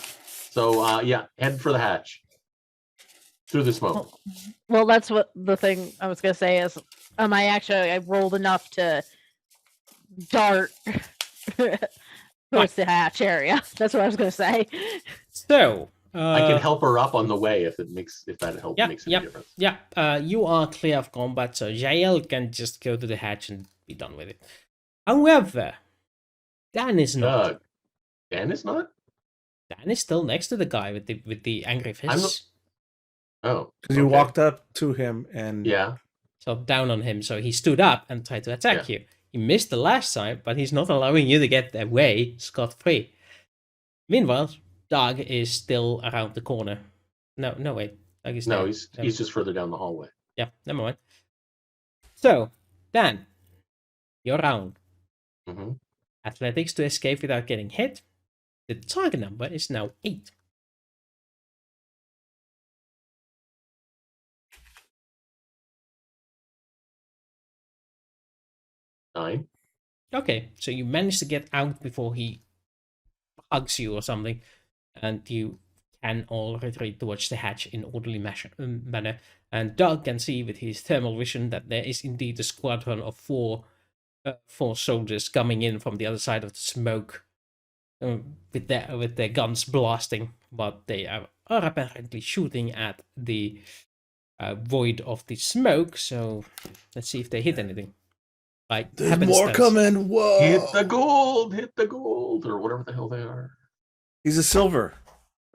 So yeah, head for the hatch through the smoke. Well, that's what the thing I was gonna say is. I rolled enough to dart towards the hatch area. That's what I was gonna say. So, I can help her up on the way if that helps makes any difference. Yeah, you are clear of combat, so Jaelle can just go to the hatch and be done with it. However, Dan is not. Doug, Dan is not. Dan is still next to the guy with the angry fist. Oh, Because you okay. walked up to him and Yeah. So down on him, so he stood up and tried to attack you. He missed the last time, but he's not allowing you to get away scot-free. Meanwhile, Doug is still around the corner. No, wait. Doug is No, there. he's just further down the hallway. Yeah, never mind. So, Dan, your round. Mm-hmm. Athletics to escape without getting hit. The target number is now 8. Nine. Okay, so you managed to get out before he hugs you or something, and you can all retreat towards the hatch in orderly manner. And Doug can see with his thermal vision that there is indeed a squadron of four soldiers coming in from the other side of the smoke, with their guns blasting, but they are apparently shooting at the void of the smoke. So let's see if they hit anything. Like there's more coming. Whoa! Hit the gold, or whatever the hell they are. He's a silver.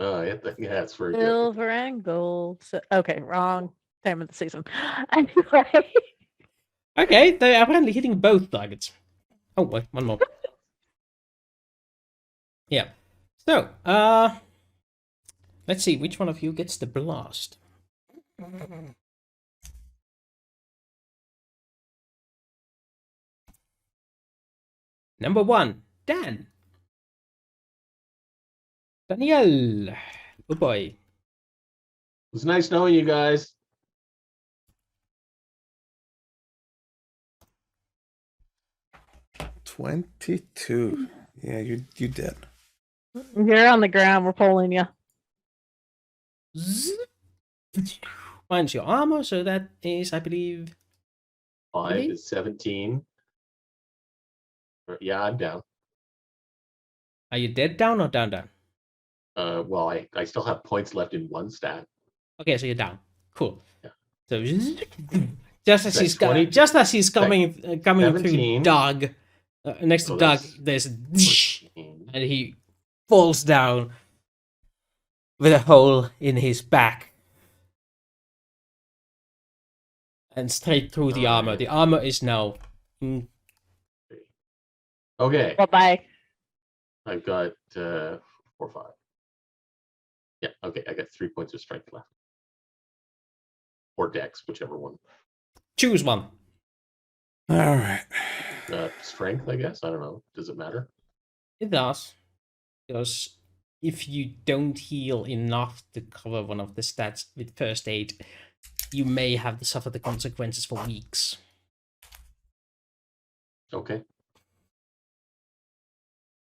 Yeah, it's very good. Silver and gold. Okay, wrong time of the season. Anyway. Okay, they are apparently hitting both targets. Oh wait, one more. Yeah. So, let's see which one of you gets the blast. Number 1, Dan. Danielle. Oh boy. It was nice knowing you guys. $22. Yeah, you did. You're on the ground. We're pulling you. Minus your armor, so that is, I believe, 5 Really? is 17. Yeah, I'm down. Are you dead down or down? Well, I still have points left in one stat. Okay, so you're down. Cool. Yeah. So just as That's 20 he's coming through 17. Doug, next to So Doug, that's there's 14. and he falls down with a hole in his back and straight through the armor. Alright. The armor is now Okay, Bye-bye. I've got 4, 5. Yeah, okay, I got 3 points of strength left. Or dex, whichever one. choose one. All right. Strength, I guess. I don't know. Does it matter? It does, because if you don't heal enough to cover one of the stats with first aid, you may have to suffer the consequences for weeks. Okay.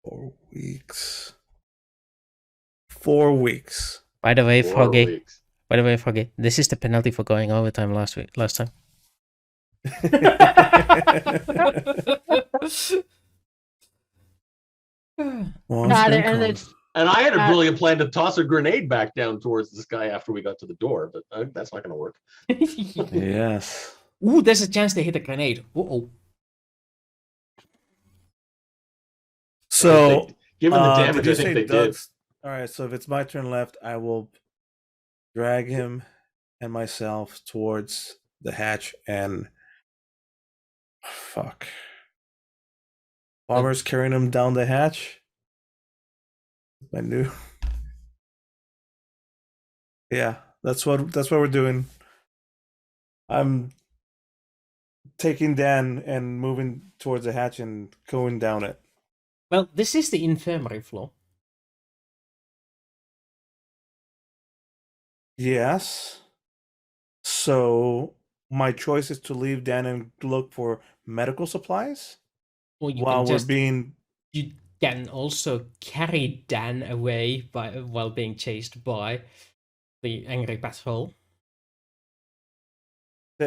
4 weeks. 4 weeks. By the way, 4 Froggy. weeks. By the way, Froggy, this is the penalty for going overtime last time. Not it, and it's And I had a brilliant plan to toss a grenade back down towards this guy after we got to the door, but that's not going to work. Yes. Ooh, there's a chance they hit a grenade. Uh-oh. So, given the did damage, you I think say they did. Doug's? All right, so if it's my turn left, I will drag him and myself towards the hatch and fuck. Farmer's carrying him down the hatch. I knew. Yeah, that's what we're doing. I'm taking Dan and moving towards the hatch and going down it. Well, this is the infirmary floor. Yes. So my choice is to leave Dan and look for medical supplies Or you while can we're just being. you can also carry Dan away while being chased by the angry patrol.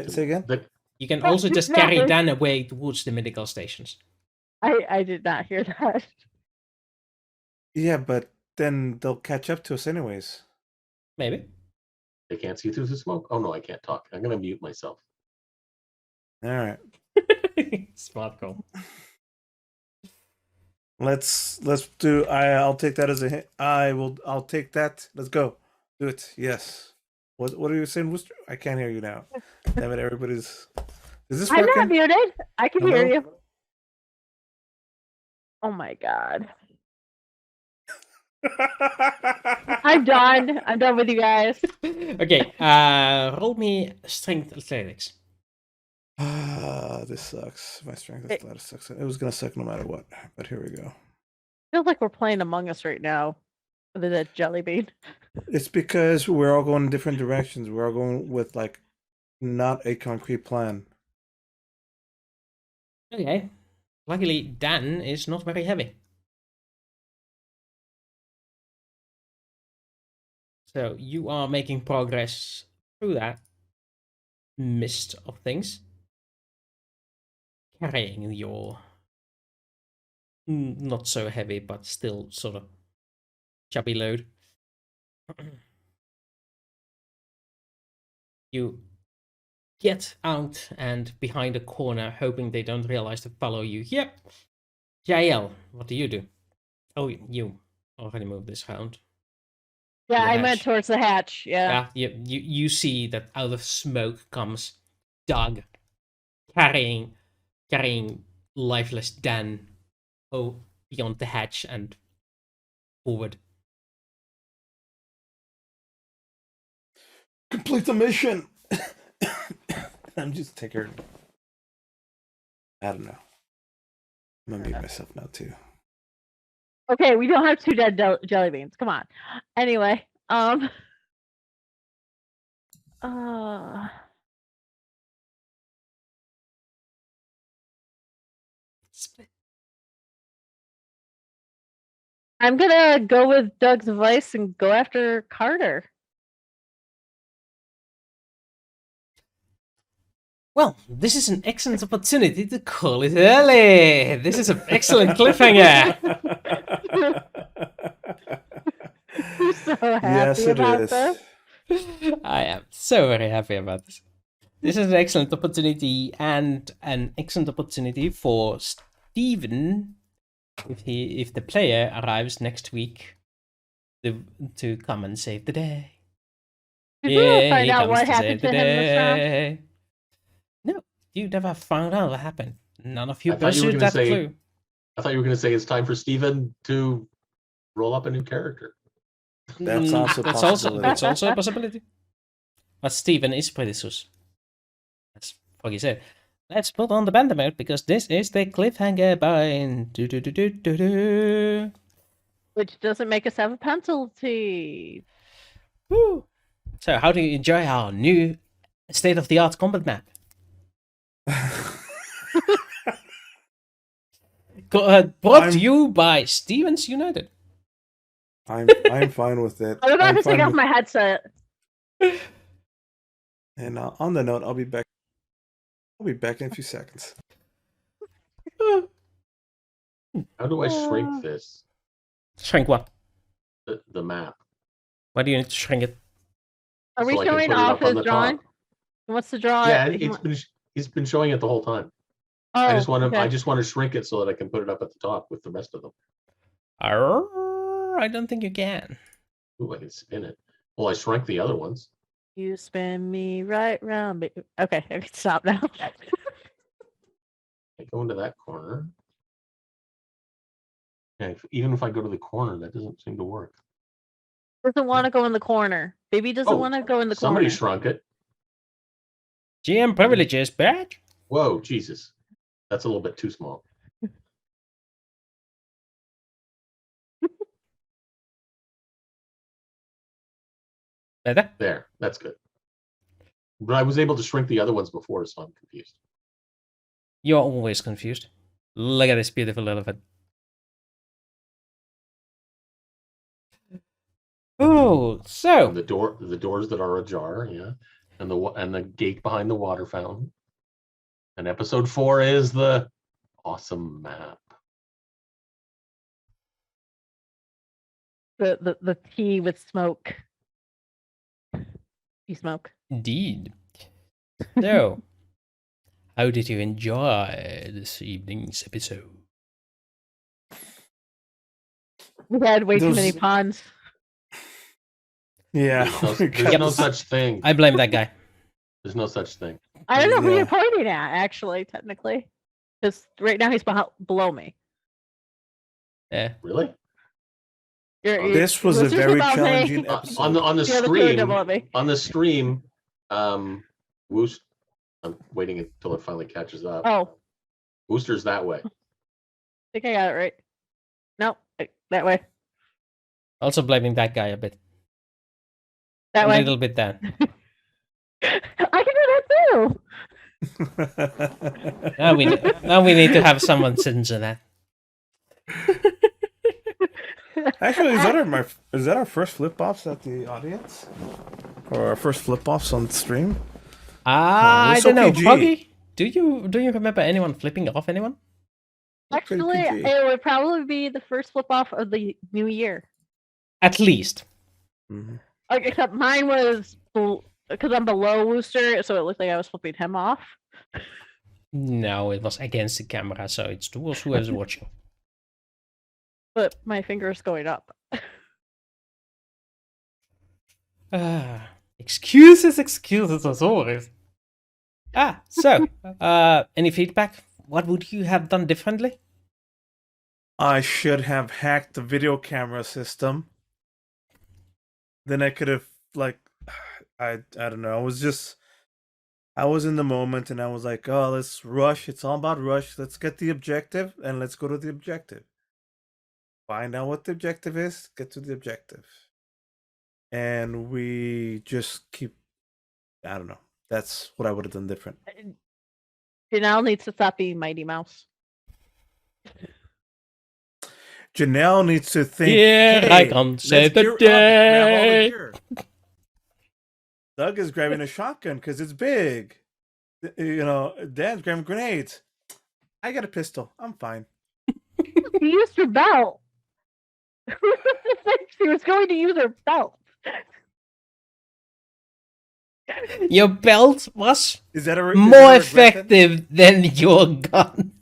Say again. But You can also just carry Dan away towards the medical stations. I did not hear that. Yeah, but then they'll catch up to us anyways. Maybe. they can't see through the smoke. Oh no, I can't talk. I'm going to mute myself. All right. Smart call. Let's do. I'll take that as a hint. I'll take that. Let's go. Do it. Yes. What are you saying, Wooster? I can't hear you now. Damn it! Everybody's. Is this I'm working? not muted. I can hear Hello? you. Oh my god. I'm done. I'm done with you guys. Okay, roll me strength athletics. This sucks. My strength athletics sucks. It was gonna suck no matter what. But here we go. Feels like we're playing Among Us right now. With that jelly bean. It's because we're all going in different directions. We're all going with like not a concrete plan. Okay. Luckily, Dan is not very heavy. So you are making progress through that mist of things. Carrying your not so heavy, but still sort of chubby load. You get out and behind a corner, hoping they don't realize to follow you. Yep. Jaelle, what do you do? Oh, you already moved this round. Yeah, The I went hatch. towards the hatch. Yeah. Yeah, you see that out of smoke comes Doug carrying lifeless Dan beyond the hatch and forward. Complete the mission. I'm just taking. I don't know. I'm gonna mute myself now too. Okay, we don't have two dead jelly beans. Come on. Anyway, I'm gonna go with Doug's advice and go after Carter. Well, this is an excellent opportunity to call it early. This is an excellent cliffhanger. I'm so happy Yes, it about is. this. I am so very happy about this. This is an excellent opportunity and an excellent opportunity for Steven, if the player arrives next week, to come and save the day. Did we ever Yeah, find he out comes what to happened save to the him this round? day. No, you never found out what happened. None of you I thought you were pursued gonna that say- clue. I thought you were going to say it's time for Steven to roll up a new character. That's also a that's also a possibility. But Steven is pretty sus. That's what he said. Let's put on the band mode because this is the cliffhanger bind. Do. Which doesn't make us have a penalty. Woo. So, how do you enjoy our new state-of-the-art combat map. Brought to you by Stevens United. I'm fine with it. I'm about I'm to take fine off with- my headset. And on the note, I'll be back. I'll be back in a few seconds. How do I shrink this? Shrink what? The map. Why do you need to shrink it? Are we so I can showing put it off up on his the drawing? top. He wants to draw Yeah, it. he's been showing it the whole time. Oh, I just want to okay. I just want to shrink it so that I can put it up at the top with the rest of them. I don't think you can. Ooh, I can spin it. Well, I shrunk the other ones. You spin me right round. Okay, I can stop now. I go into that corner. Yeah, even if I go to the corner, that doesn't seem to work. Doesn't want to go in the corner. Baby doesn't Oh, want to go in the Somebody corner. shrunk it. GM privileges, badge. Whoa, Jesus. That's a little bit too small. Better? There, that's good. But I was able to shrink the other ones before, so I'm confused. You're always confused. Look at this beautiful elephant. Oh, so And the doors that are ajar, yeah, and the gate behind the water fountain. And episode 4 is the awesome map. The tea with smoke. Tea smoke. indeed. So, how did you enjoy this evening's episode? We had way too many Those- puns. Yeah. There's no such thing. I blame that guy. There's no such thing. I don't know who Yeah. you're pointing at, actually, technically. Because right now he's below me. Yeah. Really? This was a Wooster's very above me. challenging On episode. the The other two are stream, above me. on the stream, Wooster. I'm waiting until it finally catches up. Oh, Wooster's that way. I think I got it right. Nope, that way. Also blaming that guy a bit. That a way. little bit down. I can do that too. Now we need to have someone censor that. Actually, is that our first flip offs at the audience, or our first flip offs on stream? I it's don't know. OPG. Foggy, do you remember anyone flipping off anyone? Actually, PG. it would probably be the first flip off of the new year. At least. Mhm. Except mine was because I'm below Wooster, so it looked like I was flipping him off. No, it was against the camera, so it's towards whoever's watching. But my finger is going up. Excuses as always. So, any feedback? What would you have done differently? I should have hacked the video camera system. Then I could have I don't know. I was in the moment and I was like, oh, let's rush. It's all about rush. Let's get the objective and let's go to the objective. Find out what the objective is, get to the objective. And we just keep, I don't know. That's what I would have done different. Janelle needs to stop being Mighty Mouse. Janelle needs to think. Here I hey, come, say let's the gear up and grab all the day. gear. Doug is grabbing a shotgun because it's big. You know, Dan's grabbing grenades. I got a pistol. I'm fine. She used her belt. She was going to use her belt. Your belt was Is that a is more that a regret then? effective than your gun.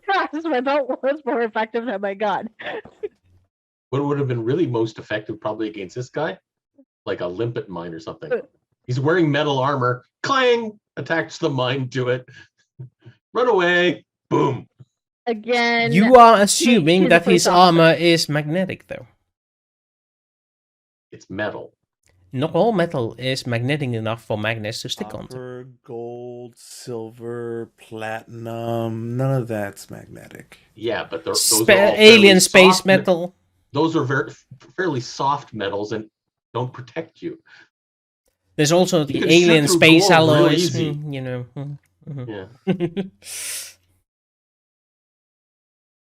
Yes, my belt was more effective than my gun. What would have been really most effective probably against this guy? Like a limpet mine or something. He's wearing metal armor. Clang! Attach the mine to it. Run away. Boom. Again, You are assuming she's a that police his officer. armor is magnetic, though. It's metal. Not all metal is magnetic enough for magnets to stick onto. Copper, gold, silver, platinum. None of that's magnetic. Yeah, but those are all fairly Alien space soft metal. Those are fairly soft metals and don't protect you. There's also You the can shoot alien through space gold real alloys. easy. You know. Mhm. Yeah.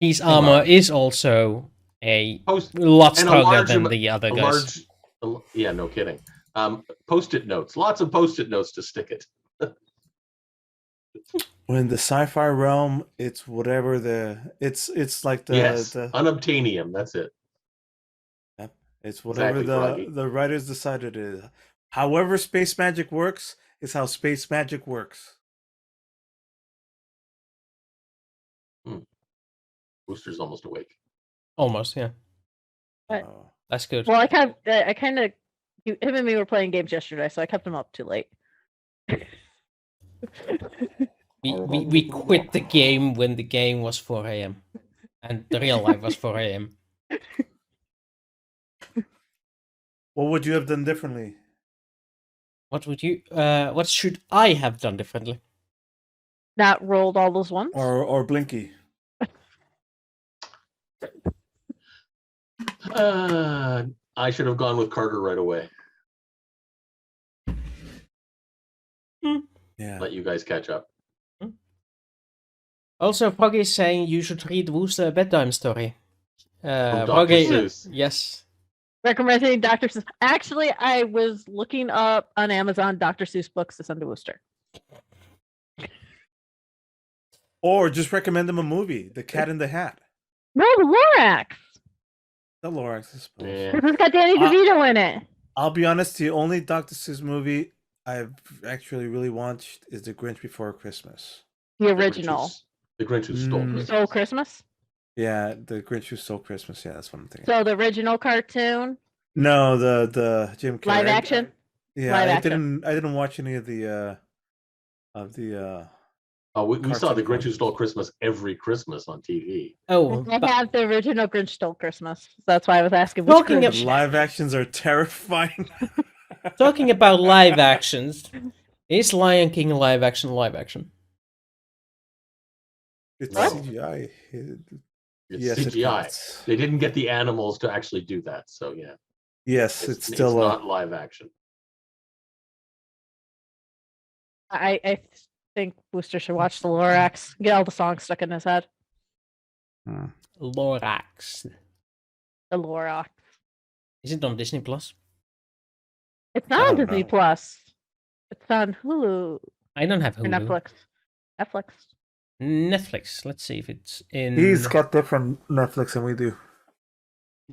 His Hang armor on. is also a Post lot and a stronger large, than amo- the other a guys. large, yeah, no kidding. Post-it notes, lots of post-it notes to stick it. When the sci-fi realm, it's whatever it's like Yes, the unobtainium. That's it. Yep. It's whatever Exactly, Froggy. the writers decided it is. However space magic works is how space magic works. Wooster's almost awake. Almost, yeah. Right. Oh. That's good. Well, I kind of, him and me were playing games yesterday, so I kept him up too late. We quit the game when the game was 4 a.m. and the real life was 4 a.m. What would you have done differently? What should I have done differently? Not rolled all those ones. Or Blinky? I should have gone with Carter right away. Yeah. Let you guys catch up. Also, Froggy is saying you should read Wooster a bedtime story. From Dr. Froggy, Seuss. yes. Recommending Dr. Seuss. Actually, I was looking up on Amazon Dr. Seuss books to send to Wooster. Or just recommend them a movie, The Cat in the Hat. No, the Lorax. The Lorax, I suppose. Yeah. Because it's got Danny DeVito in it. I'll be honest, the only Dr. Seuss movie I've actually really watched is The Grinch Before Christmas. The original. The Grinch Who Stole Mm. Who Christmas. Stole Christmas. Yeah, The Grinch Who Stole Christmas. Yeah, that's what I'm thinking. So the original cartoon, No, the Jim Carrey. live action. Yeah, Live I action. didn't watch any of the Oh, we saw The Cartoon Grinch Who Stole Christmas every Christmas on TV. Oh, I but have the original Grinch Stole Christmas. So that's why I was asking. Which Talking Grinch? live actions are terrifying. talking about live actions, is Lion King live action? It's What? CGI. It's Yes, it CGI. counts. They didn't get the animals to actually do that, so yeah, Yes, it's still not live action. I think Wooster should watch the Lorax. Get all the songs stuck in his head. Lorax. The Lorax. Is it on Disney Plus? It's not on don't Disney know. Plus. It's on Hulu I don't have or Hulu. Netflix. Netflix. Let's see if it's in He's got different Netflix than we do.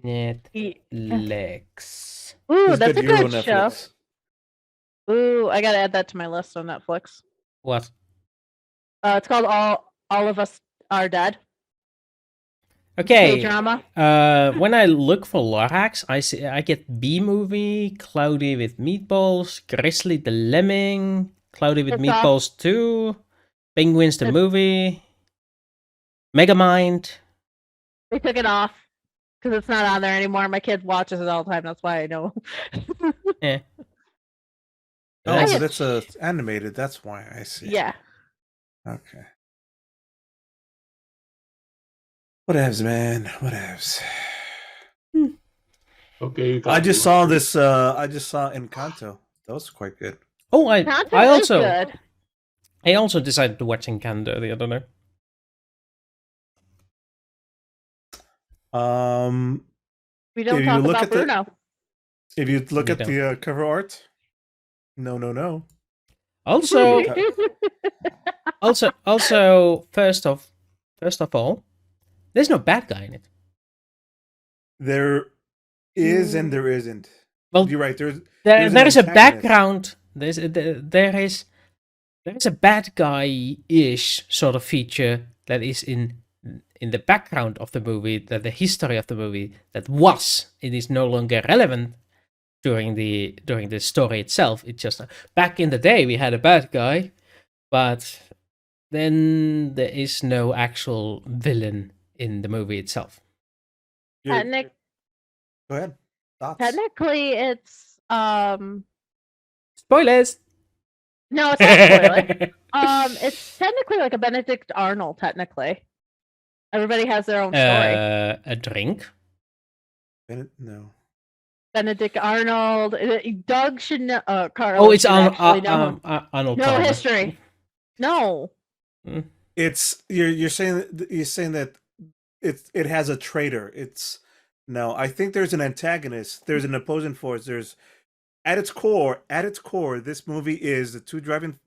Netflix. Ooh, He's that's a Euro good show. Ooh, I gotta add that to my list on Netflix. What? It's called All of Us Are Dead. Okay. Drama. When I look for Lorax, I get B Movie, Cloudy with Meatballs, Grizzly the Lemming, Cloudy with It's Meatballs 2, Penguins the Movie, Megamind. They took it off because it's not on there anymore. My kid watches it all the time. That's why I know. Eh. Oh, Nice. but it's animated. That's why I see. Yeah. Okay. Whatevs, man. Whatevs. Okay. I just saw this. I just saw Encanto. That was quite good. Oh, I Content is good. also decided to watch Encanto the other day. We don't if you talk look about at the- Bruno. If you look We at the cover art, no. Also, first of all, there's no bad guy in it. There is and there isn't. Well, You're right. There's there is a an antagonist. background. There is a bad guy-ish sort of feature that is in the background of the movie, that the history of the movie that was. It is no longer relevant during the story itself. It's just back in the day we had a bad guy, but then there is no actual villain in the movie itself. Go ahead. Thoughts? Technically, it's Spoilers. no, it's not spoiler. It's technically like a Benedict Arnold. Technically, everybody has their own story. A drink. No. Benedict Arnold. Doug should know. Oh, Carlos it's should actually know him. Arnold. No Palmer. history. No. It's you're saying that it has a traitor. It's no. I think there's an antagonist. There's an opposing force. There's at its core. This movie is the two driving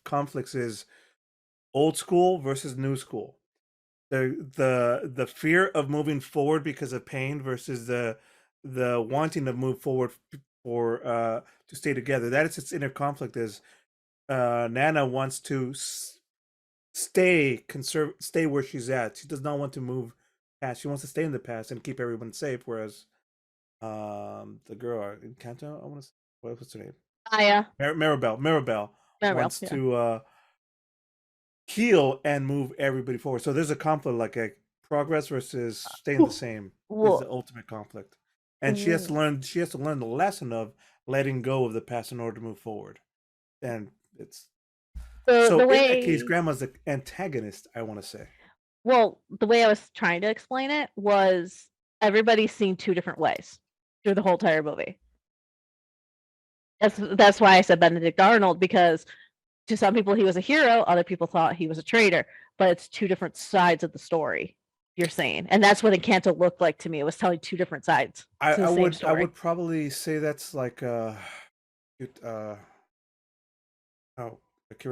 conflicts is old school versus new school. The fear of moving forward because of pain versus the wanting to move forward for to stay together. That is its inner conflict. Is Nana wants to stay where she's at. She does not want to move past. She wants to stay in the past and keep everyone safe. Whereas the girl in Kanto, I want to what's her name? Aya. Maribel wants to heal and move everybody forward. So there's a conflict, like a progress versus staying the same is the ultimate conflict. And she has to learn the lesson of letting go of the past in order to move forward. And it's so in that case, Grandma's the antagonist, I want to say. Well, the way I was trying to explain it was everybody's seen two different ways through the whole entire movie. That's why I said Benedict Arnold, because to some people he was a hero, other people thought he was a traitor, but it's two different sides of the story you're saying. And that's what Encanto looked like to me. It was telling two different sides. I would probably say that's like Akira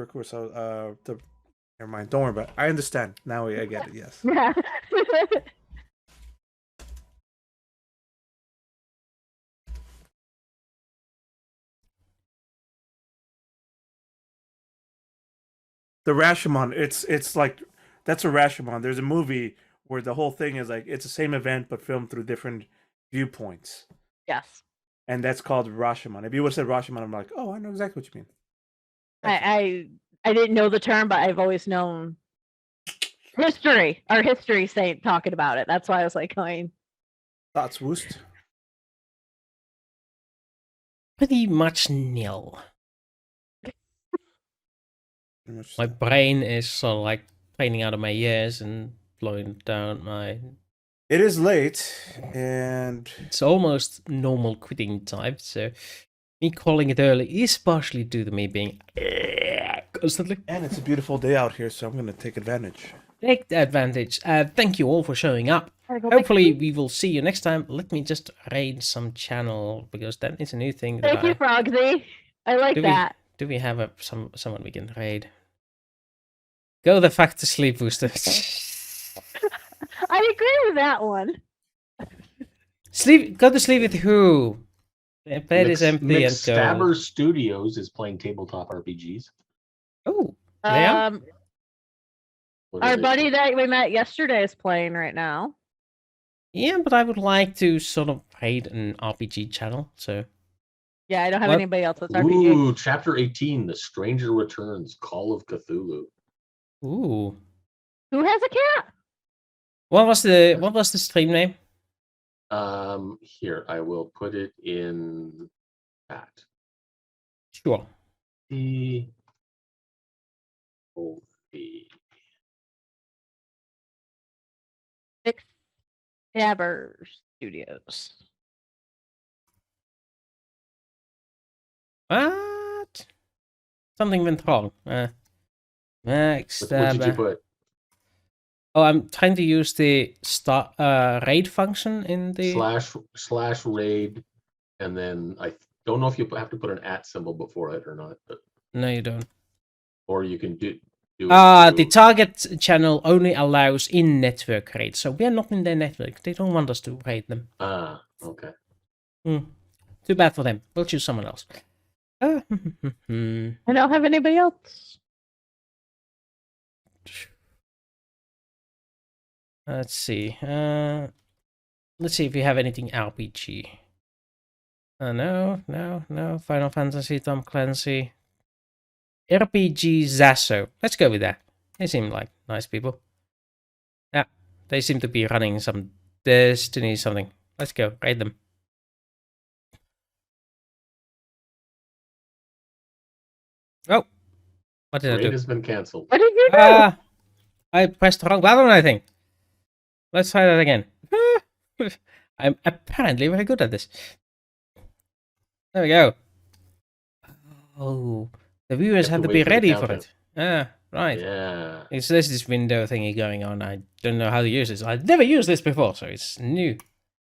Kurosawa, never mind, don't worry about it. I understand. Now I get it, yes. Yeah. The Rashomon, it's like that's a Rashomon. There's a movie where the whole thing is like it's the same event but filmed through different viewpoints. Yes. And that's called Rashomon. If you would have said Rashomon, I'm like, oh, I know exactly what you mean. I didn't know the term, but I've always known history saying talking about it. That's why I was like going. Thoughts, Woost? Pretty much nil. My brain is sort of like draining out of my ears and blowing down my... It is late, and... It's almost normal quitting time, so... Me calling it early is partially due to me being... constantly. And it's a beautiful day out here, so I'm going to take advantage. Take advantage. Thank you all for showing up. Hopefully we will see you next time. Let me just raid some channel, because that is a new thing. Thank you, Frogsy. I like that. Do we have someone we can raid? Go the fuck to sleep, Wooster. I agree with that one. Go to sleep with who? The bed is empty and go. Stabber Studios is playing tabletop RPGs. Oh, they are? Our buddy that we met yesterday is playing right now. Yeah, but I would like to sort of raid an RPG channel, so... Yeah, I don't have anybody else that's RPG. Ooh, Chapter 18, The Stranger Returns, Call of Cthulhu. Ooh. Who has a cat? What was the stream name? Here, I will put it in chat. Sure. Stabber Studios. What? Something went wrong. Max What did you put? Oh, I'm trying to use the raid function in the slash raid, and then I don't know if you have to put an @ symbol before it or not, but no, you don't. Or you can do. The target channel only allows in-network raids, so we are not in their network. They don't want us to raid them. Ah, okay. Too bad for them. We'll choose someone else. I don't have anybody else. Let's see. Let's see if we have anything RPG. No. Final Fantasy, Tom Clancy. RPG Zasso. Let's go with that. They seem like nice people. Yeah, they seem to be running some Destiny something. Let's go, raid them. Oh, what did I do? Raid has been cancelled. What did you do? I pressed the wrong button, I think. Let's try that again. I'm apparently very good at this. There we go. Oh, the viewers have have to to wait be for the ready for countdown. it. Ah, right. Yeah. It's there's this window thingy going on. I don't know how to use this. I've never used this before, so it's new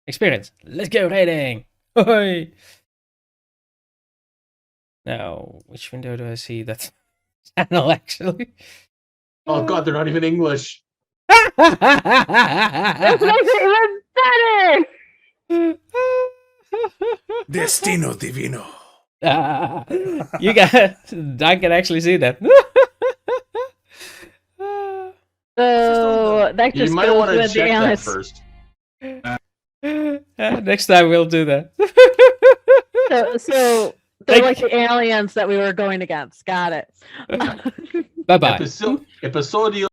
experience. Let's go raiding. Hoi! Now, which window do I see that channel actually? Oh God, they're not even English. This makes it even better. Destino divino. You got. I can actually see that. So that You just might goes want to with the check that aliens. first. Next time we'll do that. So they're Thank like the aliens that we were going against. Got it. Bye bye. Episodio